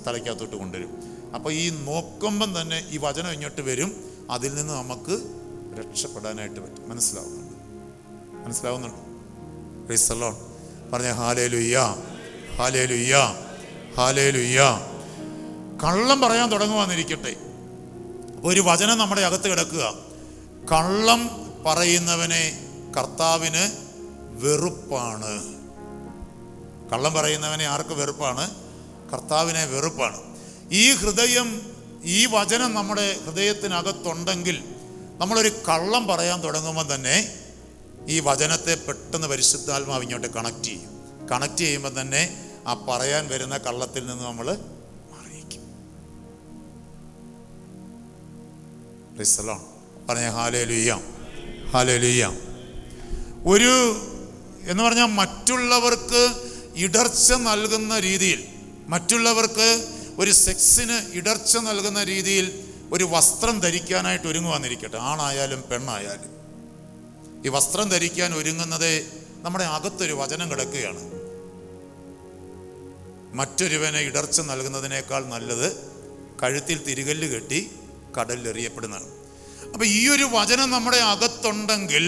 തലയ്ക്കകത്തോട്ട് കൊണ്ടുവരും. അപ്പോൾ ഈ നോക്കുമ്പം തന്നെ ഈ വചനം ഇങ്ങോട്ട് വരും, അതിൽ നിന്ന് നമുക്ക് രക്ഷപ്പെടാനായിട്ട് പറ്റും. മനസ്സിലാവുന്നുണ്ട്? Praise the Lord. പറഞ്ഞ ഹല്ലേലൂയ, ഹല്ലേലൂയ, ഹല്ലേലൂയ. കള്ളം പറയാൻ തുടങ്ങുവാന്നിരിക്കട്ടെ, ഒരു വചനം നമ്മുടെ അകത്ത് കിടക്കുക. കള്ളം പറയുന്നവനെ കർത്താവിന് വെറുപ്പാണ്. കള്ളം പറയുന്നവനെ ആർക്ക് വെറുപ്പാണ്? കർത്താവിനെ വെറുപ്പാണ്. ഈ ഹൃദയം, ഈ വചനം നമ്മുടെ ഹൃദയത്തിനകത്തുണ്ടെങ്കിൽ നമ്മളൊരു കള്ളം പറയാൻ തുടങ്ങുമ്പോൾ തന്നെ ഈ വചനത്തെ പെട്ടെന്ന് പരിശുദ്ധാത്മാവ് ഇങ്ങോട്ട് കണക്ട് ചെയ്യും. കണക്ട് ചെയ്യുമ്പോൾ തന്നെ ആ പറയാൻ വരുന്ന കള്ളത്തിൽ നിന്ന് നമ്മൾ മാറിയിരിക്കും. പറഞ്ഞ ഹല്ലേലൂയ, ഹല്ലേലൂയ. ഒരു എന്ന് പറഞ്ഞാൽ മറ്റുള്ളവർക്ക് ഇടർച്ച നൽകുന്ന രീതിയിൽ, മറ്റുള്ളവർക്ക് ഒരു സെക്സിന് ഇടർച്ച നൽകുന്ന രീതിയിൽ ഒരു വസ്ത്രം ധരിക്കാനായിട്ട് ഒരുങ്ങുവാന്നിരിക്കട്ടെ, ആണായാലും പെണ്ണായാലും. ഈ വസ്ത്രം ധരിക്കാൻ ഒരുങ്ങുന്നത് നമ്മുടെ അകത്തൊരു വചനം കിടക്കുകയാണ്. മറ്റൊരുവനെ ഇടർച്ച നൽകുന്നതിനേക്കാൾ നല്ലത് കഴുത്തിൽ തിരികല്ല് കെട്ടി കടലിൽ എറിയപ്പെടുന്നതാണ്. അപ്പം ഈ ഒരു വചനം നമ്മുടെ അകത്തുണ്ടെങ്കിൽ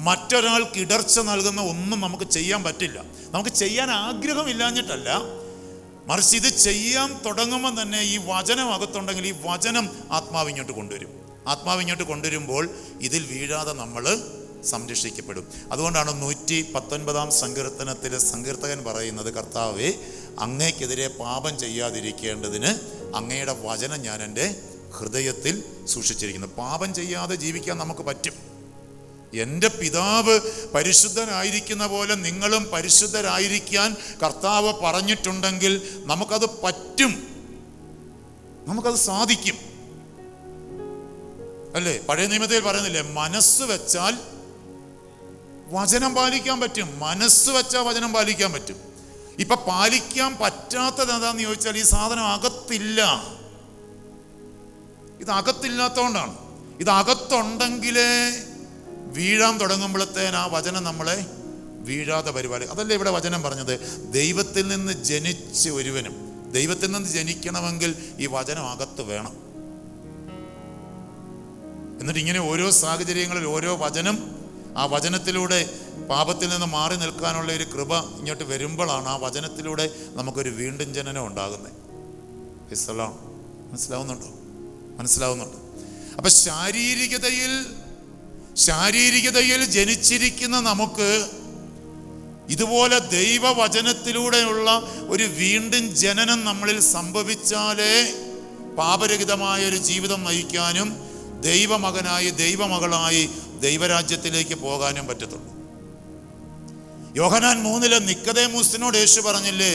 മറ്റൊരാൾക്ക് ഇടർച്ച നൽകുന്ന ഒന്നും നമുക്ക് ചെയ്യാൻ പറ്റില്ല. നമുക്ക് ചെയ്യാൻ ആഗ്രഹമില്ലാഞ്ഞിട്ടല്ല, മറിച്ച് ഇത് ചെയ്യാൻ തുടങ്ങുമ്പോൾ തന്നെ ഈ വചനം അകത്തുണ്ടെങ്കിൽ ഈ വചനം ആത്മാവ് ഇങ്ങോട്ട് കൊണ്ടുവരും. ആത്മാവ് ഇങ്ങോട്ട് കൊണ്ടുവരുമ്പോൾ ഇതിൽ വീഴാതെ നമ്മൾ സംരക്ഷിക്കപ്പെടും. അതുകൊണ്ടാണ് 119 സങ്കീർത്തനത്തിലെ സങ്കീർത്തകൻ പറയുന്നത്, കർത്താവേ, അങ്ങേക്കെതിരെ പാപം ചെയ്യാതിരിക്കേണ്ടതിന് അങ്ങയുടെ വചനം ഞാൻ എൻ്റെ ഹൃദയത്തിൽ സൂക്ഷിച്ചിരിക്കുന്നു. പാപം ചെയ്യാതെ ജീവിക്കാൻ നമുക്ക് പറ്റും. എൻ്റെ പിതാവ് പരിശുദ്ധനായിരിക്കുന്ന പോലെ നിങ്ങളും പരിശുദ്ധരായിരിക്കാൻ കർത്താവ് പറഞ്ഞിട്ടുണ്ടെങ്കിൽ നമുക്കത് പറ്റും, നമുക്കത് സാധിക്കും. അല്ലേ? പഴയ നിയമത്തിൽ പറയുന്നില്ലേ, മനസ്സ് വെച്ചാൽ വചനം പാലിക്കാൻ പറ്റും. മനസ്സ് വെച്ചാൽ വചനം പാലിക്കാൻ പറ്റും. ഇപ്പൊ പാലിക്കാൻ പറ്റാത്തത് എന്താന്ന് ചോദിച്ചാൽ ഈ സാധനം അകത്തില്ല. ഇത് അകത്തില്ലാത്തതുകൊണ്ടാണ്. ഇത് അകത്തുണ്ടെങ്കിലേ വീഴാൻ തുടങ്ങുമ്പോഴത്തേന് ആ വചനം നമ്മളെ വീഴാതെ പരിപാലിക്കുക. അതല്ലേ ഇവിടെ വചനം പറഞ്ഞത്? ദൈവത്തിൽ നിന്ന് ജനിച്ച ഒരുവനും, ദൈവത്തിൽ നിന്ന് ജനിക്കണമെങ്കിൽ ഈ വചനം അകത്ത് വേണം. എന്നിട്ട് ഇങ്ങനെ ഓരോ സാഹചര്യങ്ങളിൽ ഓരോ വചനം, ആ വചനത്തിലൂടെ പാപത്തിൽ നിന്ന് മാറി നിൽക്കാനുള്ള ഒരു കൃപ ഇങ്ങോട്ട് വരുമ്പോഴാണ് ആ വചനത്തിലൂടെ നമുക്കൊരു വീണ്ടും ജനനം ഉണ്ടാകുന്നത്. മനസ്സിലാവുന്നുണ്ടോ? അപ്പൊ ശാരീരികതയിൽ ജനിച്ചിരിക്കുന്ന നമുക്ക് ഇതുപോലെ ദൈവവചനത്തിലൂടെയുള്ള ഒരു വീണ്ടും ജനനം നമ്മളിൽ സംഭവിച്ചാലേ പാപരഹിതമായ ഒരു ജീവിതം നയിക്കാനും ദൈവമകനായി ദൈവമകളായി ദൈവരാജ്യത്തിലേക്ക് പോകാനും പറ്റത്തുള്ളൂ. യോഹന്നാൻ 3 നിക്കോദേമൂസിനോട് യേശു പറഞ്ഞില്ലേ,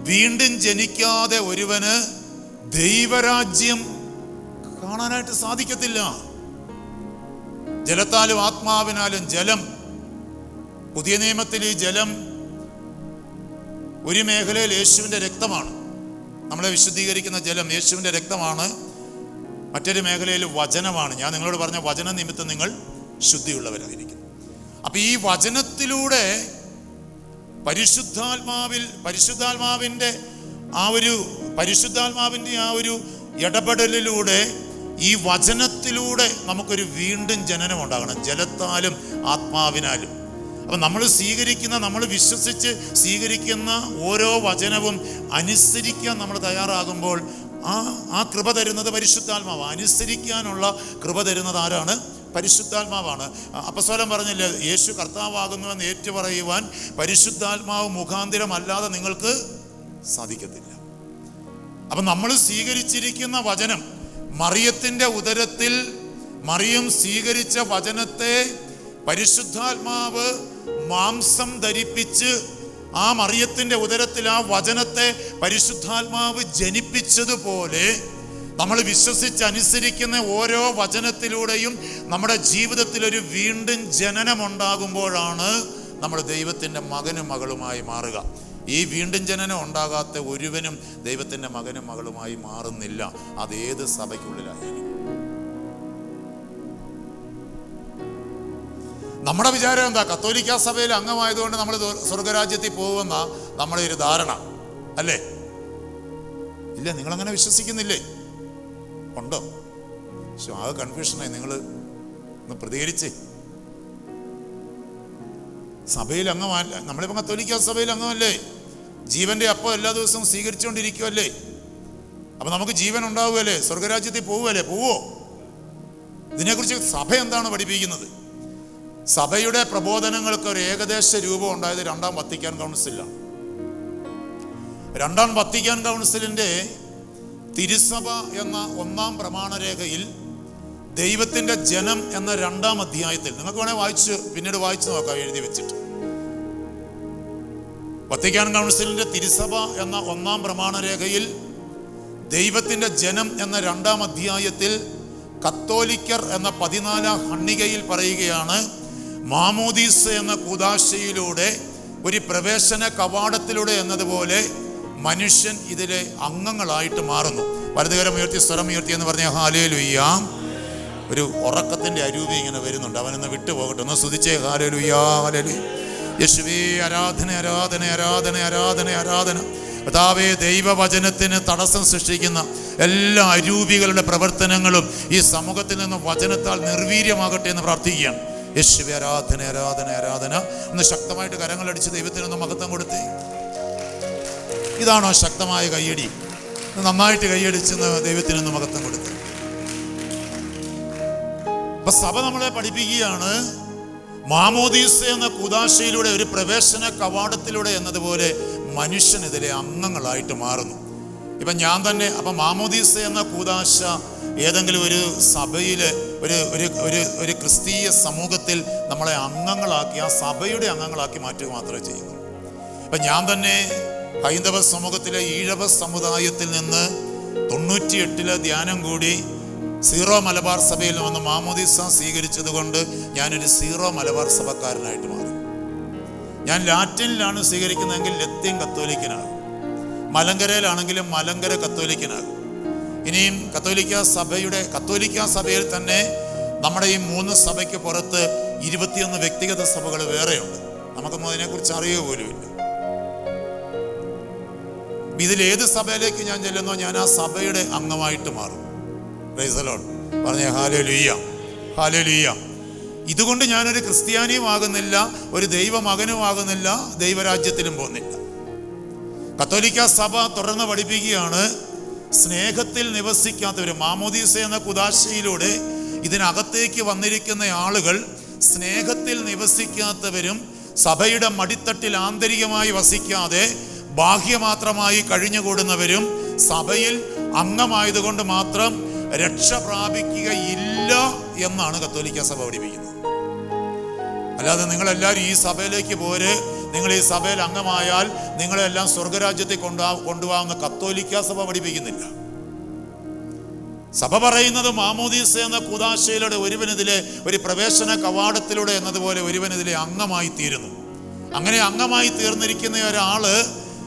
വീണ്ടും ജനിക്കാതെ ഒരുവന് ദൈവരാജ്യം കാണാനായിട്ട് സാധിക്കത്തില്ല. ജലത്താലും ആത്മാവിനാലും ജലം, പുതിയ നിയമത്തിൽ ഈ ജലം ഒരു മേഖലയിൽ യേശുവിൻ്റെ രക്തമാണ്. നമ്മളെ വിശുദ്ധീകരിക്കുന്ന ജലം യേശുവിൻ്റെ രക്തമാണ്. മറ്റൊരു മേഖലയിൽ വചനമാണ്. ഞാൻ നിങ്ങളോട് പറഞ്ഞ വചന നിമിത്തം നിങ്ങൾ ശുദ്ധിയുള്ളവരായിരിക്കും. അപ്പൊ ഈ വചനത്തിലൂടെ പരിശുദ്ധാത്മാവിൻ്റെ ആ ഒരു ഇടപെടലിലൂടെ, ഈ വചനത്തിലൂടെ നമുക്കൊരു വീണ്ടും ജനനം ഉണ്ടാകണം, ജലത്താലും ആത്മാവിനാലും. അപ്പം നമ്മൾ വിശ്വസിച്ച് സ്വീകരിക്കുന്ന ഓരോ വചനവും അനുസരിക്കാൻ നമ്മൾ തയ്യാറാകുമ്പോൾ ആ കൃപ തരുന്നത് പരിശുദ്ധാത്മാവ്. അനുസരിക്കാനുള്ള കൃപ തരുന്നത് ആരാണ്? പരിശുദ്ധാത്മാവാണ്. അപ്പസ്തലൻ പറഞ്ഞില്ലേ, യേശു കർത്താവാകുന്നുവെന്ന് ഏറ്റുപറയുവാൻ പരിശുദ്ധാത്മാവ് മുഖാന്തിരമല്ലാതെ നിങ്ങൾക്ക് സാധിക്കത്തില്ല. അപ്പം നമ്മൾ സ്വീകരിച്ചിരിക്കുന്ന വചനം, മറിയത്തിൻ്റെ ഉദരത്തിൽ മറിയം സ്വീകരിച്ച വചനത്തെ പരിശുദ്ധാത്മാവ് മാംസം ധരിപ്പിച്ച് ആ മറിയത്തിൻ്റെ ഉദരത്തിൽ ആ വചനത്തെ പരിശുദ്ധാത്മാവ് ജനിപ്പിച്ചതുപോലെ നമ്മൾ വിശ്വസിച്ചനുസരിക്കുന്ന ഓരോ വചനത്തിലൂടെയും നമ്മുടെ ജീവിതത്തിൽ ഒരു വീണ്ടും ജനനമുണ്ടാകുമ്പോഴാണ് നമ്മൾ ദൈവത്തിൻ്റെ മകനും മകളുമായി മാറുക. ഈ വീണ്ടും ജനനം ഉണ്ടാകാത്ത ഒരുവനും ദൈവത്തിൻ്റെ മകനും മകളുമായി മാറുന്നില്ല, അതേത് സഭയ്ക്കുള്ളിലായാലും. നമ്മുടെ വിചാരം എന്താ? കത്തോലിക്ക സഭയിൽ അംഗമായതുകൊണ്ട് നമ്മൾ സ്വർഗരാജ്യത്തിൽ പോകുമെന്ന നമ്മുടെ ഒരു ധാരണ അല്ലേ? ഇല്ല, നിങ്ങളങ്ങനെ വിശ്വസിക്കുന്നില്ലേ? ഉണ്ടോ? പക്ഷെ ആ കൺഫ്യൂഷനായി. നിങ്ങൾ ഒന്ന് പ്രതികരിച്ചേ. സഭയിൽ അംഗമല്ല, നമ്മളിപ്പോൾ കത്തോലിക്ക സഭയിൽ അംഗമല്ലേ? ജീവന്റെ അപ്പം എല്ലാ ദിവസവും സ്വീകരിച്ചുകൊണ്ടിരിക്കുമല്ലേ? അപ്പൊ നമുക്ക് ജീവൻ ഉണ്ടാവുകയല്ലേ? സ്വർഗരാജ്യത്തിൽ പോവുകയല്ലേ? പോവോ? ഇതിനെക്കുറിച്ച് സഭ എന്താണ് പഠിപ്പിക്കുന്നത്? സഭയുടെ പ്രബോധനങ്ങൾക്ക് ഒരു ഏകദേശ രൂപം ഉണ്ടായത് രണ്ടാം വത്തിക്കാൻ കൗൺസിലാണ്. രണ്ടാം വത്തിക്കാൻ കൗൺസിലിൻ്റെ തിരുസഭ എന്ന 1-ാം പ്രമാണരേഖയിൽ ദൈവത്തിൻ്റെ ജനം എന്ന 2-ാം അധ്യായത്തിൽ, നിങ്ങൾക്ക് വേണേൽ പിന്നീട് വായിച്ചു നോക്കാം, എഴുതി വെച്ചിട്ട്. വത്തിക്കാൻ കൗൺസിലിൻ്റെ തിരുസഭ എന്ന 1-ാം പ്രമാണരേഖയിൽ ദൈവത്തിൻ്റെ ജനം എന്ന 2-ാം അധ്യായത്തിൽ കത്തോലിക്കർ എന്ന 14-ാം ഖണ്ഡികയിൽ പറയുകയാണ്, മാമോദീസ എന്ന കൂദാശയിലൂടെ ഒരു പ്രവേശന കവാടത്തിലൂടെ എന്നതുപോലെ മനുഷ്യൻ ഇതിലെ അംഗങ്ങളായിട്ട് മാറുന്നു. വലതുകരം ഉയർത്തി സ്വരം ഉയർത്തി എന്ന് പറഞ്ഞ ഹല്ലേലൂയ. ഒരു ഉറക്കത്തിൻ്റെ അരൂപി ഇങ്ങനെ വരുന്നുണ്ട്, അവനൊന്ന് വിട്ടുപോകട്ടെ. ഒന്ന് സ്തുതിച്ചേ ഹല്ലേലൂയ, ഹല്ലേലൂയ. യേശുവേ, ആരാധന ആരാധന ആരാധന ആരാധന ആരാധന. കർത്താവേ, ദൈവവചനത്തിന് തടസ്സം സൃഷ്ടിക്കുന്ന എല്ലാ അരൂപികളുടെ പ്രവർത്തനങ്ങളും ഈ സമൂഹത്തിൽ നിന്ന് വചനത്താൽ നിർവീര്യമാകട്ടെ എന്ന് പ്രാർത്ഥിക്കുകയാണ്. യേശുവേ, ആരാധന ആരാധന ആരാധന. ഒന്ന് ശക്തമായിട്ട് കരങ്ങളടിച്ച് ദൈവത്തിനൊന്ന് മഹത്വം കൊടുത്തേ. ഇതാണോ ശക്തമായ കയ്യടി? നന്നായിട്ട് കൈയടിച്ചെന്ന് ദൈവത്തിനൊന്ന് മഹത്വം കൊടുത്തു. അപ്പൊ സഭ നമ്മളെ പഠിപ്പിക്കുകയാണ്, മാമോദീസ എന്ന കൂദാശയിലൂടെ ഒരു പ്രവേശന കവാടത്തിലൂടെ എന്നതുപോലെ മനുഷ്യൻ ഇതിലെ അംഗങ്ങളായിട്ട് മാറുന്നു. ഇപ്പം ഞാൻ തന്നെ, അപ്പം മാമോദീസ എന്ന കൂദാശ ഏതെങ്കിലും ഒരു സഭയിൽ ഒരു ക്രിസ്തീയ സമൂഹത്തിൽ നമ്മളെ അംഗങ്ങളാക്കി, ആ സഭയുടെ അംഗങ്ങളാക്കി മാറ്റുക മാത്രമേ ചെയ്യുന്നു. ഇപ്പം ഞാൻ തന്നെ ഹൈന്ദവ സമൂഹത്തിലെ ഈഴവ സമുദായത്തിൽ നിന്ന് 98 ധ്യാനം കൂടി സീറോ മലബാർ സഭയിൽ വന്ന് മാമോദീസ സ്വീകരിച്ചത് കൊണ്ട് ഞാനൊരു സീറോ മലബാർ സഭക്കാരനായിട്ട് മാറി. ഞാൻ ലാറ്റിനിലാണ് സ്വീകരിക്കുന്നതെങ്കിൽ ലത്തീൻ കത്തോലിക്കനാകും, മലങ്കരയിലാണെങ്കിലും മലങ്കര കത്തോലിക്കനാകും. ഇനിയും കത്തോലിക്ക സഭയിൽ തന്നെ നമ്മുടെ ഈ 3 സഭയ്ക്ക് പുറത്ത് 21 വ്യക്തിഗത സഭകൾ വേറെയുണ്ട്. നമുക്കൊന്നും അതിനെക്കുറിച്ച് അറിയുക പോലുമില്ല. ഇതിലേത് സഭയിലേക്ക് ഞാൻ ചെല്ലുന്നോ ഞാൻ ആ സഭയുടെ അംഗമായിട്ട് മാറും. Praise the Lord. പറഞ്ഞേ ഹല്ലേലൂയ, ഹല്ലേലൂയ. ഇതുകൊണ്ട് ഞാനൊരു ക്രിസ്ത്യാനിയും ആകുന്നില്ല, ഒരു ദൈവമകനും ആകുന്നില്ല, ദൈവരാജ്യത്തിലും പോകുന്നില്ല. കത്തോലിക്ക സഭ തുടർന്ന് പഠിപ്പിക്കുകയാണ്, സ്നേഹത്തിൽ നിവസിക്കാത്തവർ, മാമോദീസ എന്ന കുദാശയിലൂടെ ഇതിനകത്തേക്ക് വന്നിരിക്കുന്ന ആളുകൾ സ്നേഹത്തിൽ നിവസിക്കാത്തവരും സഭയുടെ മടിത്തട്ടിൽ ആന്തരികമായി വസിക്കാതെ ബാഹ്യമാത്രമായി കഴിഞ്ഞുകൂടുന്നവരും സഭയിൽ അംഗമായതുകൊണ്ട് മാത്രം രക്ഷ പ്രാപിക്കുകയില്ല എന്നാണ് കത്തോലിക്ക സഭ പഠിപ്പിക്കുന്നത്. അല്ലാതെ നിങ്ങളെല്ലാവരും ഈ സഭയിലേക്ക് പോര്, നിങ്ങൾ ഈ സഭയിൽ അംഗമായാൽ നിങ്ങളെല്ലാം സ്വർഗരാജ്യത്തിൽ കൊണ്ടുപോകുന്ന കത്തോലിക്ക സഭ പഠിപ്പിക്കുന്നില്ല. സഭ പറയുന്നത് മാമോദീസ എന്ന കൂദാശയിലൂടെ ഒരുവനിതിലെ ഒരു പ്രവേശന കവാടത്തിലൂടെ എന്നതുപോലെ ഒരുവനിതിലെ അംഗമായി തീരുന്നു. അങ്ങനെ അംഗമായി തീർന്നിരിക്കുന്ന ഒരാള്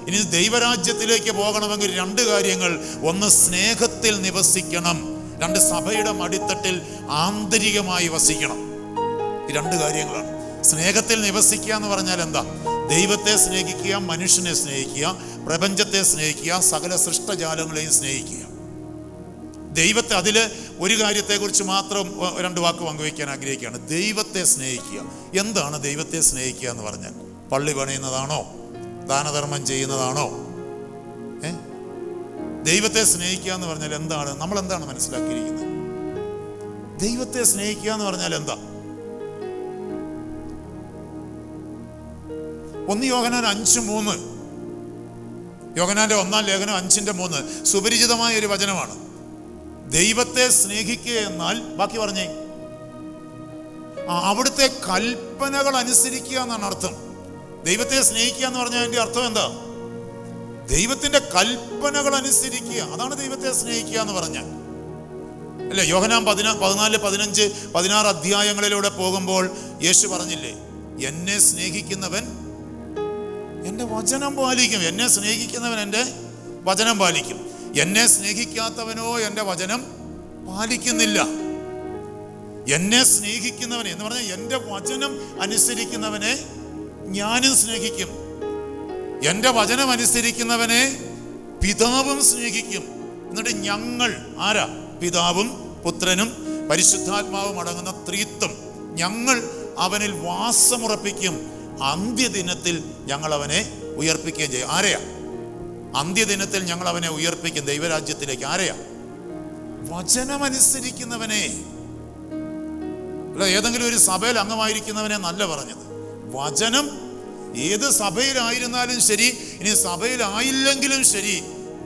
ഇനി ദൈവരാജ്യത്തിലേക്ക് പോകണമെങ്കിൽ രണ്ട് കാര്യങ്ങൾ: ഒന്ന് സ്നേഹത്തിൽ നിവസിക്കണം, രണ്ട് സഭയുടെ മടിത്തട്ടിൽ ആന്തരികമായി വസിക്കണം. ഈ രണ്ട് കാര്യങ്ങളാണ്. സ്നേഹത്തിൽ നിവസിക്കുക എന്ന് പറഞ്ഞാൽ എന്താ? ദൈവത്തെ സ്നേഹിക്കുക, മനുഷ്യനെ സ്നേഹിക്കുക, പ്രപഞ്ചത്തെ സ്നേഹിക്കുക, സകല സൃഷ്ടജാലങ്ങളെയും സ്നേഹിക്കുക. ദൈവത്തെ, അതിൽ ഒരു കാര്യത്തെക്കുറിച്ച് മാത്രം രണ്ട് വാക്ക് പങ്കുവയ്ക്കാൻ ആഗ്രഹിക്കുകയാണ്. ദൈവത്തെ സ്നേഹിക്കുക. എന്താണ് ദൈവത്തെ സ്നേഹിക്കുക എന്ന് പറഞ്ഞാൽ? പള്ളി പണിയുന്നതാണോ? ദാനധർമ്മം ചെയ്യുന്നതാണോ? ദൈവത്തെ സ്നേഹിക്കുക എന്ന് പറഞ്ഞാൽ എന്താണ്? നമ്മൾ എന്താണ് മനസ്സിലാക്കിയിരിക്കുന്നത്? ദൈവത്തെ സ്നേഹിക്കുക എന്ന് പറഞ്ഞാൽ എന്താ? 1 യോഹന്നാൻ 5:3, യോഹന്നാന്റെ 1-ാം ലേഖനം 5:3 സുപരിചിതമായ ഒരു വചനമാണ്. ദൈവത്തെ സ്നേഹിക്കുക എന്നാൽ, ബാക്കി പറഞ്ഞേ, അവിടുത്തെ കൽപ്പനകൾ അനുസരിക്കുക എന്നാണ് അർത്ഥം. ദൈവത്തെ സ്നേഹിക്കുക എന്ന് പറഞ്ഞാൽ അതിൻ്റെ അർത്ഥം എന്താ? ദൈവത്തിന്റെ കൽപ്പനകൾ അനുസരിക്കുക. അതാണ് ദൈവത്തെ സ്നേഹിക്കുക എന്ന് പറഞ്ഞാൽ, അല്ലേ? യോഹന്നാൻ 14, 15, 16 അധ്യായങ്ങളിലൂടെ പോകുമ്പോൾ യേശു പറഞ്ഞില്ലേ, എന്നെ സ്നേഹിക്കുന്നവൻ എൻ്റെ വചനം പാലിക്കും. എന്നെ സ്നേഹിക്കുന്നവൻ എൻ്റെ വചനം പാലിക്കും. എന്നെ സ്നേഹിക്കാത്തവനോ എൻ്റെ വചനം പാലിക്കുന്നില്ല. എന്നെ സ്നേഹിക്കുന്നവനെ എന്ന് പറഞ്ഞാൽ എൻ്റെ വചനം അനുസരിക്കുന്നവനെ ഞാനും സ്നേഹിക്കും. എൻ്റെ വചനം അനുസരിക്കുന്നവനെ പിതാവും സ്നേഹിക്കും. എന്നിട്ട് ഞങ്ങൾ, ആരാ? പിതാവും പുത്രനും പരിശുദ്ധാത്മാവും അടങ്ങുന്ന ത്രിത്വം, ഞങ്ങൾ അവനിൽ വാസമുറപ്പിക്കും. അന്ത്യദിനത്തിൽ ഞങ്ങൾ അവനെ ഉയർപ്പിക്കുകയും ചെയ്യും. ആരെയാ? അന്ത്യദിനത്തിൽ ഞങ്ങൾ അവനെ ഉയർപ്പിക്കും ദൈവരാജ്യത്തിലേക്ക്. ആരെയാ? വചനമനുസരിക്കുന്നവനെ. അല്ല, ഏതെങ്കിലും ഒരു സഭയിൽ അംഗമായിരിക്കുന്നവനെ നല്ല പറഞ്ഞത്. വചനം ഏത് സഭയിലായിരുന്നാലും ശരി, ഇനി സഭയിലായില്ലെങ്കിലും ശരി,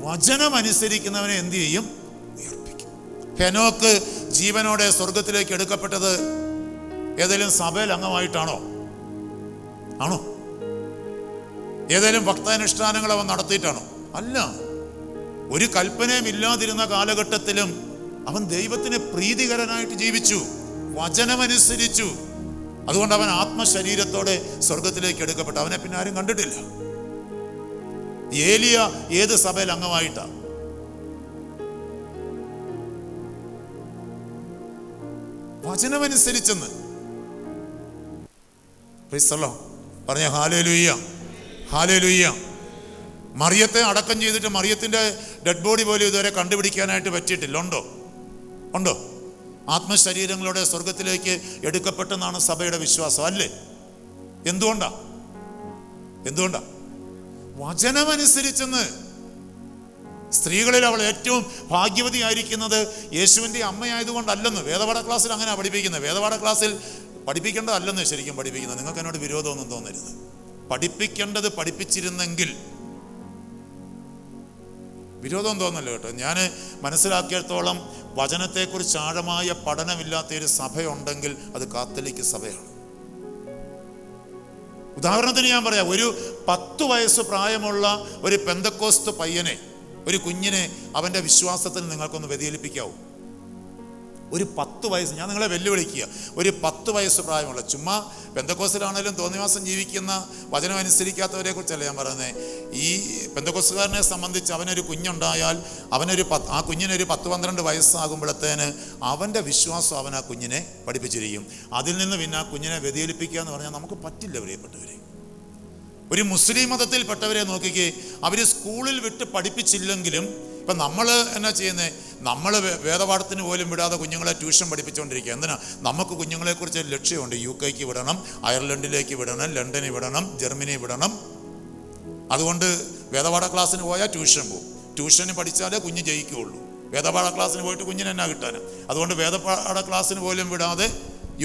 വചനം അനുസരിക്കുന്നവനെ എന്ത് ചെയ്യും? ഉയർപ്പിക്കും. ഹെനോക്ക് ജീവനോടെ സ്വർഗത്തിലേക്ക് എടുക്കപ്പെട്ടത് ഏതെങ്കിലും സഭയിൽ അംഗമായിട്ടാണോ? ആണോ? ഏതെങ്കിലും ഭക്താനുഷ്ഠാനങ്ങൾ അവൻ നടത്തിയിട്ടാണോ? അല്ല. ഒരു കൽപ്പനയും ഇല്ലാതിരുന്ന കാലഘട്ടത്തിലും അവൻ ദൈവത്തിന് പ്രീതികരനായിട്ട് ജീവിച്ചു, വചനമനുസരിച്ചു. അതുകൊണ്ട് അവൻ ആത്മശരീരത്തോടെ സ്വർഗത്തിലേക്ക് എടുക്കപ്പെട്ടു. അവനെ പിന്നെ ആരും കണ്ടിട്ടില്ല. ഏലിയ ഏത് സഭയിൽ അംഗമായിട്ടാ? വചനമനുസരിച്ചെന്ന്. പറഞ്ഞ ഹല്ലേലൂയ, ഹല്ലേലൂയ. മറിയത്തെ അടക്കം ചെയ്തിട്ട് മറിയത്തിന്റെ ഡെഡ് ബോഡി പോലും ഇതുവരെ കണ്ടുപിടിക്കാനായിട്ട് പറ്റിയിട്ടില്ല. ഉണ്ടോ? ആത്മശരീരങ്ങളുടെ സ്വർഗത്തിലേക്ക് എടുക്കപ്പെട്ടെന്നാണ് സഭയുടെ വിശ്വാസം, അല്ലേ? എന്തുകൊണ്ടാ? വചനമനുസരിച്ചെന്ന്. സ്ത്രീകളിൽ അവൾ ഏറ്റവും ഭാഗ്യവതിയായിരിക്കുന്നത് യേശുവിൻ്റെ അമ്മയായതുകൊണ്ടല്ലെന്ന് വേദപാഠ ക്ലാസ്സിൽ അങ്ങനെ പഠിപ്പിക്കുന്നത്. വേദപാഠ ക്ലാസ്സിൽ പഠിപ്പിക്കേണ്ടതല്ലെന്ന് ശരിക്കും പഠിപ്പിക്കുന്നത്. നിങ്ങൾക്ക് എന്നോട് വിരോധമൊന്നും തോന്നരുത്. പഠിപ്പിക്കേണ്ടത് പഠിപ്പിച്ചിരുന്നെങ്കിൽ വിരോധം തോന്നല്ലോ കേട്ടോ. ഞാൻ മനസ്സിലാക്കിയിടത്തോളം വചനത്തെക്കുറിച്ച് ആഴമായ പഠനമില്ലാത്ത ഒരു സഭയുണ്ടെങ്കിൽ അത് കാത്തലിക് സഭയാണ്. ഉദാഹരണത്തിന് ഞാൻ പറയാം, ഒരു 10 വയസ്സ് പ്രായമുള്ള ഒരു പെന്തക്കോസ്ത് പയ്യനെ, ഒരു കുഞ്ഞിനെ അവൻ്റെ വിശ്വാസത്തിൽ നിങ്ങൾക്കൊന്ന് വ്യതിചലിപ്പിക്കാവൂ? ഒരു 10 വയസ്സ്, ഞാൻ നിങ്ങളെ വെല്ലുവിളിക്കുക, ഒരു 10 വയസ്സ് പ്രായമുള്ള, ചുമ്മാ പെന്തക്കോസ്തിലാണേലും തോന്നിവാസം ജീവിക്കുന്ന വചനം അനുസരിക്കാത്തവരെ കുറിച്ചല്ല ഞാൻ പറയുന്നത്. ഈ പെന്തക്കോസ്തുകാരനെ സംബന്ധിച്ച് അവനൊരു കുഞ്ഞുണ്ടായാൽ ആ കുഞ്ഞിനൊരു 10-12 വയസ്സാകുമ്പോഴത്തേന് അവൻ്റെ വിശ്വാസം അവൻ ആ കുഞ്ഞിനെ പഠിപ്പിച്ചിരിക്കും. അതിൽ നിന്ന് പിന്നെ ആ കുഞ്ഞിനെ വ്യതിചലിപ്പിക്കുക എന്ന് പറഞ്ഞാൽ നമുക്ക് പറ്റില്ല പ്രിയപ്പെട്ടവരെ. ഒരു മുസ്ലിം മതത്തിൽപ്പെട്ടവരെ നോക്കിക്കേ, അവർ സ്കൂളിൽ വിട്ട് പഠിപ്പിച്ചില്ലെങ്കിലും ഇപ്പം നമ്മൾ എന്നാ ചെയ്യുന്നത്? നമ്മൾ വേദപാഠത്തിന് പോലും വിടാതെ കുഞ്ഞുങ്ങളെ ട്യൂഷൻ പഠിപ്പിച്ചുകൊണ്ടിരിക്കുക. എന്തിനാ? നമുക്ക് കുഞ്ഞുങ്ങളെക്കുറിച്ച് ലക്ഷ്യമുണ്ട്. UK വിടണം, അയർലൻഡിലേക്ക് വിടണം, ലണ്ടനിൽ വിടണം, ജർമ്മനി വിടണം. അതുകൊണ്ട് വേദപാഠ ക്ലാസ്സിന് പോയാൽ ട്യൂഷൻ പോകും. ട്യൂഷന് പഠിച്ചാലേ കുഞ്ഞ് ജയിക്കുകയുള്ളൂ. വേദപാഠ ക്ലാസ്സിന് പോയിട്ട് കുഞ്ഞിന് എന്നാ കിട്ടാനും? അതുകൊണ്ട് വേദപാഠ ക്ലാസ്സിന് പോലും വിടാതെ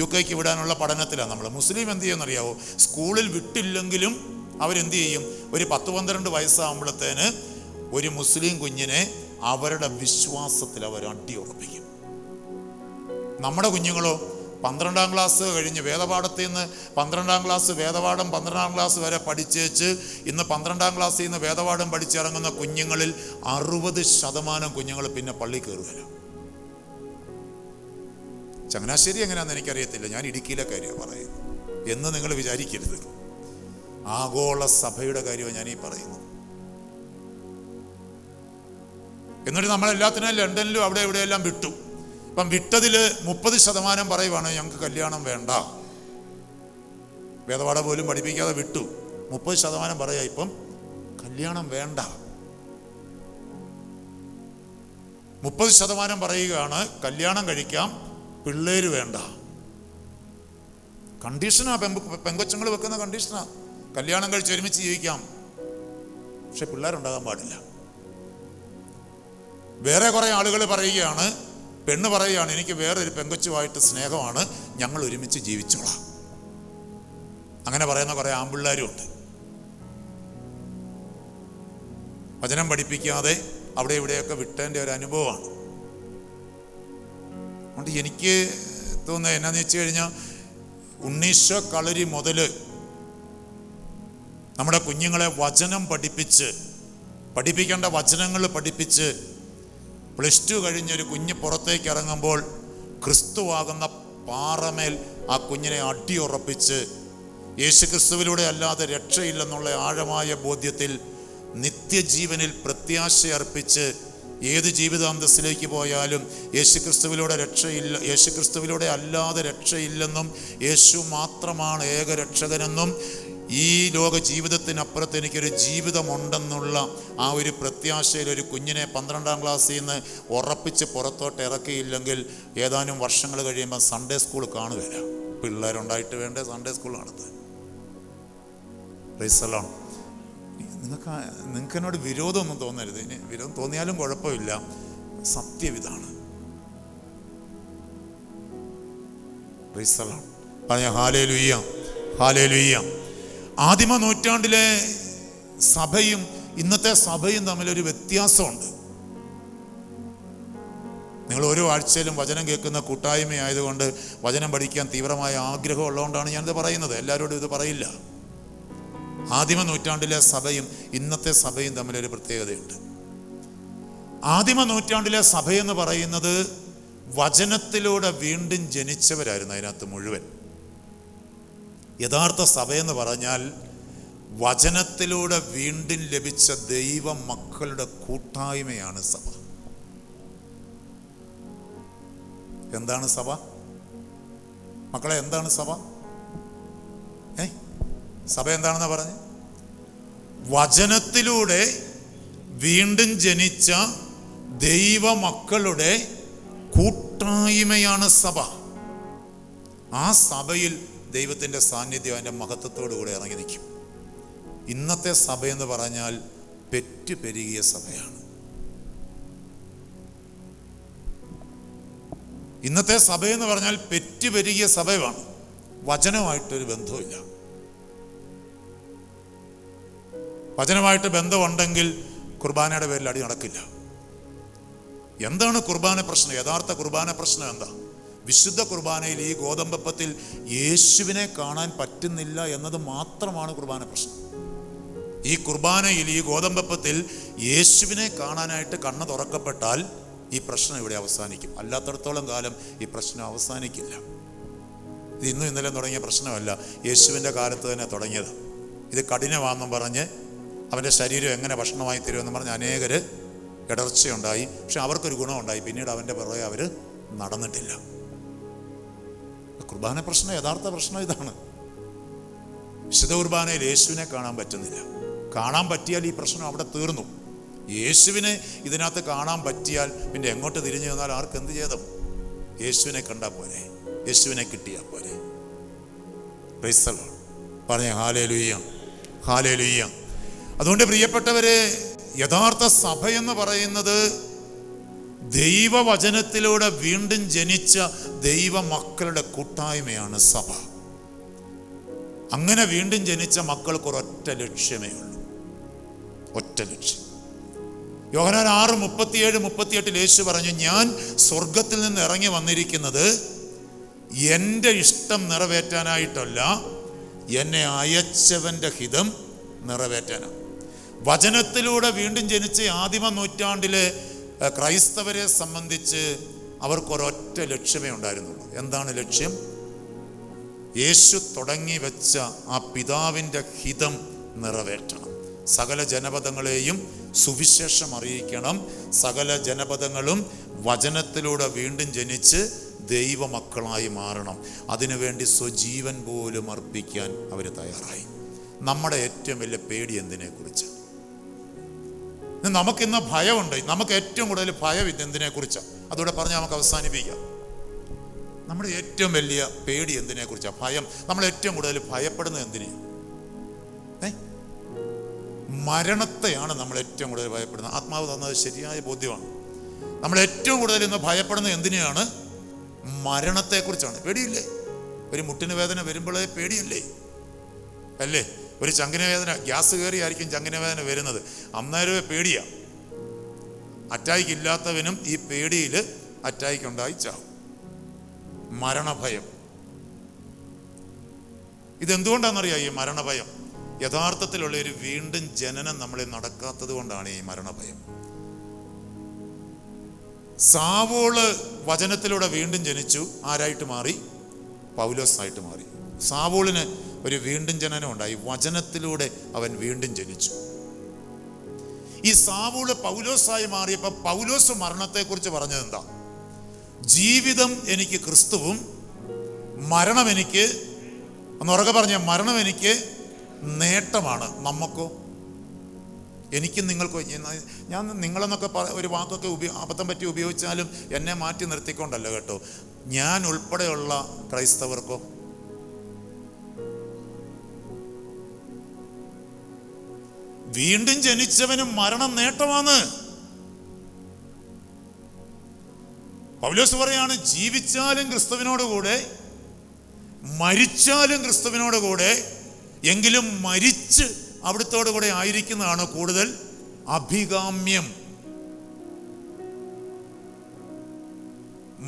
UK വിടാനുള്ള പഠനത്തിലാണ് നമ്മൾ. മുസ്ലിം എന്ത് ചെയ്യുമെന്നറിയാവോ? സ്കൂളിൽ വിട്ടില്ലെങ്കിലും അവരെന്ത് ചെയ്യും? ഒരു 10-12 വയസ്സാകുമ്പോഴത്തേന് ഒരു മുസ്ലിം കുഞ്ഞിനെ അവരുടെ വിശ്വാസത്തിൽ അവർ അടിയുറപ്പിക്കും. നമ്മുടെ കുഞ്ഞുങ്ങളോ 12ാം ക്ലാസ് കഴിഞ്ഞ് വേദപാഠത്തിൽ നിന്ന് 12ാം ക്ലാസ് വേദപാഠം 12ാം ക്ലാസ് വരെ പഠിച്ചേച്ച് ഇന്ന് 12ാം ക്ലാസ്സിൽ നിന്ന് വേദപാഠം പഠിച്ചിറങ്ങുന്ന കുഞ്ഞുങ്ങളിൽ 60% കുഞ്ഞുങ്ങൾ പിന്നെ പള്ളി കയറുകയില്ല. ചങ്ങനാശ്ശേരി എങ്ങനെയാണെന്ന് എനിക്കറിയത്തില്ല, ഞാൻ ഇടുക്കിയിലെ കാര്യമാണ് പറയുന്നത് എന്ന് നിങ്ങൾ വിചാരിക്കരുത്. ആഗോള സഭയുടെ കാര്യമാണ് ഞാനീ പറയുന്നത്. എന്നിട്ട് നമ്മളെല്ലാത്തിനും ലണ്ടനിലും അവിടെ എവിടെയെല്ലാം വിട്ടു. ഇപ്പം വിട്ടതിൽ 30% പറയുവാണ് ഞങ്ങൾക്ക് കല്യാണം വേണ്ട. വേദപാഠം പോലും പഠിപ്പിക്കാതെ വിട്ടു. 30% പറയാ ഇപ്പം കല്യാണം വേണ്ട. 30% പറയുകയാണ് കല്യാണം കഴിക്കാം, പിള്ളേര് വേണ്ട. കണ്ടീഷനാ പെങ്കൊച്ചുങ്ങൾ വെക്കുന്ന കണ്ടീഷനാ. കല്യാണം കഴിച്ച് ഒരുമിച്ച് ജീവിക്കാം, പക്ഷെ പിള്ളേരുണ്ടാകാൻ പാടില്ല. വേറെ കുറെ ആളുകൾ പറയുകയാണ്, പെണ്ണ് പറയുകയാണ് എനിക്ക് വേറൊരു പെങ്കൊച്ചുമായിട്ട് സ്നേഹമാണ്, ഞങ്ങൾ ഒരുമിച്ച് ജീവിച്ചോളാം. അങ്ങനെ പറയുന്ന കുറെ ആൺപിള്ളേരും ഉണ്ട്. വചനം പഠിപ്പിക്കാതെ അവിടെ ഇവിടെയൊക്കെ വിട്ടതിൻ്റെ ഒരു അനുഭവമാണ്. അതുകൊണ്ട് എനിക്ക് തോന്നുന്നത് എന്നാന്ന് വെച്ച് കഴിഞ്ഞാൽ ഉണ്ണീശ കളരി മുതൽ നമ്മുടെ കുഞ്ഞുങ്ങളെ വചനം പഠിപ്പിക്കേണ്ട വചനങ്ങൾ പഠിപ്പിച്ച് +2 കഴിഞ്ഞൊരു കുഞ്ഞ് പുറത്തേക്ക് ഇറങ്ങുമ്പോൾ ക്രിസ്തുവാകുന്ന പാറമേൽ ആ കുഞ്ഞിനെ അടിയുറപ്പിച്ച് യേശുക്രിസ്തുവിലൂടെ അല്ലാതെ രക്ഷയില്ലെന്നുള്ള ആഴമായ ബോധ്യത്തിൽ നിത്യജീവനിൽ പ്രത്യാശ അർപ്പിച്ച് ഏത് ജീവിതാന്തസ്സിലേക്ക് പോയാലും യേശുക്രിസ്തുവിലൂടെ അല്ലാതെ രക്ഷയില്ലെന്നും യേശു മാത്രമാണ് ഏക രക്ഷകനെന്നും ഈ ലോക ജീവിതത്തിനപ്പുറത്ത് എനിക്കൊരു ജീവിതമുണ്ടെന്നുള്ള ആ ഒരു പ്രത്യാശയിൽ ഒരു കുഞ്ഞിനെ 12ാം ക്ലാസ്സിൽ നിന്ന് ഉറപ്പിച്ച് പുറത്തോട്ട് ഇറക്കിയില്ലെങ്കിൽ ഏതാനും വർഷങ്ങൾ കഴിയുമ്പോൾ സൺഡേ സ്കൂൾ കാണുകയില്ല. പിള്ളേരുണ്ടായിട്ട് വേണ്ടേ സൺഡേ സ്കൂൾ നടത്താൻ? Praise the Lord. നിങ്ങൾക്ക് എന്നോട് വിരോധമൊന്നും തോന്നരുത്. ഇനി വിരോധം തോന്നിയാലും കുഴപ്പമില്ല, സത്യം ഇതാണ്. Praise the Lord. പറഞ്ഞ ഹല്ലേലൂയ, ഹല്ലേലൂയ. ആദിമ നൂറ്റാണ്ടിലെ സഭയും ഇന്നത്തെ സഭയും തമ്മിലൊരു വ്യത്യാസമുണ്ട്. നിങ്ങൾ ഓരോ ആഴ്ചയിലും വചനം കേൾക്കുന്ന കൂട്ടായ്മയായതുകൊണ്ട് വചനം പഠിക്കാൻ തീവ്രമായ ആഗ്രഹം ഉള്ളതുകൊണ്ടാണ് ഞാനിത് പറയുന്നത്. എല്ലാവരോടും ഇത് പറയില്ല. ആദിമ നൂറ്റാണ്ടിലെ സഭയും ഇന്നത്തെ സഭയും തമ്മിലൊരു പ്രത്യേകതയുണ്ട്. ആദിമ നൂറ്റാണ്ടിലെ സഭയെന്ന് പറയുന്നത് വചനത്തിലൂടെ വീണ്ടും ജനിച്ചവരായിരുന്നു അതിനകത്ത് മുഴുവൻ. യഥാർത്ഥ സഭയെന്ന് പറഞ്ഞാൽ വചനത്തിലൂടെ വീണ്ടും ലഭിച്ച ദൈവ മക്കളുടെ കൂട്ടായ്മയാണ് സഭ. എന്താണ് സഭ? മക്കളെ, എന്താണ് സഭ? സഭ എന്താണെന്നാ പറഞ്ഞ്? വചനത്തിലൂടെ വീണ്ടും ജനിച്ച ദൈവ മക്കളുടെ കൂട്ടായ്മയാണ് സഭ. ആ സഭയിൽ ദൈവത്തിൻ്റെ സാന്നിധ്യം അതിൻ്റെ മഹത്വത്തോടു കൂടെ ഇറങ്ങി നിൽക്കും. ഇന്നത്തെ സഭയെന്ന് പറഞ്ഞാൽ പെറ്റുപെരുകിയ സഭയാണ്. ഇന്നത്തെ സഭയെന്ന് പറഞ്ഞാൽ പെറ്റുപെരുകിയ സഭയാണ്. വചനമായിട്ടൊരു ബന്ധമില്ല. വചനമായിട്ട് ബന്ധമുണ്ടെങ്കിൽ കുർബാനയുടെ പേരിൽ അടി നടക്കില്ല. എന്താണ് കുർബാന പ്രശ്നം? യഥാർത്ഥ കുർബാന പ്രശ്നം എന്താ? വിശുദ്ധ കുർബാനയിൽ ഈ ഗോതമ്പപ്പത്തിൽ യേശുവിനെ കാണാൻ പറ്റുന്നില്ല എന്നത് മാത്രമാണ് കുർബാന പ്രശ്നം. ഈ കുർബാനയിൽ ഈ ഗോതമ്പപ്പത്തിൽ യേശുവിനെ കാണാനായിട്ട് കണ്ണ് തുറക്കപ്പെട്ടാൽ ഈ പ്രശ്നം ഇവിടെ അവസാനിക്കും. അല്ലാത്തടത്തോളം കാലം ഈ പ്രശ്നം അവസാനിക്കില്ല. ഇത് ഇന്നും ഇന്നലെ തുടങ്ങിയ പ്രശ്നമല്ല, യേശുവിൻ്റെ കാലത്ത് തന്നെ തുടങ്ങിയത്. ഇത് കഠിനമാണെന്നും പറഞ്ഞ് അവൻ്റെ ശരീരം എങ്ങനെ ഭക്ഷണമായി തരുമെന്ന് പറഞ്ഞ് അനേകർ ഇടർച്ചയുണ്ടായി. പക്ഷെ അവർക്കൊരു ഗുണമുണ്ടായി, പിന്നീട് അവൻ്റെ പുറകെ അവർ നടന്നിട്ടില്ല. കുർബാന പ്രശ്നം, യഥാർത്ഥ പ്രശ്നം ഇതാണ്. വിശുദ്ധ കുർബാനയിൽ യേശുവിനെ കാണാൻ പറ്റുന്നില്ല. കാണാൻ പറ്റിയാൽ ഈ പ്രശ്നം അവിടെ തീർന്നു. യേശുവിനെ ഇതിനകത്ത് കാണാൻ പറ്റിയാൽ പിന്നെ എങ്ങോട്ട് തിരിഞ്ഞു ചെന്നാൽ ആർക്ക് എന്ത് ചെയ്തും? യേശുവിനെ കണ്ടാൽ പോരെ, യേശുവിനെ കിട്ടിയാൽ പോരെ. Praise the Lord. പറഞ്ഞേ ഹല്ലേലൂയ, ഹല്ലേലൂയ. അതുകൊണ്ട് പ്രിയപ്പെട്ടവരെ, യഥാർത്ഥ സഭയെന്ന് പറയുന്നത് ദൈവവചനത്തിലൂടെ വീണ്ടും ജനിച്ച ദൈവമക്കളുടെ കൂട്ടായ്മയാണ് സഭ. അങ്ങനെ വീണ്ടും ജനിച്ച മക്കൾക്ക് ഒരൊറ്റ ലക്ഷ്യമേ ഉള്ളൂ, ഒറ്റ ലക്ഷ്യം. യോഹന്നാൻ 6:37-38 യേശു പറഞ്ഞു, ഞാൻ സ്വർഗത്തിൽ നിന്ന് ഇറങ്ങി വന്നിരിക്കുന്നത് എൻ്റെ ഇഷ്ടം നിറവേറ്റാനായിട്ടല്ല, എന്നെ അയച്ചവൻ്റെ ഹിതം നിറവേറ്റാനാണ്. വചനത്തിലൂടെ വീണ്ടും ജനിച്ച ആദിമ നൂറ്റാണ്ടിലെ ക്രൈസ്തവരെ സംബന്ധിച്ച് അവർക്കൊരൊറ്റ ലക്ഷ്യമേ ഉണ്ടായിരുന്നുള്ളൂ. എന്താണ് ലക്ഷ്യം? യേശു തുടങ്ങി വെച്ച ആ പിതാവിൻ്റെ ഹിതം നിറവേറ്റണം. സകല ജനപദങ്ങളെയും സുവിശേഷം അറിയിക്കണം. സകല ജനപദങ്ങളും വചനത്തിലൂടെ വീണ്ടും ജനിച്ച് ദൈവമക്കളായി മാറണം. അതിനുവേണ്ടി സ്വജീവൻ പോലും അർപ്പിക്കാൻ അവർ തയ്യാറായി. നമ്മുടെ ഏറ്റവും വലിയ പേടി എന്തിനെക്കുറിച്ചാണ്? നമുക്കിന്ന് ഭയമുണ്ട്. നമുക്ക് ഏറ്റവും കൂടുതൽ ഭയം എന്തിനെക്കുറിച്ചാണ്? അതോടെ പറഞ്ഞ് നമുക്ക് അവസാനിപ്പിക്കാം. നമ്മുടെ ഏറ്റവും വലിയ പേടി എന്തിനെക്കുറിച്ചാണ്? ഭയം. നമ്മൾ ഏറ്റവും കൂടുതൽ ഭയപ്പെടുന്നത് എന്തിനെയാണ്? മരണത്തെയാണ് നമ്മൾ ഏറ്റവും കൂടുതൽ ഭയപ്പെടുന്നത്. ആത്മാവ് തന്നത് ശരിയായ ബോധ്യമാണ്. നമ്മൾ ഏറ്റവും കൂടുതൽ ഇന്ന് ഭയപ്പെടുന്നത് എന്തിനെയാണ്? മരണത്തെക്കുറിച്ചാണ്. പേടിയില്ലേ? ഒരു മുട്ടിന് വേദന വരുമ്പോഴേ പേടിയല്ലേ? അല്ലേ? ഒരു ചങ്കിന വേദന, ഗ്യാസ് കയറിയായിരിക്കും ചങ്കിന വേദന വരുന്നത്, അന്നേരമേ പേടിയാ. അറ്റാക്ക് ഇല്ലാത്തവനും ഈ പേടിയിൽ അറ്റാക്ക് ഉണ്ടായി ചാവും. മരണഭയം. ഇതെന്തുകൊണ്ടാണെന്നറിയാം ഈ മരണഭയം? യഥാർത്ഥത്തിലുള്ള ഒരു വീണ്ടും ജനനം നമ്മളിൽ നടക്കാത്തത് കൊണ്ടാണ് ഈ മരണഭയം. സാവൂള് വചനത്തിലൂടെ വീണ്ടും ജനിച്ചു. ആരായിട്ട് മാറി? പൗലോസായിട്ട് മാറി. സാവൂളിന് ഒരു വീണ്ടും ജനനം ഉണ്ടായി. വചനത്തിലൂടെ അവൻ വീണ്ടും ജനിച്ചു. ഈ സാവൂള് പൗലോസായി മാറിയപ്പോൾ പൗലോസ് മരണത്തെക്കുറിച്ച് പറഞ്ഞത് എന്താ? ജീവിതം എനിക്ക് ക്രിസ്തുവും മരണം എനിക്ക്, ഒന്ന് ഉറക്കെ പറഞ്ഞ, മരണം എനിക്ക് നേട്ടമാണ്. നമുക്കോ? എനിക്കും നിങ്ങൾക്കോ? ഞാൻ നിങ്ങളെന്നൊക്കെ ഒരു വാക്കൊക്കെ അബദ്ധം പറ്റി ഉപയോഗിച്ചാലും എന്നെ മാറ്റി നിർത്തിക്കൊണ്ടല്ല കേട്ടോ. ഞാൻ ഉൾപ്പെടെയുള്ള ക്രൈസ്തവർക്കോ? വീണ്ടും ജനിച്ചവനും മരണം നേട്ടമാണ്. പൗലോസ് പറയാണ്, ജീവിച്ചാലും ക്രിസ്തുവിനോട് കൂടെ, മരിച്ചാലും ക്രിസ്തുവിനോട് കൂടെ, എങ്കിലും മരിച്ച് അവിടുത്തോടു കൂടെ ആയിരിക്കുന്നതാണ് കൂടുതൽ അഭികാമ്യം.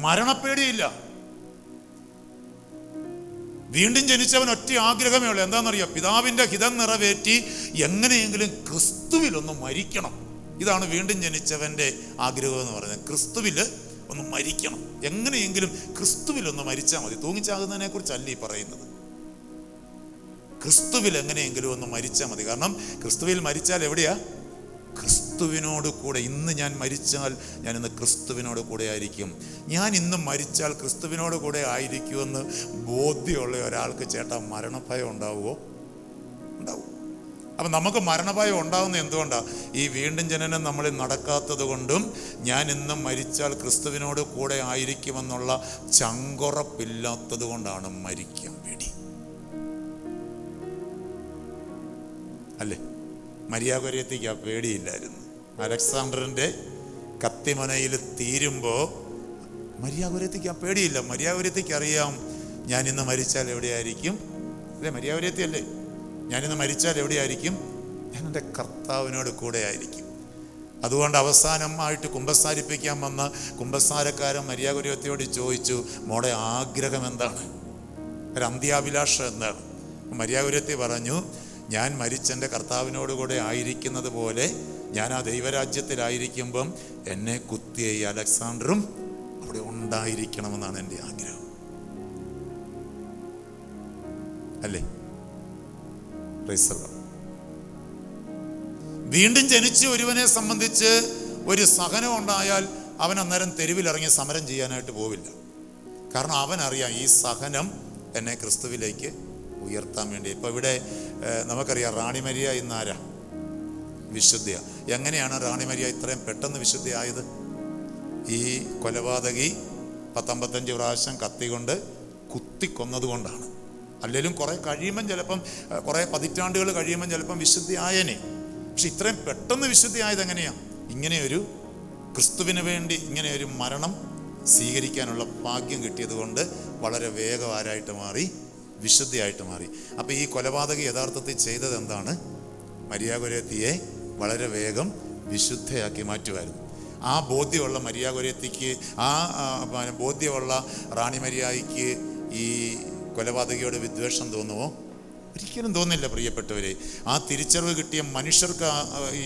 മരണപ്പേടിയില്ല. വീണ്ടും ജനിച്ചവൻ ഒറ്റ ആഗ്രഹമേ ഉള്ളൂ. എന്താണെന്നറിയാം? പിതാവിൻ്റെ ഹിതം നിറവേറ്റി എങ്ങനെയെങ്കിലും ക്രിസ്തുവിലൊന്ന് മരിക്കണം. ഇതാണ് വീണ്ടും ജനിച്ചവൻ്റെ ആഗ്രഹം എന്ന് പറയുന്നത്. ക്രിസ്തുവിൽ ഒന്ന് മരിക്കണം. എങ്ങനെയെങ്കിലും ക്രിസ്തുവിലൊന്ന് മരിച്ചാൽ മതി. തൂങ്ങിച്ചാകുന്നതിനെ കുറിച്ചല്ല ഈ പറയുന്നത്. ക്രിസ്തുവിൽ എങ്ങനെയെങ്കിലും ഒന്ന് മരിച്ചാൽ മതി. കാരണം ക്രിസ്തുവിൽ മരിച്ചാൽ എവിടെയാ? ക്രിസ്തുവിനോട് കൂടെ. ഇന്ന് ഞാൻ മരിച്ചാൽ ഞാൻ ഇന്ന് ക്രിസ്തുവിനോട് കൂടെ ആയിരിക്കും. ഞാൻ ഇന്ന് മരിച്ചാൽ ക്രിസ്തുവിനോട് കൂടെ ആയിരിക്കുമെന്ന് ബോധ്യമുള്ള ഒരാൾക്ക് ചേട്ടാ മരണഭയം ഉണ്ടാവുമോ? ഉണ്ടാവും. അപ്പം നമുക്ക് മരണഭയം ഉണ്ടാകുന്നത് എന്തുകൊണ്ടാണ്? ഈ വീണ്ടും ജനനം നമ്മളിൽ നടക്കാത്തത് കൊണ്ടും ഞാൻ ഇന്ന് മരിച്ചാൽ ക്രിസ്തുവിനോട് കൂടെ ആയിരിക്കുമെന്നുള്ള ചങ്കുറപ്പില്ലാത്തത് കൊണ്ടാണ് മരിക്കാൻ പേടി. അല്ലേ? മരിയാഗോര്യത്തിക്ക് ആ പേടിയില്ലായിരുന്നു. അലക്സാണ്ടറിൻ്റെ കത്തിമനയിൽ തീരുമ്പോൾ മരിയാഗോര്യത്തിക്ക് ആ പേടിയില്ല. മരിയാഗോര്യത്തിക്ക് അറിയാം ഞാൻ ഇന്ന് മരിച്ചാൽ എവിടെയായിരിക്കും. അല്ലേ? മരിയാഗോര്യത്തി അല്ലേ? ഞാനിന്ന് മരിച്ചാൽ എവിടെയായിരിക്കും? ഞാൻ എൻ്റെ കർത്താവിനോട് കൂടെ ആയിരിക്കും. അതുകൊണ്ട് അവസാനമായിട്ട് കുമ്പസാരിപ്പിക്കാൻ വന്ന കുമ്പസാരക്കാരൻ മരിയാഗോര്യത്തിയോട് ചോദിച്ചു, മോടെ ആഗ്രഹം എന്താണ്? ഒരു അന്ത്യാഭിലാഷം എന്താണ്? മരിയാഗോര്യത്തി പറഞ്ഞു, ഞാൻ മരിച്ചെൻ്റെ കർത്താവിനോട് കൂടെ ആയിരിക്കുന്നത് പോലെ ഞാൻ ആ ദൈവരാജ്യത്തിലായിരിക്കുമ്പം എന്നെ കുത്തിയ ഈ അലക്സാണ്ടറും അവിടെ ഉണ്ടായിരിക്കണമെന്നാണ് എൻ്റെ ആഗ്രഹം. അല്ലേ? വീണ്ടും ജനിച്ച ഒരുവനെ സംബന്ധിച്ച് ഒരു സഹനം ഉണ്ടായാൽ അവൻ അന്നേരം തെരുവിലിറങ്ങി സമരം ചെയ്യാനായിട്ട് പോവില്ല. കാരണം അവനറിയാം ഈ സഹനം എന്നെ ക്രിസ്തുവിലേക്ക് ഉയർത്താൻ വേണ്ടി. ഇപ്പോൾ ഇവിടെ നമുക്കറിയാം റാണി മരിയ ഇന്നാരാ? വിശുദ്ധ. എങ്ങനെയാണ് റാണി മരിയ ഇത്രയും പെട്ടെന്ന് വിശുദ്ധയായത്? ഈ കൊലപാതകി 55 പ്രാവശ്യം കത്തികൊണ്ട് കുത്തിക്കൊന്നതുകൊണ്ടാണ്. അല്ലെങ്കിലും കുറേ കഴിയുമ്പം ചിലപ്പം, കുറേ പതിറ്റാണ്ടുകൾ കഴിയുമ്പം ചിലപ്പം വിശുദ്ധയായനെ. പക്ഷെ ഇത്രയും പെട്ടെന്ന് വിശുദ്ധയായത് എങ്ങനെയാണ്? ഇങ്ങനെയൊരു ക്രിസ്തുവിന് വേണ്ടി ഇങ്ങനെയൊരു മരണം സ്വീകരിക്കാനുള്ള ഭാഗ്യം കിട്ടിയത് കൊണ്ട് വളരെ വേഗം ആരായിട്ട് മാറി? വിശുദ്ധയായിട്ട് മാറി. അപ്പോൾ ഈ കൊലപാതകി യഥാർത്ഥത്തിൽ ചെയ്തത് എന്താണ്? മരിയ ഗൊരേത്തിയെ വളരെ വേഗം വിശുദ്ധയാക്കി മാറ്റുമായിരുന്നു. ആ ബോധ്യമുള്ള മരിയ ഗൊരേത്തിക്ക്, ആ ബോധ്യമുള്ള റാണി മരിയായിക്ക് ഈ കൊലപാതകിയോട് വിദ്വേഷം തോന്നുമോ? ഒരിക്കലും തോന്നില്ല പ്രിയപ്പെട്ടവരെ. ആ തിരിച്ചറിവ് കിട്ടിയ മനുഷ്യർക്ക്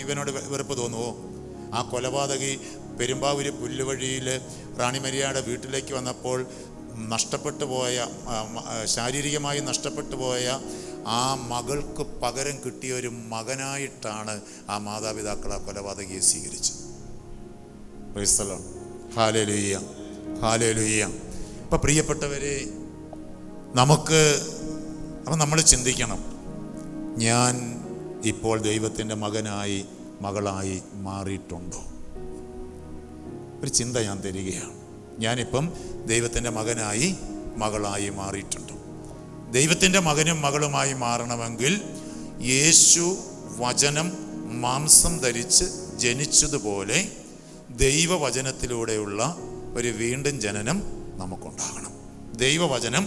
ഇവനോട് വെറുപ്പ് തോന്നുമോ? ആ കൊലപാതകി പെരുമ്പാവൂര് പുല്ലുവഴിയിൽ റാണി മരിയയുടെ വീട്ടിലേക്ക് വന്നപ്പോൾ നഷ്ടപ്പെട്ടു പോയ, ശാരീരികമായി നഷ്ടപ്പെട്ടു പോയ ആ മകൾക്ക് പകരം കിട്ടിയ ഒരു മകനായിട്ടാണ് ആ മാതാപിതാക്കൾ ആ കൊലപാതകിയെ സ്വീകരിച്ചത്. Praise the Lord. Hallelujah, hallelujah. ഇപ്പം പ്രിയപ്പെട്ടവരെ, അപ്പം നമ്മൾ ചിന്തിക്കണം, ഞാൻ ഇപ്പോൾ ദൈവത്തിൻ്റെ മകനായി മകളായി മാറിയിട്ടുണ്ടോ? ഒരു ചിന്ത ഞാൻ തരികയാണ്. ഞാനിപ്പം ദൈവത്തിൻ്റെ മകനായി മകളായി മാറിയിട്ടുണ്ടോ? ദൈവത്തിൻ്റെ മകനും മകളുമായി മാറണമെങ്കിൽ യേശു വചനം മാംസം ധരിച്ച് ജനിച്ചതുപോലെ ദൈവവചനത്തിലൂടെയുള്ള ഒരു വീണ്ടും ജനനം നമുക്കുണ്ടാകണം. ദൈവവചനം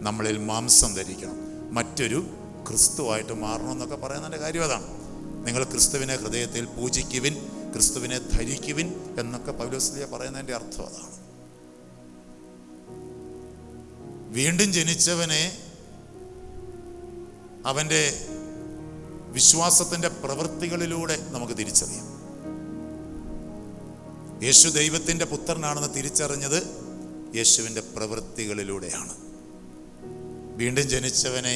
നമ്മളിൽ മാംസം ധരിക്കണം. മറ്റൊരു ക്രിസ്തുവായിട്ട് മാറണമെന്നൊക്കെ പറയുന്നതിൻ്റെ കാര്യം അതാണ്. നിങ്ങൾ ക്രിസ്തുവിനെ ഹൃദയത്തിൽ പൂജിക്കുവിൻ, ക്രിസ്തുവിനെ ധരിക്കുവിൻ എന്നൊക്കെ പൗലോസ്ലീഹ പറയുന്നതിൻ്റെ അർത്ഥം അതാണ്. വീണ്ടും ജനിച്ചവനെ അവൻ്റെ വിശ്വാസത്തിൻ്റെ പ്രവൃത്തികളിലൂടെ നമുക്ക് തിരിച്ചറിയാം. യേശു ദൈവത്തിൻ്റെ പുത്രനാണെന്ന് തിരിച്ചറിഞ്ഞത് യേശുവിൻ്റെ പ്രവൃത്തികളിലൂടെയാണ്. വീണ്ടും ജനിച്ചവനെ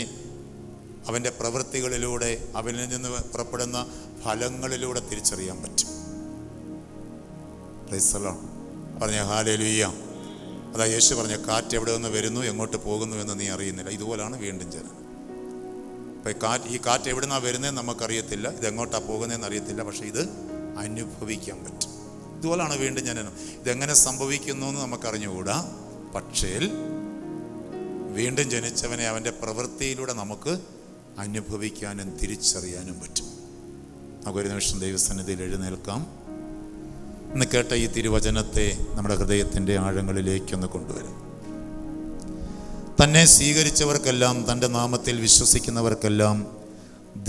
അവൻ്റെ പ്രവൃത്തികളിലൂടെ, അവനിൽ നിന്ന് പുറപ്പെടുന്ന ഫലങ്ങളിലൂടെ തിരിച്ചറിയാൻ പറ്റും. Praise the Lord. പറഞ്ഞ ഹല്ലേലൂയ. അതാ യേശു പറഞ്ഞ, കാറ്റ് എവിടെ നിന്ന് വരുന്നു എങ്ങോട്ട് പോകുന്നു എന്ന് നീ അറിയുന്നില്ല. ഇതുപോലാണ് വീണ്ടും ജനനം. അപ്പം ഈ കാറ്റ് എവിടെ നിന്നാണ് വരുന്നതെന്ന് നമുക്കറിയത്തില്ല, ഇതെങ്ങോട്ടാണ് പോകുന്നതെന്ന് അറിയത്തില്ല, പക്ഷെ ഇത് അനുഭവിക്കാൻ പറ്റും. ഇതുപോലാണ് വീണ്ടും ജനനം. ഇതെങ്ങനെ സംഭവിക്കുന്നു എന്ന് നമുക്കറിഞ്ഞുകൂടാ, പക്ഷേ വീണ്ടും ജനിച്ചവനെ അവൻ്റെ പ്രവൃത്തിയിലൂടെ നമുക്ക് അനുഭവിക്കാനും തിരിച്ചറിയാനും പറ്റും. നമുക്കൊരു നിമിഷം ദൈവസന്നിധിയിൽ എഴുന്നേൽക്കാം. ഇന്ന് കേട്ട ഈ തിരുവചനത്തെ നമ്മുടെ ഹൃദയത്തിൻ്റെ ആഴങ്ങളിലേക്കൊന്ന് കൊണ്ടുവരും. തന്നെ സ്വീകരിച്ചവർക്കെല്ലാം, തൻ്റെ നാമത്തിൽ വിശ്വസിക്കുന്നവർക്കെല്ലാം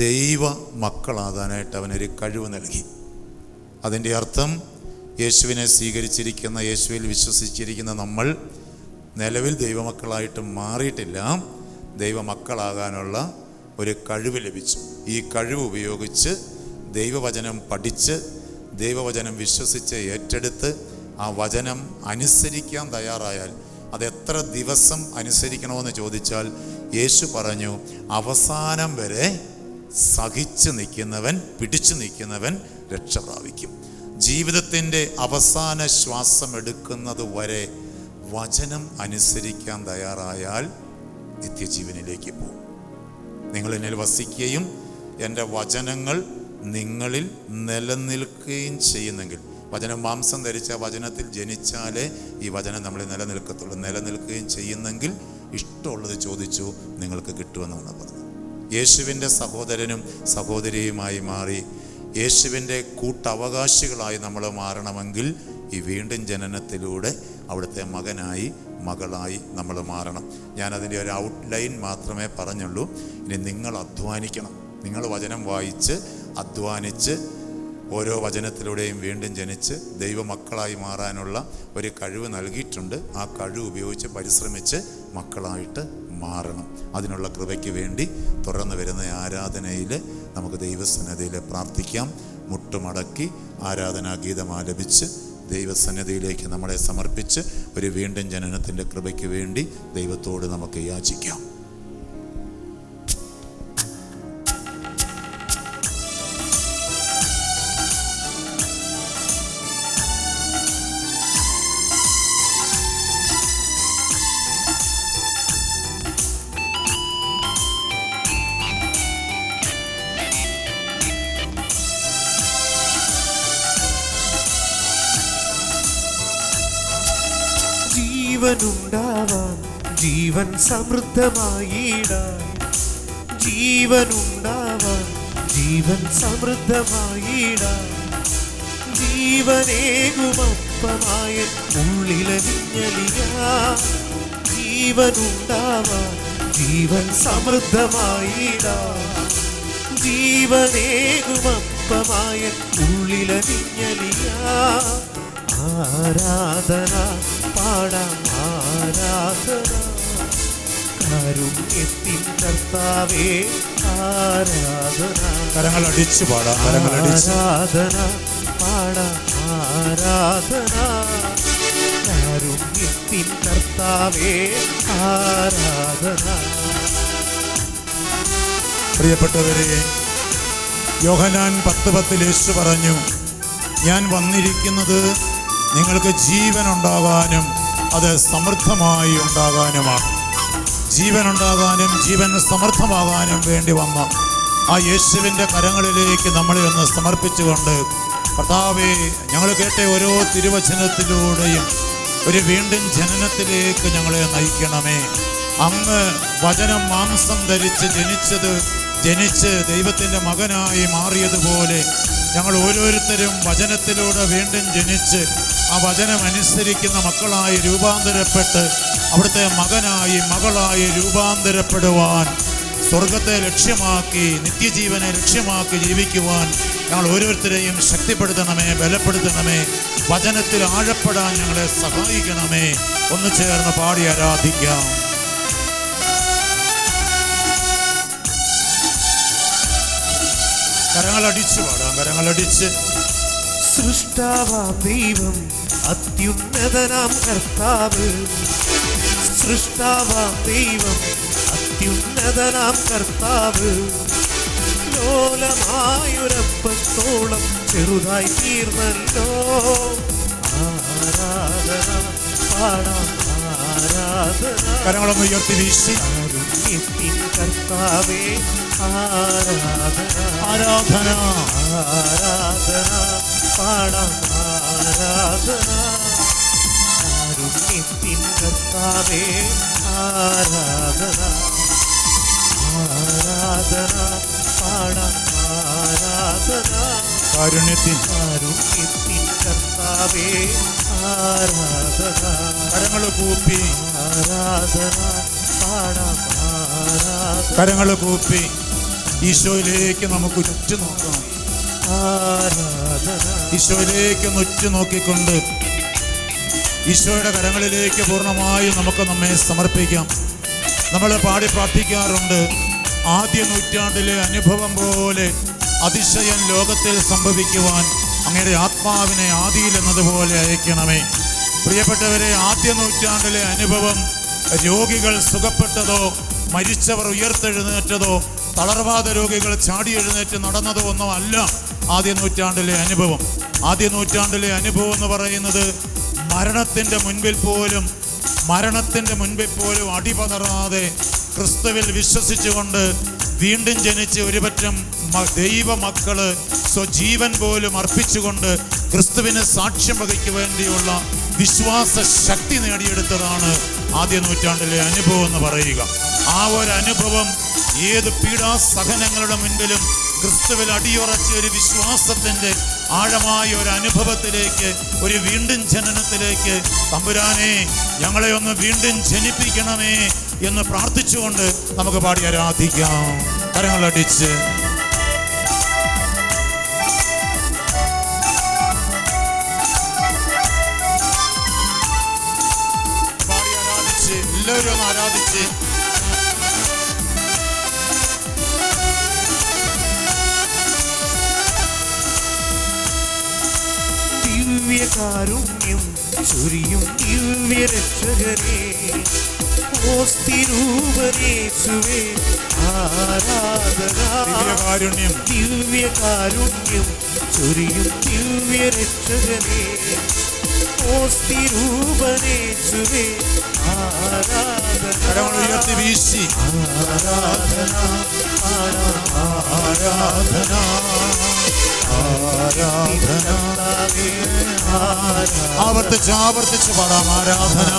ദൈവ മക്കളാകാനായിട്ട് അവനൊരു കഴിവ് നൽകി. അതിൻ്റെ അർത്ഥം, യേശുവിനെ സ്വീകരിച്ചിരിക്കുന്ന, യേശുവിൽ വിശ്വസിച്ചിരിക്കുന്ന നമ്മൾ നിലവിൽ ദൈവമക്കളായിട്ട് മാറിയിട്ടില്ല, ദൈവമക്കളാകാനുള്ള ഒരു കഴിവ് ലഭിച്ചു. ഈ കഴിവ് ഉപയോഗിച്ച് ദൈവവചനം പഠിച്ച്, ദൈവവചനം വിശ്വസിച്ച് ഏറ്റെടുത്ത് ആ വചനം അനുസരിക്കാൻ തയ്യാറായാൽ, അതെത്ര ദിവസം അനുസരിക്കണമെന്ന് ചോദിച്ചാൽ യേശു പറഞ്ഞു, അവസാനം വരെ സഹിച്ചു നിൽക്കുന്നവൻ, പിടിച്ചു നിൽക്കുന്നവൻ രക്ഷ പ്രാപിക്കും. ജീവിതത്തിൻ്റെ അവസാന ശ്വാസം എടുക്കുന്നത് വരെ വചനം അനുസരിക്കാൻ തയ്യാറായാൽ നിത്യജീവനിലേക്ക് പോകും. നിങ്ങൾ എന്നിൽ വസിക്കുകയും എൻ്റെ വചനങ്ങൾ നിങ്ങളിൽ നിലനിൽക്കുകയും ചെയ്യുന്നെങ്കിൽ, വചനം മാംസം ധരിച്ച വചനത്തിൽ ജനിച്ചാലേ ഈ വചനം നമ്മളിൽ നിലനിൽക്കത്തുള്ളൂ. നിലനിൽക്കുകയും ചെയ്യുന്നെങ്കിൽ ഇഷ്ടമുള്ളത് ചോദിച്ചു, നിങ്ങൾക്ക് കിട്ടുമെന്നാണ് പറഞ്ഞത്. യേശുവിൻ്റെ സഹോദരനും സഹോദരിയുമായി മാറി യേശുവിൻ്റെ കൂട്ടവകാശികളായി നമ്മൾ മാറണമെങ്കിൽ ഈ വീണ്ടും ജനനത്തിലൂടെ അവിടുത്തെ മകനായി മകളായി നമ്മൾ മാറണം. ഞാനതിൻ്റെ ഒരു ഔട്ട്ലൈൻ മാത്രമേ പറഞ്ഞുള്ളൂ. ഇനി നിങ്ങൾ അധ്വാനിക്കണം. നിങ്ങൾ വചനം വായിച്ച് അധ്വാനിച്ച് ഓരോ വചനത്തിലൂടെയും വീണ്ടും ജനിച്ച് ദൈവമക്കളായി മാറാനുള്ള ഒരു കഴിവ് നൽകിയിട്ടുണ്ട്. ആ കഴിവ് ഉപയോഗിച്ച് പരിശ്രമിച്ച് മക്കളായിട്ട് മാറണം. അതിനുള്ള കൃപയ്ക്ക് വേണ്ടി തുറന്നു വരുന്ന ആരാധനയിൽ നമുക്ക് ദൈവസന്നിധിയിൽ പ്രാർത്ഥിക്കാം. മുട്ടുമടക്കി ആരാധനാഗീതം ആലപിച്ച് ദൈവസന്നിധിയിലേക്ക് നമ്മളെ സമർപ്പിച്ച് ഒരു വീണ്ടും ജനനത്തിൻ്റെ കൃപയ്ക്ക് വേണ്ടി ദൈവത്തോട് നമുക്ക് യാചിക്കാം. ജീവനുണ്ടാവാൻ ജീവൻ സമൃദ്ധമായിടാൻ, ജീവനുണ്ടാവാൻ ജീവൻ സമൃദ്ധമായിടാൻ, ജീവനേകുമപ്പമായ ഉള്ളിലരിഞ്ഞലിയാൻ, ജീവനുണ്ടാവാൻ ജീവൻ സമൃദ്ധമായിടാൻ, ജീവനേകുമപ്പമായ ഉള്ളിലരിഞ്ഞലിയാൻ. ആരാധന പാടാം ആരാധന, കാരുണ്യത്തിൻ കർത്താവേ ആരാധന. കരങ്ങൾ അടിച്ചു പാടാം, കരങ്ങൾ അടിച്ച് ആരാധന പാടാം ആരാധന, കാരുണ്യത്തിൻ കർത്താവേ ആരാധന. പ്രിയപ്പെട്ടവരെ, യോഹന്നാൻ 10:10 യേശു പറഞ്ഞു, ഞാൻ വന്നിരിക്കുന്നത് നിങ്ങൾക്ക് ജീവൻ ഉണ്ടാകാനും അത് സമൃദ്ധമായി ഉണ്ടാകാനുമാണ്. ജീവൻ ഉണ്ടാകാനും ജീവൻ സമൃദ്ധമാകാനും വേണ്ടി വന്ന ആ യേശുവിൻ്റെ കരങ്ങളിലേക്ക് നമ്മളെ ഒന്ന് സമർപ്പിച്ചുകൊണ്ട്, കർത്താവേ, ഞങ്ങൾ കേട്ട ഓരോ തിരുവചനത്തിലൂടെയും ഒരു വീണ്ടും ജനനത്തിലേക്ക് ഞങ്ങളെ നയിക്കണമേ. അങ്ങ് വചനം മാംസം ധരിച്ച് ജനിച്ച് ദൈവത്തിൻ്റെ മകനായി മാറിയതുപോലെ ഞങ്ങൾ ഓരോരുത്തരും വചനത്തിലൂടെ വീണ്ടും ജനിച്ച് ആ വചനം അനുസരിക്കുന്ന മക്കളായി രൂപാന്തരപ്പെട്ട് അവിടുത്തെ മകനായി മകളായി രൂപാന്തരപ്പെടുവാൻ, സ്വർഗത്തെ ലക്ഷ്യമാക്കി നിത്യജീവനെ ലക്ഷ്യമാക്കി ജീവിക്കുവാൻ ഞങ്ങൾ ഓരോരുത്തരെയും ശക്തിപ്പെടുത്തണമേ, ബലപ്പെടുത്തണമേ. വചനത്തിൽ ആഴപ്പെടാൻ ഞങ്ങളെ സഹായിക്കണമേ. ഒന്ന് ചേർന്ന് പാടി ആരാധിക്കാം. കരങ്ങളടിച്ച് പാടാം, കരങ്ങളടിച്ച്. സൃഷ്ടാവാം ദൈവം അത്യുന്നതനാം കർത്താവ്, സൃഷ്ടാവാം ദൈവം അത്യുന്നതനാം കർത്താവ്, ലോലമായൊരപ്പത്തോളം ചെറുതായി തീർന്നല്ലോ. ആരാധന പാടാം ആരാധന, കരങ്ങളൊന്ന് ഉയർത്തി വീശി. കാരുണ്യത്തിൻ കർത്താവേ ആരാധന, ആരാധന ആരാധന പാടാം ആരാധന, കാരുണ്യത്തിൻ കർത്താവേ ആരാധന, ആരാധന പാടാം ആരാധന, കാരുണ്യത്തിൻ കർത്താവേ ആരാധന. കരങ്ങൾ കൂപ്പി, ആരാധന പാടാം ആരാധന, കരങ്ങൾ കൂപ്പി ഈശോയിലേക്ക് നമുക്ക് ഉറ്റുനോക്കാം. ആരാധന ഈശോയിലേക്ക് ഒന്ന് ഉറ്റുനോക്കിക്കൊണ്ട് ഈശോയുടെ കരങ്ങളിലേക്ക് പൂർണ്ണമായും നമുക്ക് നമ്മെ സമർപ്പിക്കാം. നമ്മൾ പാടി പ്രാർത്ഥിക്കാറുണ്ട്, ആദ്യ നൂറ്റാണ്ടിലെ അനുഭവം പോലെ അതിശയം ലോകത്തിൽ സംഭവിക്കുവാൻ അങ്ങയുടെ ആത്മാവിനെ ആദിയിൽ എന്നതുപോലെ അയക്കണമേ. പ്രിയപ്പെട്ടവരെ, ആദ്യ നൂറ്റാണ്ടിലെ അനുഭവം രോഗികൾ സുഖപ്പെട്ടതോ മരിച്ചവർ ഉയർത്തെഴുന്നേറ്റതോ തളർവാദ രോഗികൾ ചാടി എഴുന്നേറ്റ് നടന്നതോ ഒന്നും അല്ല ആദ്യ നൂറ്റാണ്ടിലെ അനുഭവം. ആദ്യ നൂറ്റാണ്ടിലെ അനുഭവം എന്ന് പറയുന്നത് മരണത്തിൻ്റെ മുൻപിൽ പോലും അടിപതറാതെ ക്രിസ്തുവിൽ വിശ്വസിച്ചുകൊണ്ട് വീണ്ടും ജനിച്ച് ഒരുപറ്റം ദൈവമക്കള് സ്വജീവൻ പോലും അർപ്പിച്ചുകൊണ്ട് ക്രിസ്തുവിന് സാക്ഷ്യം വഹിക്കു വേണ്ടിയുള്ള വിശ്വാസ ശക്തി നേടിയെടുത്തതാണ് ആദ്യ നൂറ്റാണ്ടിലെ അനുഭവം എന്ന് പറയുക. ആ ഒരു അനുഭവം ഏത് പീഡാസഹനങ്ങളുടെ മുൻപിലും ക്രിസ്തുവിൽ അടിയുറച്ച ഒരു വിശ്വാസത്തിൻ്റെ ആഴമായ ഒരു അനുഭവത്തിലേക്ക്, ഒരു വീണ്ടും ജനനത്തിലേക്ക് തമ്പുരാനെ ഞങ്ങളെ ഒന്ന് വീണ്ടും ജനിപ്പിക്കണമേ എന്ന് പ്രാർത്ഥിച്ചുകൊണ്ട് നമുക്ക് പാടി ആരാധിക്കാം. കരങ്ങളടിച്ച് പാടി ആരാധിച്ച് എല്ലാവരും ഒന്ന് ആരാധിച്ച് ദിവ്യകാരുണ്യം ചൊരിയും ദിവ്യരക്ഷകരേ, ഓസ്തിരൂപനേശുവേ ആരാധന. ദിവ്യകാരുണ്യം ചൊരിയും ദിവ്യരക്ഷകരേ, ഓസ്തിരൂപനേശുവേ ആരാധന. ഉയർത്തി വീശി ആരാധന ആരാധന ആരാധന ആവർത്തിച്ച് ആവർത്തിച്ച് പാടാം. ആരാധന.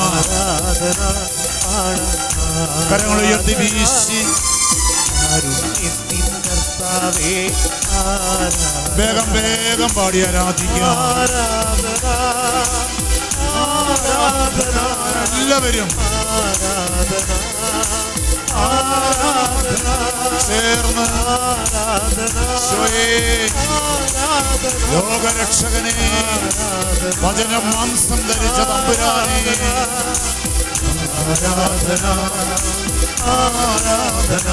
കരങ്ങൾ ഉയർത്തി വീശി വേഗം വേഗം പാടി ആരാധിക്കാം. എല്ലാവരും ചേർന്ന് ലോകരക്ഷകനെ, വചനം മാംസം ധരിച്ച തമ്പുരാനെ, ആരാധന ആരാധന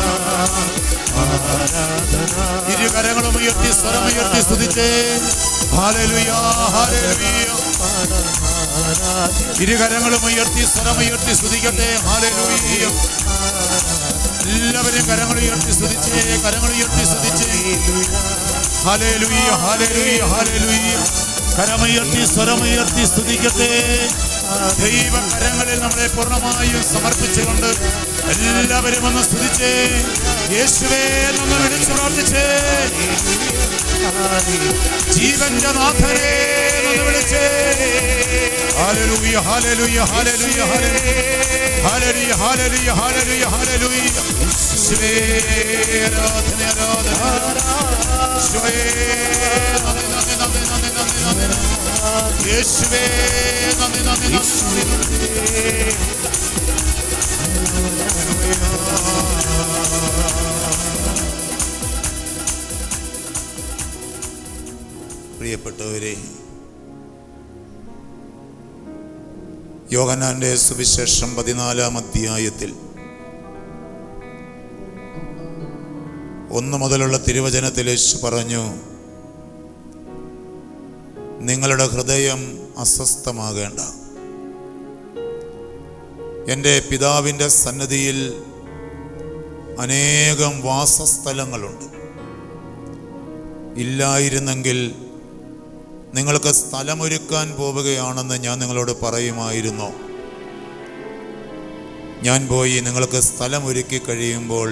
ആരാധന. ഇരുകരങ്ങളും ഉയർത്തി സ്വരമുയർത്തി സ്തുതിച്ചേ. ഹല്ലേലൂയ ഹല്ലേലൂയ. ഇരുകരങ്ങളും ഉയർത്തി സ്വരമുയർത്തി സ്തുതിക്കട്ടെ. ഹല്ലേലൂയ. എല്ലാവരും കരങ്ങൾ ഉയർത്തി സ്തുതിച്ചേ. കരങ്ങൾ ഉയർത്തി സ്തുതിച്ചേ. ഹല്ലേലൂയ ഹല്ലേലൂയ ഹല്ലേലൂയ. കരമുയർത്തി സ്വരമുയർത്തി സ്തുതിക്കട്ടെ. ദൈവകരങ്ങളിൽ നമ്മളെ പൂർണ്ണമായും സമർപ്പിച്ചുകൊണ്ട് എല്ലാവരും ഒന്ന് സ്തുതിച്ചേ. യേശുവേ എന്ന് വിളിച്ചു പ്രാർത്ഥിച്ചേ. ജീവന്റെ നാഥനെ എന്ന് വിളിച്ചേ. ഹല്ലേലൂയ ഹല്ലേലൂയ ഹല്ലേലൂയ ഹല്ലേലൂയ ഹല്ലേലൂയ ഹല്ലേലൂയ ഹല്ലേലൂയ. യേശുവേ ആരാധന ആരാധന. യേശുവേ നന്ദി നന്ദി നന്ദി നന്ദി നന്ദി നന്ദി. യേശുവേ നന്ദി നന്ദി നന്ദി. പ്രിയപ്പെട്ടവരെ, യോഹന്നാന്റെ സുവിശേഷം 14-ാം അധ്യായത്തിൽ 1 മുതലുള്ള തിരുവചനത്തിൽ യേശു പറഞ്ഞു, നിങ്ങളുടെ ഹൃദയം അസ്വസ്ഥമാകേണ്ട. എൻ്റെ പിതാവിൻ്റെ സന്നിധിയിൽ അനേകം വാസസ്ഥലങ്ങളുണ്ട്. ഇല്ലായിരുന്നെങ്കിൽ നിങ്ങൾക്ക് സ്ഥലമൊരുക്കാൻ പോവുകയാണെന്ന് ഞാൻ നിങ്ങളോട് പറയുമായിരുന്നു. ഞാൻ പോയി നിങ്ങൾക്ക് സ്ഥലമൊരുക്കി കഴിയുമ്പോൾ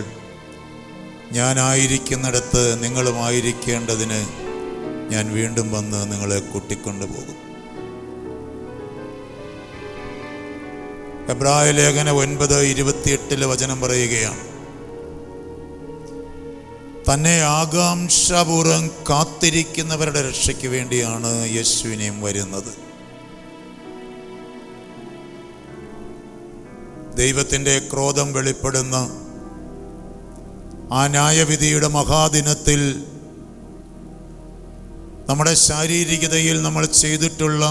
ഞാനായിരിക്കുന്നിടത്ത് നിങ്ങളുമായിരിക്കേണ്ടതിന് ഞാൻ വീണ്ടും വന്ന് നിങ്ങളെ കൂട്ടിക്കൊണ്ടു പോകും. എബ്രായ ലേഖനം 9:28 വചനം പറയുകയാണ്, തന്നെ ആകാംക്ഷാപൂർവം കാത്തിരിക്കുന്നവരുടെ രക്ഷയ്ക്ക് വേണ്ടിയാണ് യേശുവിനെയും വരുന്നത്. ദൈവത്തിൻ്റെ ക്രോധം വെളിപ്പെടുന്ന ആ ന്യായവിധിയുടെ മഹാദിനത്തിൽ നമ്മുടെ ശാരീരികതയിൽ നമ്മൾ ചെയ്തിട്ടുള്ള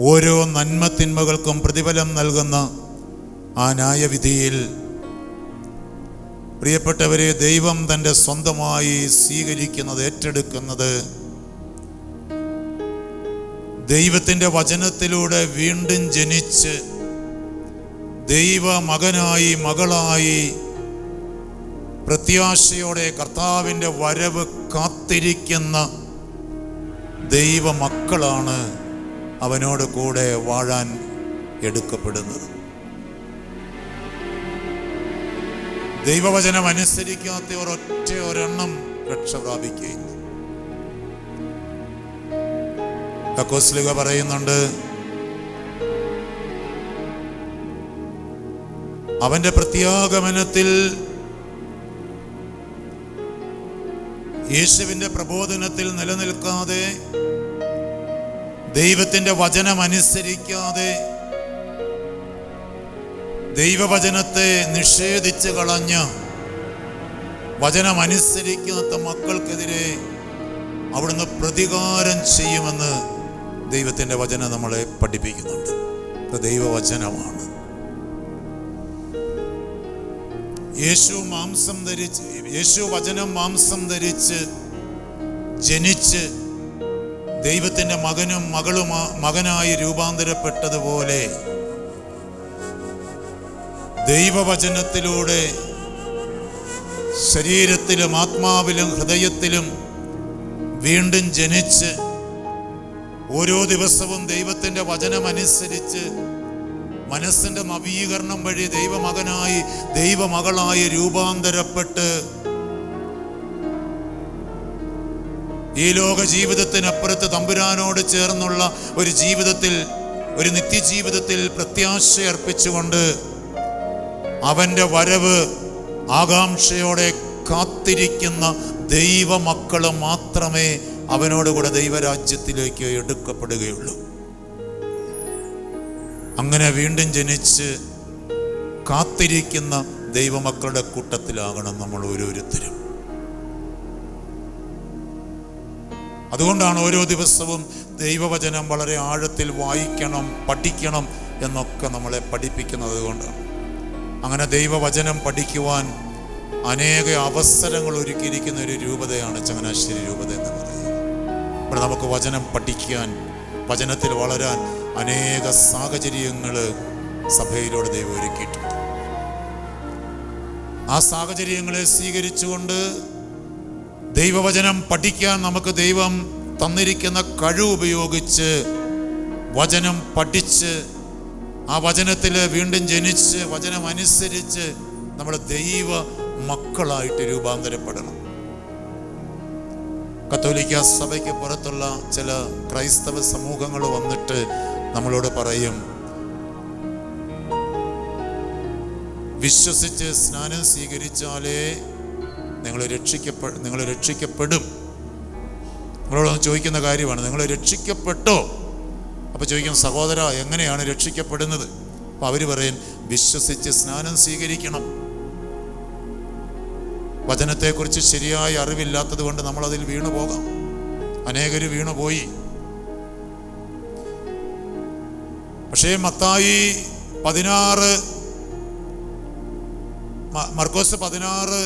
ഓരോ നന്മത്തിന്മകൾക്കും പ്രതിഫലം നൽകുന്ന ആ ന്യായവിധിയിൽ പ്രിയപ്പെട്ടവരെ, ദൈവം തൻ്റെ സ്വന്തമായി സ്വീകരിക്കുന്നത്, ഏറ്റെടുക്കുന്നത് ദൈവത്തിൻ്റെ വചനത്തിലൂടെ വീണ്ടും ജനിച്ച് ദൈവ മകനായി മകളായി പ്രത്യാശയോടെ കർത്താവിൻ്റെ വരവ് കാത്തിരിക്കുന്ന ദൈവ മക്കളാണ് അവനോട് കൂടെ വാഴാൻ എടുക്കപ്പെടുന്നത്. ദൈവവചനം അനുസരിക്കാത്ത ഒരെണ്ണം രക്ഷ പ്രാപിക്കുകയില്ല. യാക്കോബ് പറയുന്നുണ്ട്, അവന്റെ പ്രത്യാഗമനത്തിൽ യേശുവിൻ്റെ പ്രബോധനത്തിൽ നിലനിൽക്കാതെ, ദൈവത്തിൻ്റെ വചനം അനുസരിക്കാതെ, ദൈവവചനത്തെ നിഷേധിച്ച് കളഞ്ഞ് വചനമനുസരിക്കാത്ത മക്കൾക്കെതിരെ അവിടുന്ന് പ്രതികാരം ചെയ്യുമെന്ന് ദൈവത്തിൻ്റെ വചനം നമ്മളെ പഠിപ്പിക്കുന്നുണ്ട്. ഇത് ദൈവവചനമാണ്. യേശു വചനം മാംസം ധരിച്ച് ജനിച്ച് ദൈവത്തിൻ്റെ മകനും മകനായി രൂപാന്തരപ്പെട്ടതുപോലെ ദൈവവചനത്തിലൂടെ ശരീരത്തിലും ആത്മാവിലും ഹൃദയത്തിലും വീണ്ടും ജനിച്ച് ഓരോ ദിവസവും ദൈവത്തിൻ്റെ വചനമനുസരിച്ച് മനസ്സിൻ്റെ നവീകരണം വഴി ദൈവമകനായി ദൈവമകളായി രൂപാന്തരപ്പെട്ട് ഈ ലോക ജീവിതത്തിനപ്പുറത്ത് തമ്പുരാനോട് ചേർന്നുള്ള ഒരു ജീവിതത്തിൽ, ഒരു നിത്യജീവിതത്തിൽ പ്രത്യാശ അർപ്പിച്ചുകൊണ്ട് അവൻ്റെ വരവ് ആകാംക്ഷയോടെ കാത്തിരിക്കുന്ന ദൈവമക്കൾ മാത്രമേ അവനോടുകൂടെ ദൈവരാജ്യത്തിലേക്ക് എടുക്കപ്പെടുകയുള്ളൂ. അങ്ങനെ വീണ്ടും ജനിച്ച് കാത്തിരിക്കുന്ന ദൈവമക്കളുടെ കൂട്ടത്തിലാകണം നമ്മൾ ഓരോരുത്തരും. അതുകൊണ്ടാണ് ഓരോ ദിവസവും ദൈവവചനം വളരെ ആഴത്തിൽ വായിക്കണം, പഠിക്കണം എന്നൊക്കെ നമ്മളെ പഠിപ്പിക്കുന്നത് കൊണ്ടാണ്. അങ്ങനെ ദൈവവചനം പഠിക്കുവാൻ അനേക അവസരങ്ങൾ ഒരുക്കിയിരിക്കുന്ന ഒരു രൂപതയാണ് ചങ്ങനാശ്ശേരി രൂപത എന്ന് പറയുന്നത്. ഇവിടെ നമുക്ക് വചനം പഠിക്കാൻ, വചനത്തിൽ വളരാൻ അനേക സാഹചര്യങ്ങൾ സഭയിലൂടെ ദൈവം ഒരുക്കിയിട്ടുണ്ട്. ആ സാഹചര്യങ്ങളെ സ്വീകരിച്ചുകൊണ്ട് ദൈവവചനം പഠിക്കാൻ നമുക്ക് ദൈവം തന്നിരിക്കുന്ന കഴിവ് ഉപയോഗിച്ച് വചനം പഠിച്ച് ആ വചനത്തിൽ വീണ്ടും ജനിച്ച് വചനം അനുസരിച്ച് നമ്മൾ ദൈവ മക്കളായിട്ട് രൂപാന്തരപ്പെടണം. കത്തോലിക്ക സഭയ്ക്ക് പുറത്തുള്ള ചില ക്രൈസ്തവ സമൂഹങ്ങൾ വന്നിട്ട് നമ്മളോട് പറയും, വിശ്വസിച്ച് സ്നാനം സ്വീകരിച്ചാലേ നിങ്ങൾ രക്ഷിക്കപ്പെടും. നിങ്ങളോടൊന്ന് ചോദിക്കുന്ന കാര്യമാണ്, നിങ്ങൾ രക്ഷിക്കപ്പെട്ടോ? അപ്പോൾ ചോദിക്കും, സഹോദര എങ്ങനെയാണ് രക്ഷിക്കപ്പെടുന്നത്? അപ്പോൾ അവർ പറയും, വിശ്വസിച്ച് സ്നാനം സ്വീകരിക്കണം. വചനത്തെക്കുറിച്ച് ശരിയായ അറിവില്ലാത്തത് കൊണ്ട് നമ്മളതിൽ വീണു പോകാം. അനേകർ വീണുപോയി. പക്ഷേ മത്തായി 16, മർക്കോസ് 16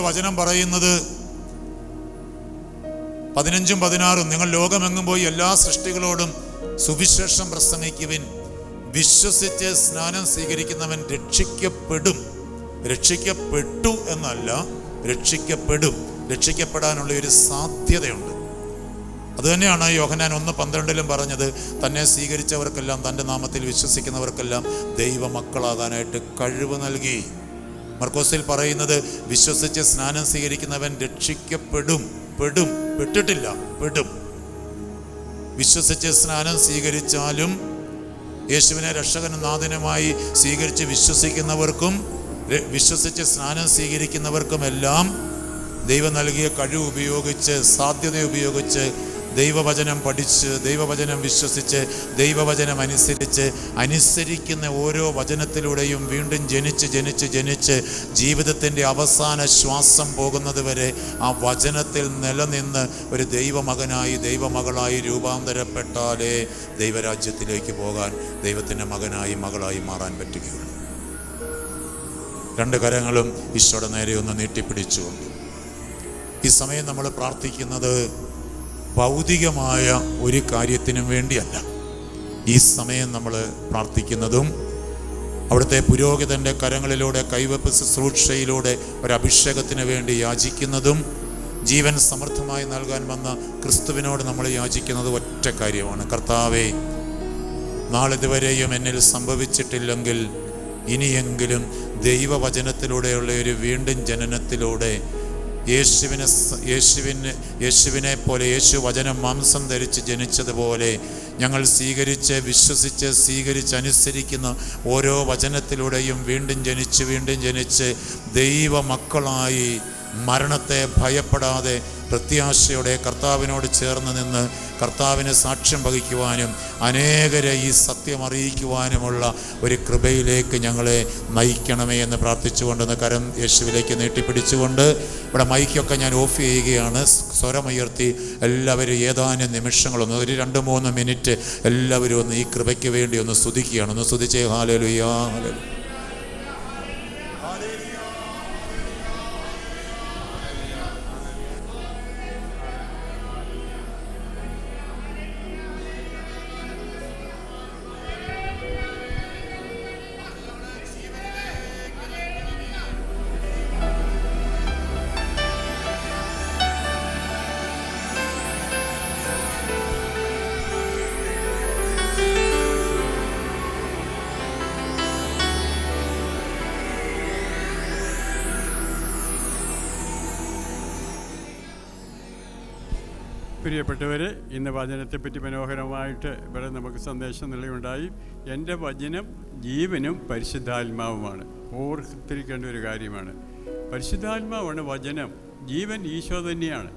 വചനം പറയുന്നത് 15ഉം 16ഉം, നിങ്ങൾ ലോകമെങ്ങും പോയി എല്ലാ സൃഷ്ടികളോടും സുവിശേഷം പ്രസംഗിക്കുവിൻ, വിശ്വസിച്ച് സ്നാനം സ്വീകരിക്കുന്നവൻ രക്ഷിക്കപ്പെടും. രക്ഷിക്കപ്പെട്ടു എന്നല്ല, രക്ഷിക്കപ്പെടും. രക്ഷിക്കപ്പെടാനുള്ള ഒരു സാധ്യതയുണ്ട്. അതുതന്നെയാണ് യോഹന്നാൻ 1:12 പറഞ്ഞത്, തന്നെ സ്വീകരിച്ചവർക്കെല്ലാം, തൻ്റെ നാമത്തിൽ വിശ്വസിക്കുന്നവർക്കെല്ലാം ദൈവമക്കളാകാനായിട്ട് കഴിവ് നൽകി. മർക്കോസിൽ പറയുന്നത്, വിശ്വസിച്ച് സ്നാനം സ്വീകരിക്കുന്നവൻ രക്ഷിക്കപ്പെടും. പെട്ടിട്ടില്ല, പെടും. വിശ്വസിച്ച് സ്നാനം സ്വീകരിച്ചാലും യേശുവിനെ രക്ഷകനും നാഥനുമായി സ്വീകരിച്ച് വിശ്വസിച്ച് സ്നാനം സ്വീകരിക്കുന്നവർക്കുമെല്ലാം ദൈവം നൽകിയ കഴിവ് ഉപയോഗിച്ച്, സാധ്യത ഉപയോഗിച്ച്, ദൈവവചനം പഠിച്ച്, ദൈവവചനം വിശ്വസിച്ച്, ദൈവവചനം അനുസരിക്കുന്ന ഓരോ വചനത്തിലൂടെയും വീണ്ടും ജനിച്ച് ജീവിതത്തിൻ്റെ അവസാന ശ്വാസം പോകുന്നത് വരെ ആ വചനത്തിൽ നിലനിന്ന് ഒരു ദൈവമകനായി, ദൈവമകളായി രൂപാന്തരപ്പെട്ടാലേ ദൈവരാജ്യത്തിലേക്ക് പോകാൻ, ദൈവത്തിൻ്റെ മകനായി, മകളായി മാറാൻ പറ്റുകയുള്ളൂ. രണ്ട് കരങ്ങളും ഈശോയുടെ നേരെ ഒന്ന് നീട്ടിപ്പിടിച്ചുകൊണ്ട് ഈ സമയം നമ്മൾ പ്രാർത്ഥിക്കുന്നത് ഭൗതികമായ ഒരു കാര്യത്തിനും വേണ്ടിയല്ല. ഈ സമയം നമ്മൾ പ്രാർത്ഥിക്കുന്നതും അവിടുത്തെ പുരോഹിതൻ്റെ കരങ്ങളിലൂടെ കൈവപ്പ് ശുശ്രൂഷയിലൂടെ ഒരഭിഷേകത്തിന് വേണ്ടി യാചിക്കുന്നതും ജീവൻ സമൃദ്ധമായി നൽകാൻ വന്ന ക്രിസ്തുവിനോട് നമ്മൾ യാചിക്കുന്നത് ഒറ്റ കാര്യമാണ്. കർത്താവേ, നാളിതുവരെയും എന്നിൽ സംഭവിച്ചിട്ടില്ലെങ്കിൽ ഇനിയെങ്കിലും ദൈവവചനത്തിലൂടെയുള്ള ഒരു വീണ്ടും ജനനത്തിലൂടെ യേശുവിനെ പോലെ, യേശു വചനം മാംസം ധരിച്ച് ജനിച്ചതുപോലെ ഞങ്ങൾ സ്വീകരിച്ച് അനുസരിക്കുന്ന ഓരോ വചനത്തിലൂടെയും വീണ്ടും ജനിച്ച് ദൈവമക്കളായി മരണത്തെ ഭയപ്പെടാതെ പ്രത്യാശയോടെ കർത്താവിനോട് ചേർന്ന് നിന്ന് കർത്താവിന് സാക്ഷ്യം വഹിക്കുവാനും അനേകരെ ഈ സത്യം അറിയിക്കുവാനുമുള്ള ഒരു കൃപയിലേക്ക് ഞങ്ങളെ നയിക്കണമേ എന്ന് പ്രാർത്ഥിച്ചുകൊണ്ടെന്ന് കരം യേശുവിലേക്ക് നീട്ടിപ്പിടിച്ചുകൊണ്ട് ഇവിടെ മൈക്കൊക്കെ ഞാൻ ഓഫ് ചെയ്യുകയാണ്. സ്വരമുയർത്തി എല്ലാവരും ഏതാനും നിമിഷങ്ങളൊന്ന്, ഒരു 2-3 മിനിറ്റ് എല്ലാവരും ഒന്ന് ഈ കൃപയ്ക്ക് വേണ്ടി ഒന്ന് സ്തുതിക്കുകയാണ്. ഒന്ന് സ്തുതിച്ചേ. ഹല്ലേലൂയ, ഹല്ലേലൂയ. പ്രിയപ്പെട്ടവരെ, ഇന്ന് വചനത്തെപ്പറ്റി മനോഹരമായിട്ട് ഇവിടെ നമുക്ക് സന്ദേശം നൽകുകയുണ്ടായി. എൻ്റെ വചനം ജീവനും പരിശുദ്ധാത്മാവുമാണ്. ഓർത്തിരിക്കേണ്ട ഒരു കാര്യമാണ്. പരിശുദ്ധാത്മാവാണ് വചനം, ജീവൻ ഈശോ തന്നെയാണ്.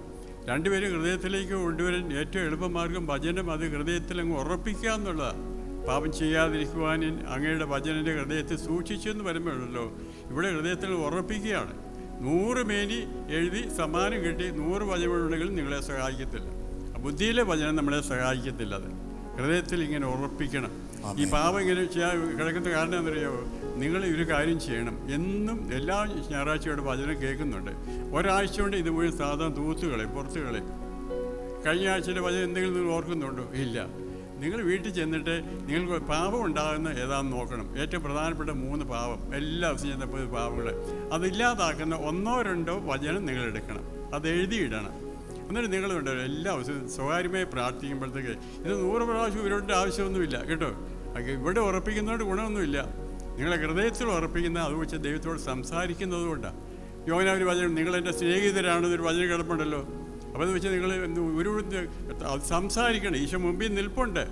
രണ്ടുപേരും ഹൃദയത്തിലേക്ക് കൊണ്ടുവരാൻ ഏറ്റവും എളുപ്പമാർഗം വചനം, അത് ഹൃദയത്തിൽ അങ്ങ് ഉറപ്പിക്കുക എന്നുള്ളതാണ്. പാപം ചെയ്യാതിരിക്കുവാൻ അങ്ങയുടെ വചനൻ്റെ ഹൃദയത്തിൽ സൂക്ഷിച്ചെന്ന് വരുമ്പോഴല്ലോ ഇവിടെ ഹൃദയത്തിൽ ഉറപ്പിക്കുകയാണ്. 100 മേനി എഴുതി സമ്മാനം കിട്ടി 100 വചനമുണ്ടെങ്കിൽ നിങ്ങളെ സഹായിക്കത്തില്ല. ബുദ്ധിയിലെ വചനം നമ്മളെ സഹായിക്കത്തില്ല. അത് ഹൃദയത്തിൽ ഇങ്ങനെ ഉറപ്പിക്കണം. ഈ പാപം ഇങ്ങനെ ചെയ്യാൻ കിടക്കുന്ന കാരണം എന്നറിയാമോ? നിങ്ങൾ ഒരു കാര്യം ചെയ്യണം. എന്നും എല്ലാ ഞായറാഴ്ചയുടെ വചനം കേൾക്കുന്നുണ്ട്. ഒരാഴ്ച കൊണ്ട് ഇത് മുഴുവൻ സാധാരണ തൂത്തുകളെ പുറത്തുകളെ. കഴിഞ്ഞ ആഴ്ചയുടെ വചനം എന്തെങ്കിലും നിങ്ങൾ ഓർക്കുന്നുണ്ടോ? ഇല്ല. നിങ്ങൾ വീട്ടിൽ ചെന്നിട്ട് നിങ്ങൾക്ക് പാപം ഉണ്ടാകുന്ന ഏതാണെന്ന് നോക്കണം. ഏറ്റവും പ്രധാനപ്പെട്ട 3 പാപം, എല്ലാ ദിവസവും ചെന്നപ്പോൾ പാപങ്ങൾ അതില്ലാതാക്കുന്ന 1-2 വചനം നിങ്ങൾ എടുക്കണം. അത് എഴുതിയിടണം. എന്നിട്ട് നിങ്ങളുണ്ടല്ലോ എല്ലാ ദിവസവും സ്വകാര്യമായി പ്രാർത്ഥിക്കുമ്പോഴത്തേക്ക് ഇത് 100 പ്രാവശ്യം ഇവരുടെ ആവശ്യമൊന്നുമില്ല കേട്ടോ. ഇവിടെ ഉറപ്പിക്കുന്നതുകൊണ്ട് ഗുണമൊന്നുമില്ല. നിങ്ങളെ ഹൃദയത്തിൽ ഉറപ്പിക്കുന്ന അത് വെച്ച് ദൈവത്തോട് സംസാരിക്കുന്നത് കൊണ്ടാണ്. യോഹന്നാൻ വചനം, നിങ്ങളെൻ്റെ സ്നേഹിതരാണെന്നൊരു വചനം കിടപ്പുണ്ടല്ലോ. അപ്പോൾ അത് വെച്ച് നിങ്ങൾ ഒരു സംസാരിക്കണം. ഈശോ മുമ്പിൽ നിൽപ്പുണ്ട്.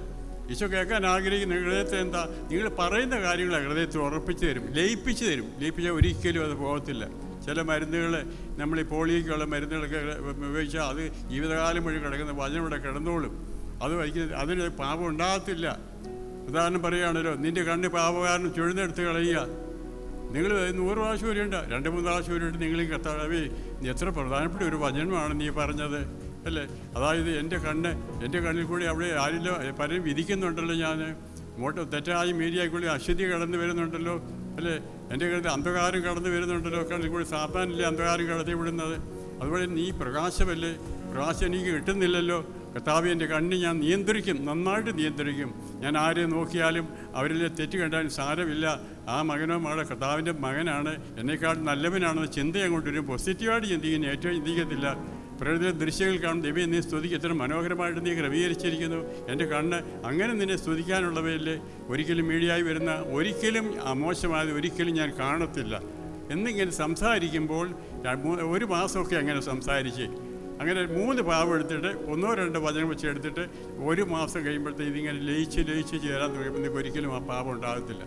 ഈശോ കേൾക്കാൻ ആഗ്രഹിക്കുന്ന ഹൃദയത്തിൽ എന്താ? നിങ്ങൾ പറയുന്ന കാര്യങ്ങളെ ഹൃദയത്തിൽ ഉറപ്പിച്ച് തരും, ലയിപ്പിച്ച് തരും. ലയിപ്പിച്ചാൽ ഒരിക്കലും അത് പോകത്തില്ല. ചില മരുന്നുകൾ, നമ്മൾ ഈ പോളിയോക്കുള്ള മരുന്നുകളൊക്കെ ഉപയോഗിച്ചാൽ അത് ജീവിതകാലം വഴി കിടക്കുന്ന വചനം ഇവിടെ കിടന്നോളും. അത് അതിന് പാപം ഉണ്ടാകത്തില്ല. ഉദാഹരണം പറയുകയാണല്ലോ, നിൻ്റെ കണ്ണ് പാപകാരണം ചുഴുന്നെടുത്ത് കളയുക. നിങ്ങൾ 100 പ്രാവശ്യം വരെയുണ്ട്, 2-3 പ്രാവശ്യം വരെയുണ്ട്. നിങ്ങൾ കർത്താവേ, എത്ര പ്രധാനപ്പെട്ട ഒരു വചനമാണ് നീ പറഞ്ഞത് അല്ലേ? അതായത് എൻ്റെ കണ്ണിൽ കൂടി അവിടെ ആരില്ലോ പലരും വിധിക്കുന്നുണ്ടല്ലോ. ഞാൻ ഇങ്ങോട്ട് തെറ്റായ മീഡിയയിൽ കൂടി അശുദ്ധി കടന്നു വരുന്നുണ്ടല്ലോ അല്ലേ? എൻ്റെ കരുത്ത് അന്ധകാരം കടന്നു വരുന്നുണ്ടല്ലോ. കണ്ണിൽ കൂടി സാത്താനില്ലേ അന്ധകാരം കടത്തി വിടുന്നത്. അതുപോലെ നീ പ്രകാശമല്ലേ, പ്രകാശം എനിക്ക് കിട്ടുന്നില്ലല്ലോ. കർത്താവ്, എൻ്റെ കണ്ണ് ഞാൻ നിയന്ത്രിക്കും, നന്നായിട്ട് നിയന്ത്രിക്കും. ഞാൻ ആരെ നോക്കിയാലും അവരിൽ തെറ്റ് കണ്ടാലും സാരമില്ല, ആ മകനോ മകളോ കർത്താവിൻ്റെ മകനാണ്, എന്നെക്കാൾ നല്ലവനാണെന്ന് ചിന്ത അങ്ങോട്ടൊരു പോസിറ്റീവായിട്ട് ചിന്തിക്കുന്നു. ഏറ്റവും ചിന്തിക്കത്തില്ല. പ്രകൃതിയിലെ ദൃശ്യങ്ങൾ കാണും. ദൈവം നീ സ്തുതിക്ക്, എത്ര മനോഹരമായിട്ട് നീ ക്രമീകരിച്ചിരിക്കുന്നു. എൻ്റെ കണ്ണ് അങ്ങനെ നിന്നെ സ്തുതിക്കാനുള്ളവയല്ലേ. ഒരിക്കലും മീഡിയയായി വരുന്ന ഒരിക്കലും മോശമായത് ഒരിക്കലും ഞാൻ കാണത്തില്ല എന്നിങ്ങനെ സംസാരിക്കുമ്പോൾ 1 മാസമൊക്കെ അങ്ങനെ സംസാരിച്ച് അങ്ങനെ 3 പാവം എടുത്തിട്ട് 1-2 വചനം വെച്ച് എടുത്തിട്ട് 1 മാസം കഴിയുമ്പോഴത്തേക്ക് ഇതിങ്ങനെ ലയിച്ച് ചേരാൻ തുടങ്ങിയപ്പോൾ നിങ്ങൾക്ക് ഒരിക്കലും ആ പാപം ഉണ്ടാകത്തില്ല.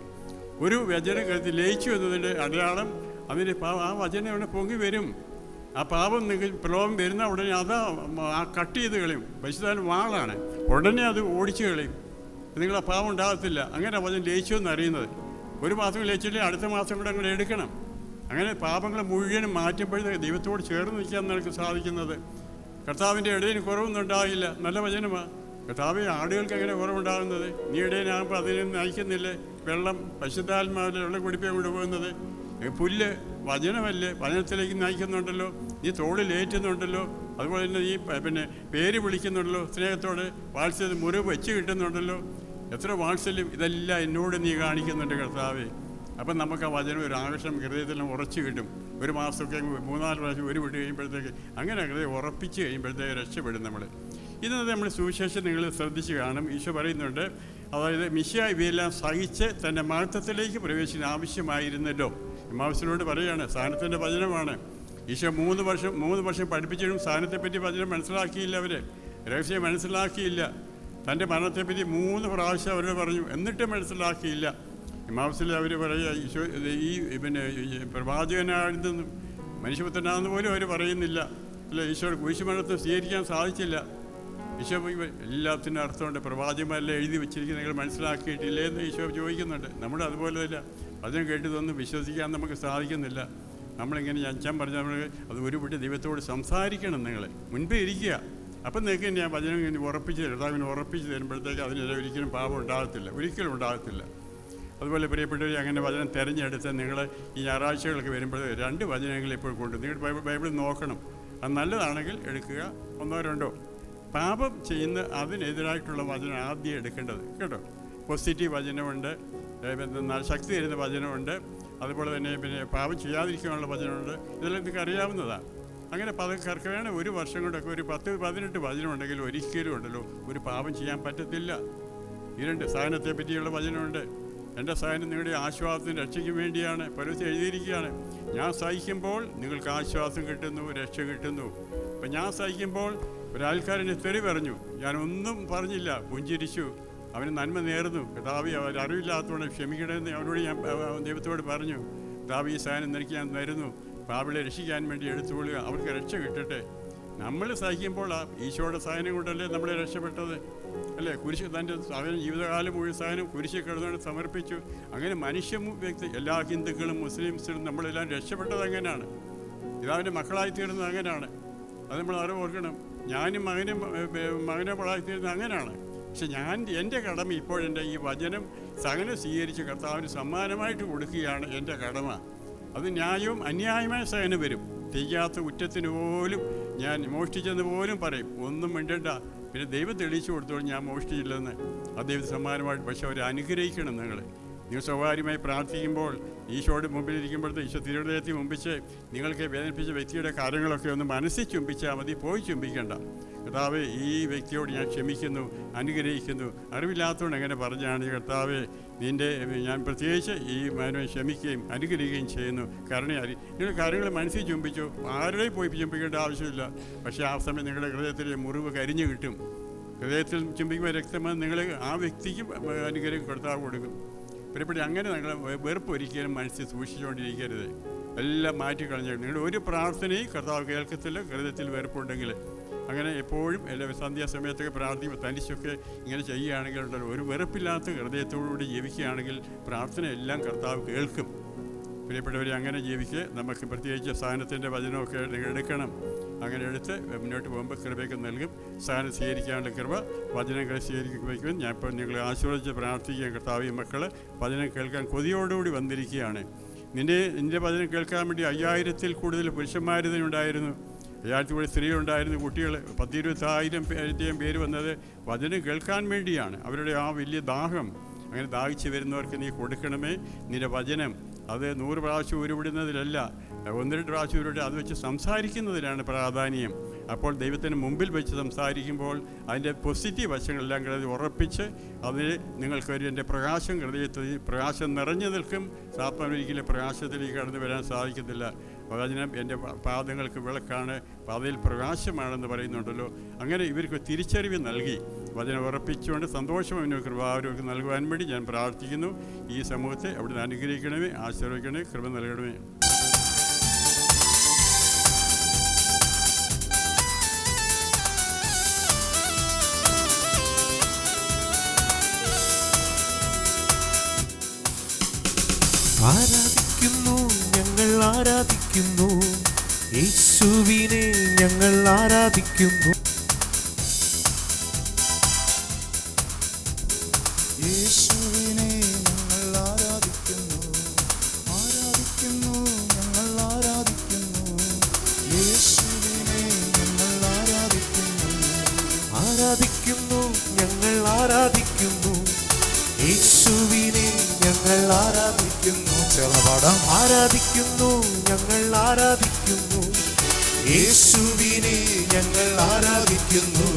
ഒരു വചനം കരുതി ലയിച്ചു എന്നതിൻ്റെ അടയാളം അതിൻ്റെ ആ വചനം ഇവിടെ പൊങ്ങി വരും. ആ പാപം നിങ്ങൾക്ക് പ്രലോഭം വരുന്ന ഉടനെ അത് ആ കട്ട് ചെയ്ത് കളയും. പരിശുദ്ധാത്മ വാളാണ്, ഉടനെ അത് ഓടിച്ചു കളയും. നിങ്ങൾ ആ പാപം ഉണ്ടാകത്തില്ല. അങ്ങനെ വചനം ലയിച്ചു എന്നറിയുന്നത്. 1 മാസം ലയിച്ചില്ലെങ്കിൽ അടുത്ത മാസം കൂടെ അങ്ങോട്ട് എടുക്കണം. അങ്ങനെ പാപങ്ങൾ മുഴുവനും മാറ്റുമ്പോഴത്തേക്ക് ദൈവത്തോട് ചേർന്ന് നിൽക്കാൻ നിനക്ക് സാധിക്കുന്നത്. കർത്താവിൻ്റെ ഇടയിൽ കുറവൊന്നും ഉണ്ടാകില്ല. നല്ല വചനമാണ്. കർത്താവ്, ആടുകൾക്ക് എങ്ങനെ കുറവുണ്ടാകുന്നത്? നീ ഇടയനാകുമ്പോൾ അതിനെ നയിക്കുന്നില്ലേ? വെള്ളം പരിശുദ്ധാത്മാവിലെ വെള്ളം കുടിപ്പിക്കാൻ കൊണ്ടുപോകുന്നത്. പുല്ല് വചനമല്ലേ, വചനത്തിലേക്ക് നയിക്കുന്നുണ്ടല്ലോ. നീ തോളിലേറ്റുന്നുണ്ടല്ലോ. അതുപോലെ തന്നെ നീ പിന്നെ പേര് വിളിക്കുന്നുണ്ടല്ലോ. സ്നേഹത്തോട് വാത്സല്യം മുറിവ് വെച്ച് കിട്ടുന്നുണ്ടല്ലോ. എത്ര വാത്സല്യം! ഇതെല്ലാം എന്നോട് നീ കാണിക്കുന്നുണ്ട് കർത്താവേ. അപ്പം നമുക്ക് ആ വചനം ഒരു ആകർഷണം ഹൃദയത്തിലും ഉറച്ചു കിട്ടും. 1 മാസമൊക്കെ 3-4 പ്രാവശ്യം ഒരു വിട്ട് കഴിയുമ്പോഴത്തേക്ക് അങ്ങനെ ഹൃദയം ഉറപ്പിച്ച് കഴിയുമ്പോഴത്തേക്ക് രക്ഷപ്പെടും നമ്മൾ. ഇന്നത് നമ്മൾ സുവിശേഷം നിങ്ങൾ ശ്രദ്ധിച്ച് കാണും. ഈശോ പറയുന്നുണ്ട്, അതായത് മിശിഹാ ഇവയെല്ലാം സഹിച്ച് തൻ്റെ മഹത്വത്തിലേക്ക് പ്രവേശിക്കാൻ ആവശ്യമായിരുന്നല്ലോ. ഇമ്മാവുസിനോട് പറയുകയാണ്, സ്ഥാനത്തിൻ്റെ വചനമാണ്. ഈശോ 3 വർഷം പഠിപ്പിച്ചിട്ടും സ്ഥാനത്തെപ്പറ്റി വചനം മനസ്സിലാക്കിയില്ല. അവർ രഹസ്യം മനസ്സിലാക്കിയില്ല. തൻ്റെ മരണത്തെപ്പറ്റി 3 പ്രാവശ്യം അവരോട് പറഞ്ഞു, എന്നിട്ടും മനസ്സിലാക്കിയില്ല. ഇമ്മാവുസിൽ അവർ പറയുക, ഈശോ ഈ പിന്നെ പ്രവാചകനാണെന്നും മനുഷ്യപുത്രനാണെന്ന് പോലും അവർ പറയുന്നില്ല അല്ല. ഈശോയുടെ കുരിശുമരണത്തെ സ്വീകരിക്കാൻ സാധിച്ചില്ല. ഈശോ എല്ലാത്തിനും അർത്ഥമുണ്ട്. പ്രവാചകന്മാരെല്ലാം എഴുതി വെച്ചിരിക്കുന്നത് നിങ്ങൾ മനസ്സിലാക്കിയിട്ടില്ലേ എന്ന് ഈശോ ചോദിക്കുന്നുണ്ട്. നമ്മുടെ അതുപോലെ ഇല്ല. വചനം കേട്ടതൊന്നും വിശ്വസിക്കാൻ നമുക്ക് സാധിക്കുന്നില്ല. നമ്മളിങ്ങനെ അച്ഛൻ പറഞ്ഞാൽ നമ്മൾ അത് ഒരു വിട്ട് ദൈവത്തോട് സംസാരിക്കണം. നിങ്ങൾ മുൻപേ ഇരിക്കുക. അപ്പം നിങ്ങൾക്ക് ഞാൻ വചനം ഇങ്ങനെ ഉറപ്പിച്ച് കർത്താവിനെ ഉറപ്പിച്ച് തരുമ്പോഴത്തേക്ക് അതിനെതിരെ ഒരിക്കലും പാപം ഉണ്ടാകത്തില്ല, ഒരിക്കലും ഉണ്ടാകത്തില്ല. അതുപോലെ പ്രിയപ്പെട്ടവർ, അങ്ങനെ വചനം തിരഞ്ഞെടുത്ത് നിങ്ങൾ ഈ ഞായറാഴ്ചകളൊക്കെ വരുമ്പോഴത്തേക്ക് 2 വചനങ്ങൾ ഇപ്പോൾ കൊണ്ട് നിങ്ങൾ ബൈബിളിൽ നോക്കണം. അത് നല്ലതാണെങ്കിൽ എടുക്കുക, 1-2. പാപം ചെയ്യുന്ന അതിനെതിരായിട്ടുള്ള വചനം ആദ്യം എടുക്കേണ്ടത് കേട്ടോ. പോസിറ്റീവ് വചനമുണ്ട്, ശക്തി തരുന്ന വചനമുണ്ട്, അതുപോലെ തന്നെ പിന്നെ പാപം ചെയ്യാതിരിക്കാനുള്ള വചനമുണ്ട്. ഇതെല്ലാം നിങ്ങൾക്ക് അറിയാവുന്നതാണ്. അങ്ങനെ കർക്കവേണ 1 വർഷം കൊണ്ടൊക്കെ ഒരു 10-18 വചനം ഉണ്ടെങ്കിൽ ഒരിക്കലും ഉണ്ടല്ലോ ഒരു പാപം ചെയ്യാൻ പറ്റത്തില്ല. ഈ 2 സഹനത്തെ പറ്റിയുള്ള വചനമുണ്ട്. എൻ്റെ സഹനം നിങ്ങളുടെ ആശ്വാസത്തിന് രക്ഷയ്ക്കും വേണ്ടിയാണ്. പൗലോസ് എഴുതിയിരിക്കുകയാണ്, ഞാൻ സഹിക്കുമ്പോൾ നിങ്ങൾക്ക് ആശ്വാസം കിട്ടുന്നു, രക്ഷ കിട്ടുന്നു. അപ്പം ഞാൻ സഹിക്കുമ്പോൾ ഒരാൾക്കാരനെ തെറി പറഞ്ഞു. ഞാനൊന്നും പറഞ്ഞില്ല, പുഞ്ചിരിച്ചു, അവന് നന്മ നേർന്നു. കർത്താവേ, അവർ അറിവില്ലാത്തതുകൊണ്ട് ക്ഷമിക്കണമെന്ന് അവനോട് ഞാൻ ദൈവത്തോട് പറഞ്ഞു. കർത്താവേ, ഈ സാധനം നിനക്ക് ഞാൻ തരുന്നു, പാപിളെ രക്ഷിക്കാൻ വേണ്ടി എടുത്തുകൊള്ളുക, അവർക്ക് രക്ഷ കിട്ടട്ടെ. നമ്മൾ സഹിക്കുമ്പോൾ ഈശോയുടെ സഹനം കൊണ്ടല്ലേ നമ്മളെ രക്ഷപ്പെട്ടത്, അല്ലേ? കുരിശ് തൻ്റെ സഹനം ജീവിതകാലം മുഴുവൻ സഹനം കുരിശിൽ കിടന്നുകൊണ്ട് സമർപ്പിച്ചു. അങ്ങനെ മനുഷ്യ വ്യക്തി എല്ലാ ഹിന്ദുക്കളും മുസ്ലിംസിലും നമ്മളെല്ലാം രക്ഷപ്പെട്ടത് അങ്ങനെയാണ്. ഇതവൻ്റെ മക്കളായിത്തീരുന്നത് അങ്ങനെയാണ്. അത് നമ്മൾ അറിവ് ഓർക്കണം. ഞാനും മകനെ മകളായിത്തീരുന്നത് അങ്ങനെയാണ്. പക്ഷെ എൻ്റെ കടമ ഇപ്പോഴെൻ്റെ ഈ വചനം സഹനം സ്വീകരിച്ച് കർത്താവിന് സമ്മാനമായിട്ട് കൊടുക്കുകയാണ് എൻ്റെ കടമ. അത് ന്യായവും അന്യായമായ സഹനം വരും. ചെയ്യാത്ത കുറ്റത്തിന് പോലും ഞാൻ മോഷ്ടിച്ചെന്ന് പോലും പറയും, ഒന്നും മിണ്ടണ്ട. പിന്നെ ദൈവം തെളിയിച്ചു കൊടുത്തോളും ഞാൻ മോഷ്ടിച്ചില്ലെന്ന്. അത് ദൈവത്തെ സമ്മാനമായിട്ട്. പക്ഷെ അവരെ അനുഗ്രഹിക്കണം. നിങ്ങൾ സ്വകാര്യമായി പ്രാർത്ഥിക്കുമ്പോൾ ഈശോയുടെ മുമ്പിലിരിക്കുമ്പോഴത്തെ ഈശോ തിരുഹൃദയത്തിൽ മുമ്പിച്ച് നിങ്ങൾക്ക് വേദനിപ്പിച്ച വ്യക്തിയുടെ കാര്യങ്ങളൊക്കെ ഒന്ന് മനസ്സിൽ ചുംബിച്ചാൽ മതി, പോയി ചുംബിക്കേണ്ട. കർത്താവേ, ഈ വ്യക്തിയോട് ഞാൻ ക്ഷമിക്കുന്നു, അനുഗ്രഹിക്കുന്നു. അറിവില്ലാത്തതുകൊണ്ട് എങ്ങനെ പറഞ്ഞാണ് കർത്താവേ, ഞാൻ പ്രത്യേകിച്ച് ഈ മാനവനെ ക്ഷമിക്കുകയും അനുഗ്രഹിക്കുകയും ചെയ്യുന്നു. നിങ്ങൾ കാര്യങ്ങൾ മനസ്സിൽ ചുംബിച്ചു, ആരുടെയും പോയി ചുംബിക്കേണ്ട ആവശ്യമില്ല. പക്ഷേ ആ സമയം നിങ്ങളുടെ ഹൃദയത്തിലെ മുറിവ് കരിഞ്ഞു കിട്ടും. ഹൃദയത്തിൽ ചുംബിക്കുമ്പോൾ രക്തം നിങ്ങൾ ആ വ്യക്തിക്ക് അനുഗ്രഹം കർത്താവ് കൊടുക്കും. പ്രിയപ്പെട്ട, അങ്ങനെ നിങ്ങൾ വെറുപ്പ് ഒരിക്കലും മനസ്സിൽ സൂക്ഷിച്ചുകൊണ്ടിരിക്കരുത്. എല്ലാം മാറ്റിക്കളഞ്ഞു. നിങ്ങളുടെ ഒരു പ്രാർത്ഥനയും കർത്താവ് കേൾക്കത്തില്ല. ഹൃദയത്തിൽ വെറുപ്പുണ്ടെങ്കിൽ അങ്ങനെ എപ്പോഴും എല്ലാ സന്ധ്യാസമയത്തൊക്കെ പ്രാർത്ഥിക്കുമ്പോൾ തനിച്ചൊക്കെ ഇങ്ങനെ ചെയ്യുകയാണെങ്കിൽ ഉണ്ടല്ലോ, ഒരു വെറുപ്പില്ലാത്ത ഹൃദയത്തോടുകൂടി ജീവിക്കുകയാണെങ്കിൽ പ്രാർത്ഥന എല്ലാം കർത്താവ് കേൾക്കും. പ്രിയപ്പെട്ടവരെ, അങ്ങനെ ജീവിക്കുക. നമുക്ക് പ്രത്യേകിച്ച് സ്ഥാനത്തിൻ്റെ വചനമൊക്കെ നിങ്ങൾ എടുക്കണം. അങ്ങനെ എടുത്ത് മുന്നോട്ട് പോകുമ്പോൾ കൃപയൊക്കെ നൽകും. സ്ഥാനം സ്വീകരിക്കാനുള്ള കൃപ, വചനങ്ങളെ സ്വീകരിക്കുമ്പോൾ ഞാൻ ഇപ്പോൾ നിങ്ങൾ ആശീർവദിച്ച് പ്രാർത്ഥിക്കുക. കർത്താവ്, മക്കൾ വചനം കേൾക്കാൻ കൊതിയോടുകൂടി വന്നിരിക്കുകയാണ്. നിൻ്റെ വചനം കേൾക്കാൻ വേണ്ടി 5000-ൽ കൂടുതൽ പുരുഷന്മാരുണ്ടായിരുന്നു, 1000-ൽ കൂടുതൽ സ്ത്രീകളുണ്ടായിരുന്നു, കുട്ടികൾ 10,000-20,000 പേര് വന്നത് വചനം കേൾക്കാൻ വേണ്ടിയാണ്. അവരുടെ ആ വലിയ ദാഹം. അങ്ങനെ ദാഹിച്ച് വരുന്നവർക്ക് നീ കൊടുക്കണമേ. നിൻ്റെ വചനം അത് 100 പ്രാവശ്യം ഉരുവിടുന്നതിലല്ല, 1-2 പ്രാവശ്യം ഉരുവിട്ട് അത് വെച്ച് സംസാരിക്കുന്നതിലാണ് പ്രാധാന്യം. അപ്പോൾ ദൈവത്തിന് മുമ്പിൽ വെച്ച് സംസാരിക്കുമ്പോൾ അതിൻ്റെ പോസിറ്റീവ് വശങ്ങളെല്ലാം കൂടെ ഉറപ്പിച്ച് അതിൽ നിങ്ങൾക്കൊരു എൻ്റെ പ്രകാശം ഹൃദയത്തിൽ പ്രകാശം നിറഞ്ഞു നിൽക്കും. സാത്താനൊരിക്കലും പ്രകാശത്തിലേക്ക് കടന്നു വരാൻ സാധിക്കത്തില്ല. വചനം എൻ്റെ പാദങ്ങൾക്ക് വിളക്കാണ്, പാതയിൽ പ്രകാശമാണെന്ന് പറയുന്നുണ്ടല്ലോ. അങ്ങനെ ഇവർക്ക് തിരിച്ചറിവ് നൽകി വചനം ഉറപ്പിച്ചുകൊണ്ട് സന്തോഷം അവന് കൃപാവർക്ക് നൽകുവാൻ വേണ്ടി ഞാൻ പ്രാർത്ഥിക്കുന്നു. ഈ സമൂഹത്തെ അവിടുന്ന് അനുഗ്രഹിക്കണമേ, ആശീർവദിക്കണമേ, കൃപ നൽകണമേ. ആരാധിക്കുന്നു, ഞങ്ങൾ ആരാധിക്കുന്നു യേശുവിനെ, ഞങ്ങൾ ആരാധിക്കുന്നു. യേശുവിനെ ഞങ്ങൾ ആരാധിക്കുന്നു, ആരാധിക്കുന്നു, ഞങ്ങൾ ആരാധിക്കുന്നു. യേശുവിനെ ഞങ്ങൾ ആരാധിക്കുന്നു, ആരാധിക്കുന്നു, ഞങ്ങൾ ആരാധിക്കുന്നു യേശുവിനെ, ഞങ്ങൾ ആരാധിക്കുന്നു. ചേർന്ന് പാടാം. ആരാധിക്കുന്നു, ഞങ്ങൾ ആരാധിക്കുന്നു യേശുവിനെ, ഞങ്ങൾ ആരാധിക്കുന്നു.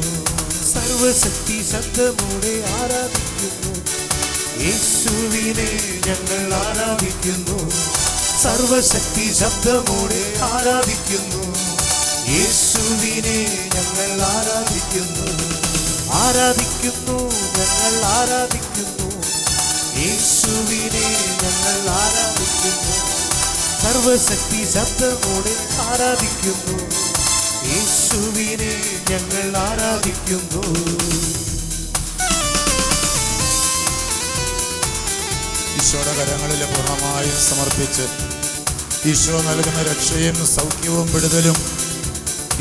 സർവശക്തി ശബ്ദമോടെ ആരാധിക്കുന്നു യേശുവിനെ, ഞങ്ങൾ ആരാധിക്കുന്നു. സർവശക്തി ശബ്ദമോടെ ആരാധിക്കുന്നു യേശുവിനെ, ഞങ്ങൾ ആരാധിക്കുന്നു. ആരാധിക്കുന്നു, ഞങ്ങൾ ആരാധിക്കുന്നു യേശുവിനെ, ഞങ്ങൾ ആരാധിക്കുന്നു. സർവശക്തി ശബ്ദമോടെ ആരാധിക്കുന്നു യേശുവിനെ, ഞങ്ങൾ ആരാധിക്കുന്നു. ഈശോയുടെ കരങ്ങളിൽ പൂർണ്ണമായും സമർപ്പിച്ച് ഈശോ നൽകുന്ന രക്ഷയും സൗഖ്യവും വിടുതലും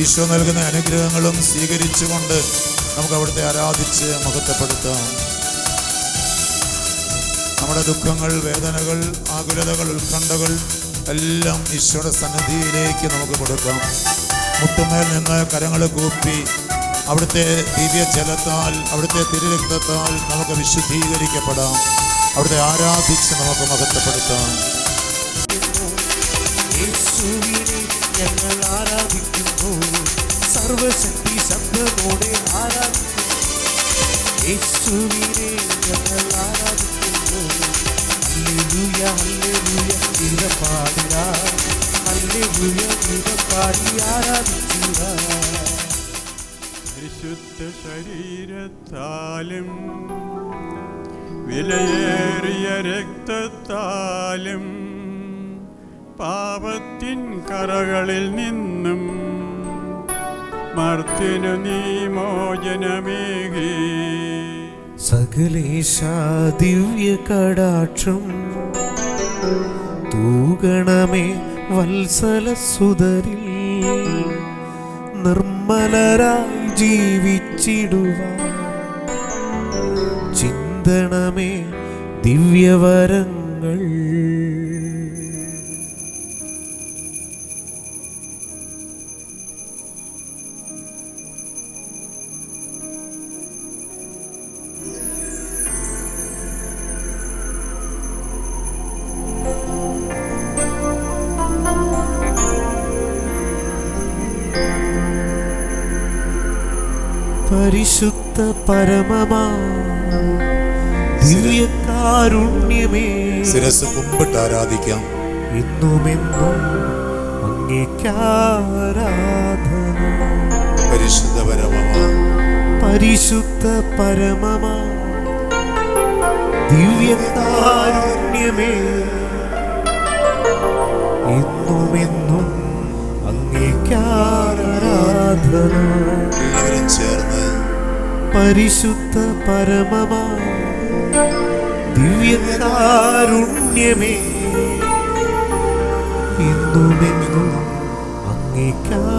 ഈശോ നൽകുന്ന അനുഗ്രഹങ്ങളും സ്വീകരിച്ചുകൊണ്ട് നമുക്ക് അവിടുത്തെ ആരാധിച്ച് മഹത്വപ്പെടുത്താം. നമ്മുടെ ദുഃഖങ്ങൾ, വേദനകൾ, ആകുലതകൾ, ഉത്കണ്ഠകൾ എല്ലാം ഈശോയുടെ സന്നിധിയിലേക്ക് നമുക്ക് കൊടുക്കാം. മുട്ടുമേൽ നിന്ന് കരങ്ങൾ കൂപ്പി അവിടുത്തെ ദിവ്യ ജലത്താൽ, അവിടുത്തെ തിരുരക്തത്താൽ നമുക്ക് വിശുദ്ധീകരിക്കപ്പെടാം. അവിടുത്തെ ആരാധിച്ച് നമുക്ക് മഹത്വപ്പെടുത്താം. യേശുവിനെ ഞങ്ങൾ ആരാധിക്കുന്നു, സർവശക്തി ശബ്ദമോടെ ആരാധിക്കുന്നു യേശുവിനെ ഞങ്ങൾ ആരാധിക്കുന്നു. ഹല്ലേലൂയ, ഹല്ലേലൂയ, ഗീതപാടുക, ഹല്ലേലൂയ, ഗീതപാടി ആരാധിക്കുക. പരിശുദ്ധ ശരീരത്താലും വിലയേറിയ രക്തത്താലും പാപത്തിൻ കറകളിൽ നിന്നും മർത്യനു നീ മോചനമേകി. സകലേശാ ദിവ്യ കടാക്ഷം തൂകണമേ വത്സലസുതരിൽ, നിർമ്മലരായി ജീവിച്ചിടുവാൻ ചിന്തണമേ ദിവ്യവരങ്ങൾ. പരിശുദ്ധ പരമമാ ദിവ്യകാരുണ്യമേ, ശിരസ് കുമ്പിട്ട് ആരാധിക്കാം. എന്നുമെന്നും അങ്ങേക്കാരാധന. പരിശുദ്ധ പരമമാ, പരിശുദ്ധ പരമമാ ദിവ്യകാരുണ്യമേ, എന്നുമെന്നും അങ്ങേക്കാരാധന. എല്ലാവരും ചേർന്ന് പരിശുദ്ധ പരമമാ ദിവ്യകാരുണ്യമേ, എന്നുമെന്നും അങ്ങേക്കാരാധന.